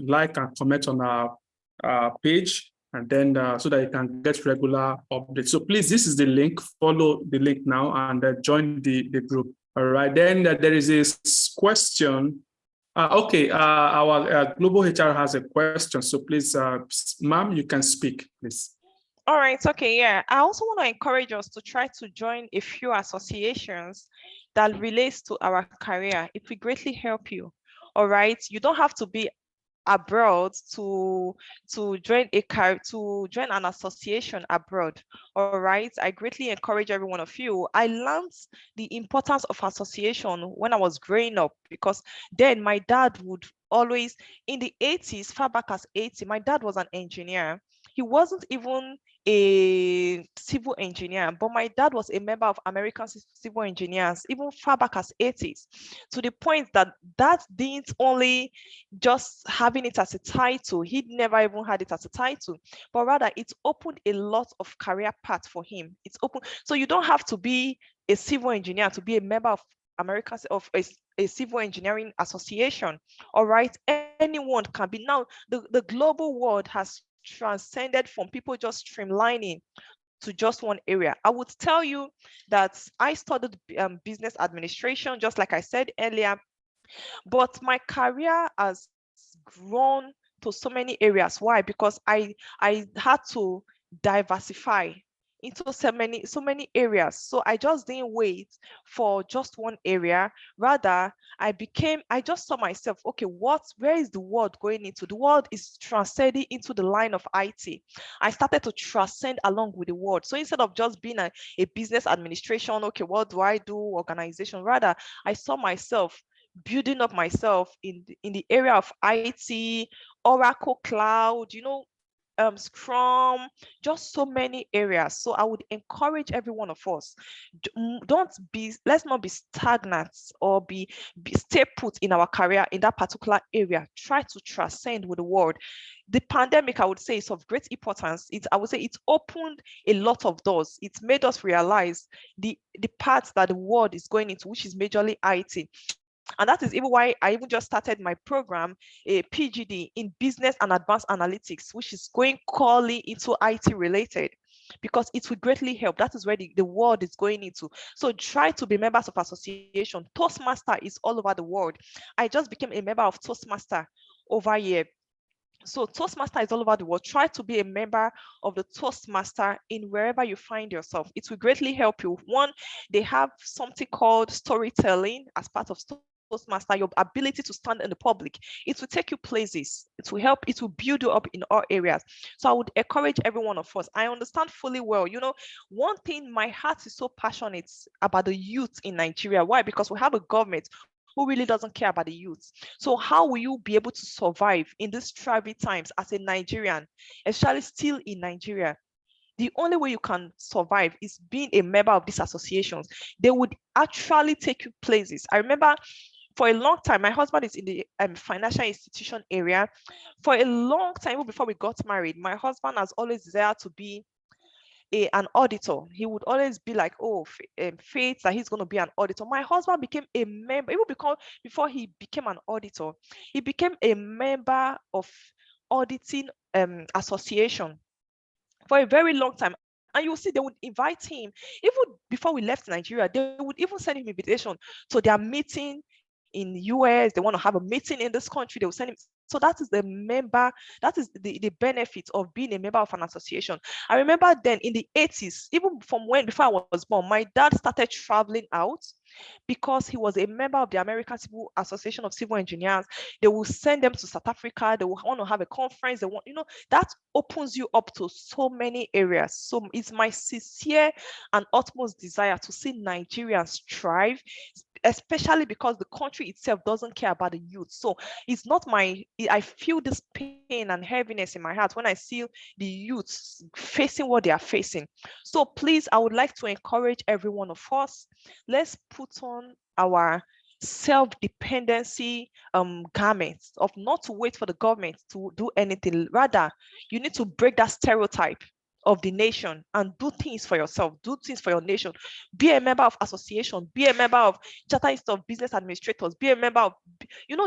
like and comment on our page, and then so that you can get regular updates. So please, this is the link. Follow the link now and join the group. All right. Then there is a question. Okay. Our global HR has a question. So please, ma'am, you can speak, please. All right, okay, yeah. I also want to encourage us to try to join a few associations that relates to our career. It will greatly help you. All right, you don't have to be abroad to join an association abroad. All right, I greatly encourage every one of you. I learned the importance of association when I was growing up, because then my dad would always, in the 80s, far back as 80, my dad was an engineer. He wasn't even a civil engineer, but my dad was a member of American Civil Engineers, even far back as 80s, to the point that didn't only just having it as a title, he'd never even had it as a title, but rather it opened a lot of career paths for him. It's open, so you don't have to be a civil engineer to be a member of a civil engineering association. All right, anyone can be. Now the global world has transcended from people just streamlining to just one area. I would tell you that I studied business administration, just like I said earlier, but my career has grown to so many areas. Why? Because I had to diversify into so many areas. So I just didn't wait for just one area. Rather, I just saw myself, okay, where is the world going into? The world is transcending into the line of IT. I started to transcend along with the world. So instead of just being a business administration, okay, what do I do? Organization. Rather, I saw myself building up myself in the area of IT, Oracle Cloud, Scrum, just so many areas. So I would encourage every one of us, let's not be stagnant or stay put in our career in that particular area. Try to transcend with the world. The pandemic, I would say, is of great importance. I would say it opened a lot of doors. It made us realize the path that the world is going into, which is majorly IT. And that is even why I even just started my program, a PGD in business and advanced analytics, which is going core into IT related, because it will greatly help. That is where the world is going into. So try to be members of association. Toastmaster is all over the world. I just became a member of Toastmaster over here. So Toastmaster is all over the world. Try to be a member of the Toastmaster in wherever you find yourself. It will greatly help you. One, they have something called storytelling as part of Toastmaster, your ability to stand in the public. It will take you places. It will help. It will build you up in all areas. So I would encourage every one of us. I understand fully well. One thing, my heart is so passionate about the youth in Nigeria. Why? Because we have a government who really doesn't care about the youth. So how will you be able to survive in these trying times as a Nigerian, especially still in Nigeria? The only way you can survive is being a member of these associations. They would actually take you places. I remember for a long time, my husband is in the financial institution area. For a long time, even before we got married, my husband has always desired to be an auditor. He would always be like, oh, faith that he's going to be an auditor. My husband became a member, even before he became an auditor, he became a member of auditing association for a very long time. And you will see they would invite him. Even before we left Nigeria, they would even send him invitation to their meeting in the US. They want to have a meeting in this country. They will send him. So that is the benefit of being a member of an association. I remember then in the 80s, even before I was born, my dad started traveling out because he was a member of the American Civil Association of Civil Engineers. They will send them to South Africa. They will want to have a conference. That opens you up to so many areas. So it's my sincere and utmost desire to see Nigerians thrive, especially because the country itself doesn't care about the youth. So it's not I feel this pain and heaviness in my heart when I see the youths facing what they are facing. So please, I would like to encourage every one of us, let's put on our self-dependency garments of not to wait for the government to do anything. Rather, you need to break that stereotype of the nation and do things for yourself, do things for your nation. Be a member of association, be a member of Charter Institute of Business Administrators, be a member of,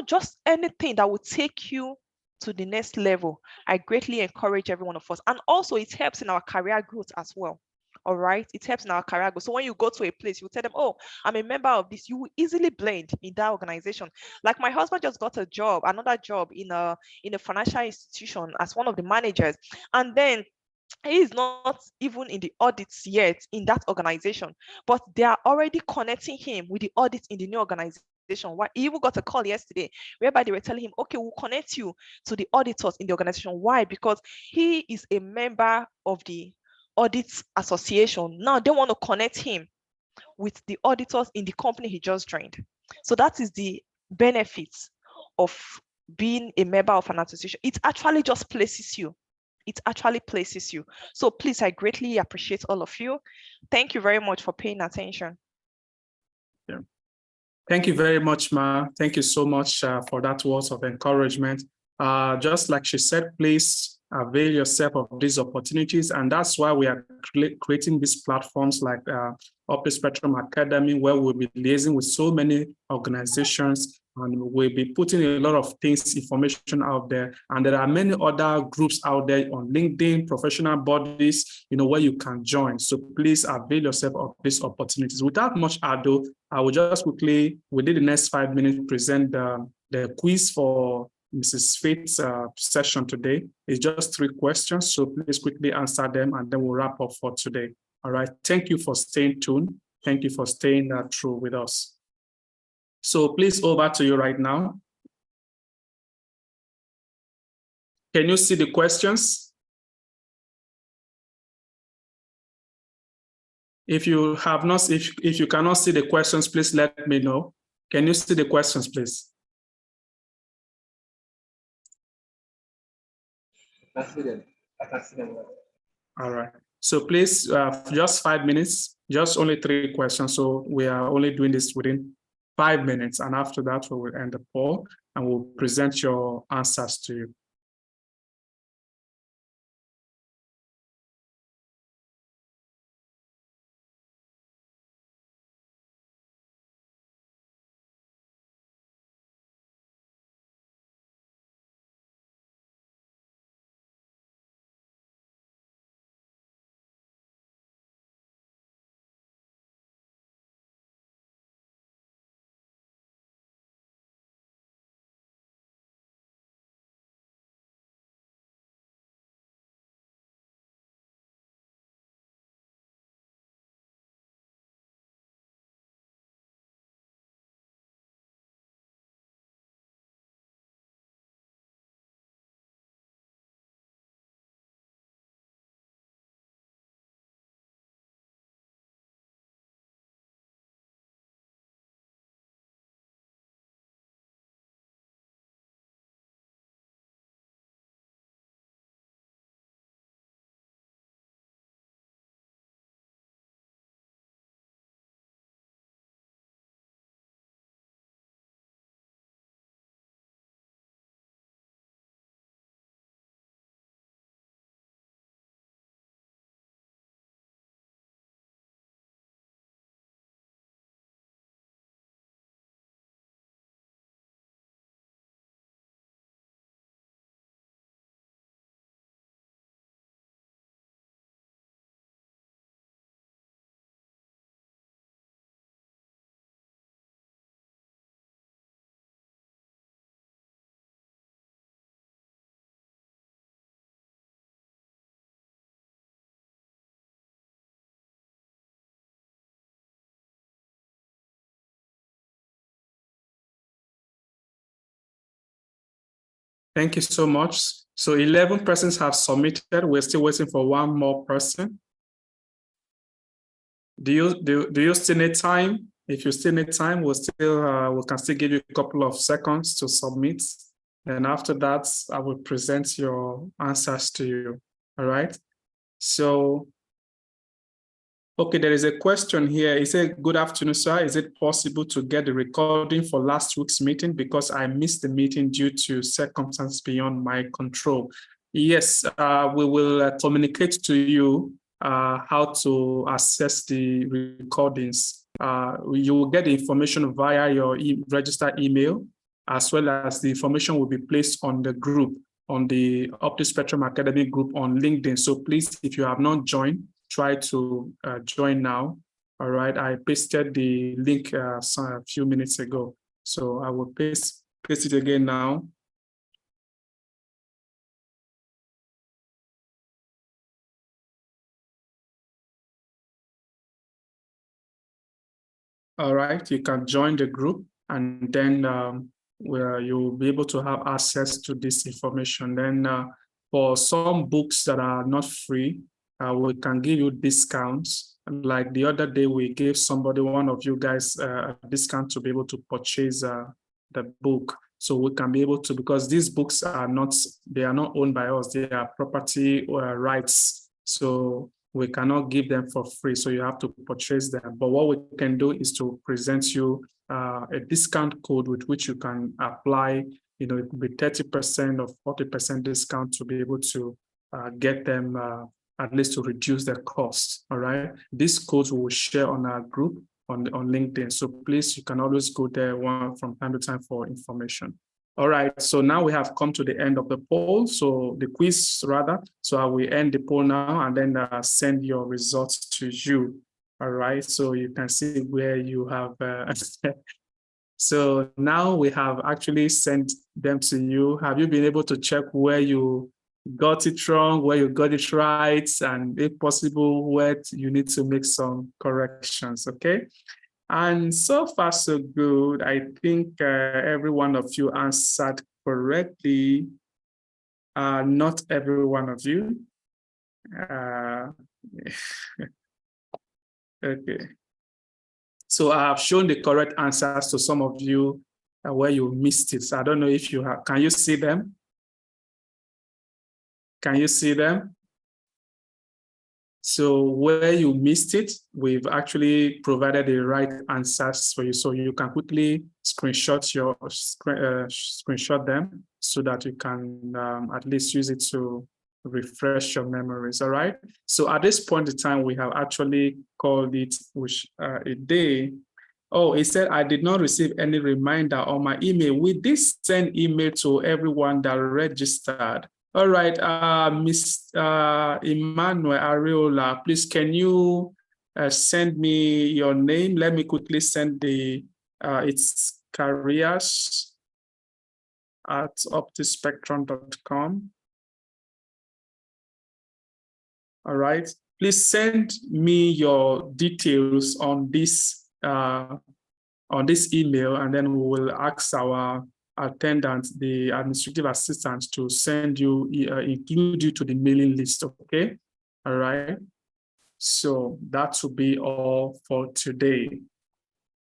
just anything that will take you to the next level. I greatly encourage every one of us. And also it helps in our career growth as well. All right, it helps in our career growth. So when you go to a place, you tell them, oh, I'm a member of this, you will easily blend in that organization. Like my husband just got another job in a financial institution as one of the managers. And then he is not even in the audits yet in that organization, but they are already connecting him with the audits in the new organization. Why? He even got a call yesterday whereby they were telling him, okay, we'll connect you to the auditors in the organization. Why? Because he is a member of the audits association. Now they want to connect him with the auditors in the company he just joined. So that is the benefits of being a member of an association. It actually just places you. It actually places you. So please, I greatly appreciate all of you. Thank you very much for paying attention. Yeah. Thank you very much, Ma. Thank you so much for that words of encouragement. Just like she said, please avail yourself of these opportunities. And that's why we are creating these platforms like Optispectrum Academy, where we'll be liaising with so many organizations And we'll be putting a lot of things, information out there. And there are many other groups out there on LinkedIn, professional bodies, where you can join. So please avail yourself of these opportunities. Without much ado, I will just quickly, within the next 5 minutes, present the quiz for Mrs. Faith's session today. It's just 3 questions. So please quickly answer them and then we'll wrap up for today. All right. Thank you for staying tuned. Thank you for staying through with us. So please, over to you right now. Can you see the questions? If you have not, if you cannot see the questions, please let me know. Can you see the questions, please? I can see them. I can see them. All right. So please, just 5 minutes, just only 3 questions. So we are only doing this within 5 minutes. And after that, we will end the poll and we'll present your answers to you. Thank you so much. So 11 persons have submitted. We're still waiting for 1 more person. Do you still need time? If you still need time, we can still give you a couple of seconds to submit. And after that, I will present your answers to you. All right. So, okay, there is a question here. It says, good afternoon, sir. Is it possible to get the recording for last week's meeting because I missed the meeting due to circumstances beyond my control? Yes, we will communicate to you how to access the recordings. You will get the information via your registered email, as well as the information will be placed on the group, on the Optispectrum Academy group on LinkedIn. So please, if you have not joined, try to join now. All right, I pasted the link a few minutes ago. So I will paste it again now. All right, you can join the group and then where you'll be able to have access to this information. Then for some books that are not free, we can give you discounts. Like the other day, we gave one of you guys a discount to be able to purchase the book. So we can be able to, because these books are not owned by us, they are property rights. So we cannot give them for free, so you have to purchase them. But what we can do is to present you a discount code with which you can apply. It could be 30% or 40% discount to be able to get them at least to reduce their cost. All right. These codes we will share on our group on LinkedIn. So please, you can always go there from time to time for information. All right, so now we have come to the end of the poll, so the quiz rather. So I will end the poll now and then send your results to you. All right, so you can see where you have. So now we have actually sent them to you. Have you been able to check where you got it wrong, where you got it right, and if possible, where you need to make some corrections, okay? And so far, so good. I think every one of you answered correctly. Not every one of you. Okay. So I have shown the correct answers to some of you where you missed it. So I don't know if you have, can you see them? Can you see them? So where you missed it, we've actually provided the right answers for you. So you can quickly screenshot them so that you can at least use it to refresh your memories. All right. So at this point in time, we have actually called it a day. Oh, it said I did not receive any reminder on my email. We did send email to everyone that registered. All right, Ms. Emmanuel Areola, please can you send me your name? Let me quickly send it's careers@optispectrum.com. All right, please send me your details on this email, and then we will ask our attendant, the administrative assistant, to send you, include you to the mailing list, okay? All right. So that will be all for today.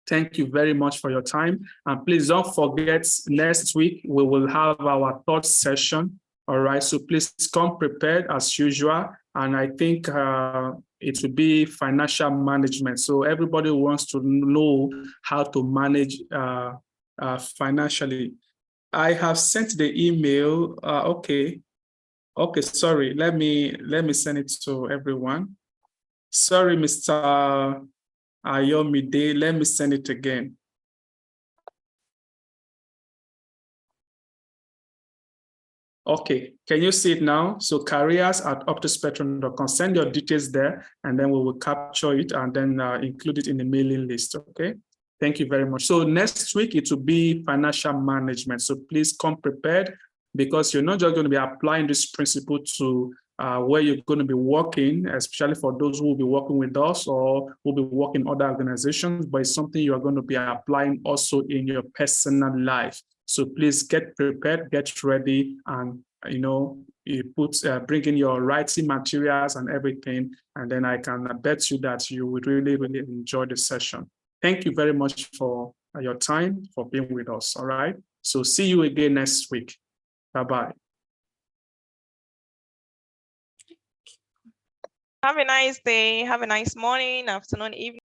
Thank you very much for your time. And please don't forget, next week, we will have our third session. All right, so please come prepared as usual. And I think it will be financial management. So everybody wants to know how to manage financially. I have sent the email. Okay, sorry. Let me send it to everyone. Sorry, Mr. Ayomide. Let me send it again. Okay, can you see it now? So careers@optispectrum.com. Send your details there, and then we will capture it and then include it in the mailing list, okay? Thank you very much. So next week, it will be financial management. So please come prepared, because you're not just going to be applying this principle to where you're going to be working, especially for those who will be working with us or will be working in other organizations, but it's something you are going to be applying also in your personal life. So please get prepared, get ready, and you bring in your writing materials and everything, and then I can bet you that you would really, really enjoy the session. Thank you very much for your time, for being with us. All right. So see you again next week. Bye-bye. Have a nice day. Have a nice morning, afternoon, evening.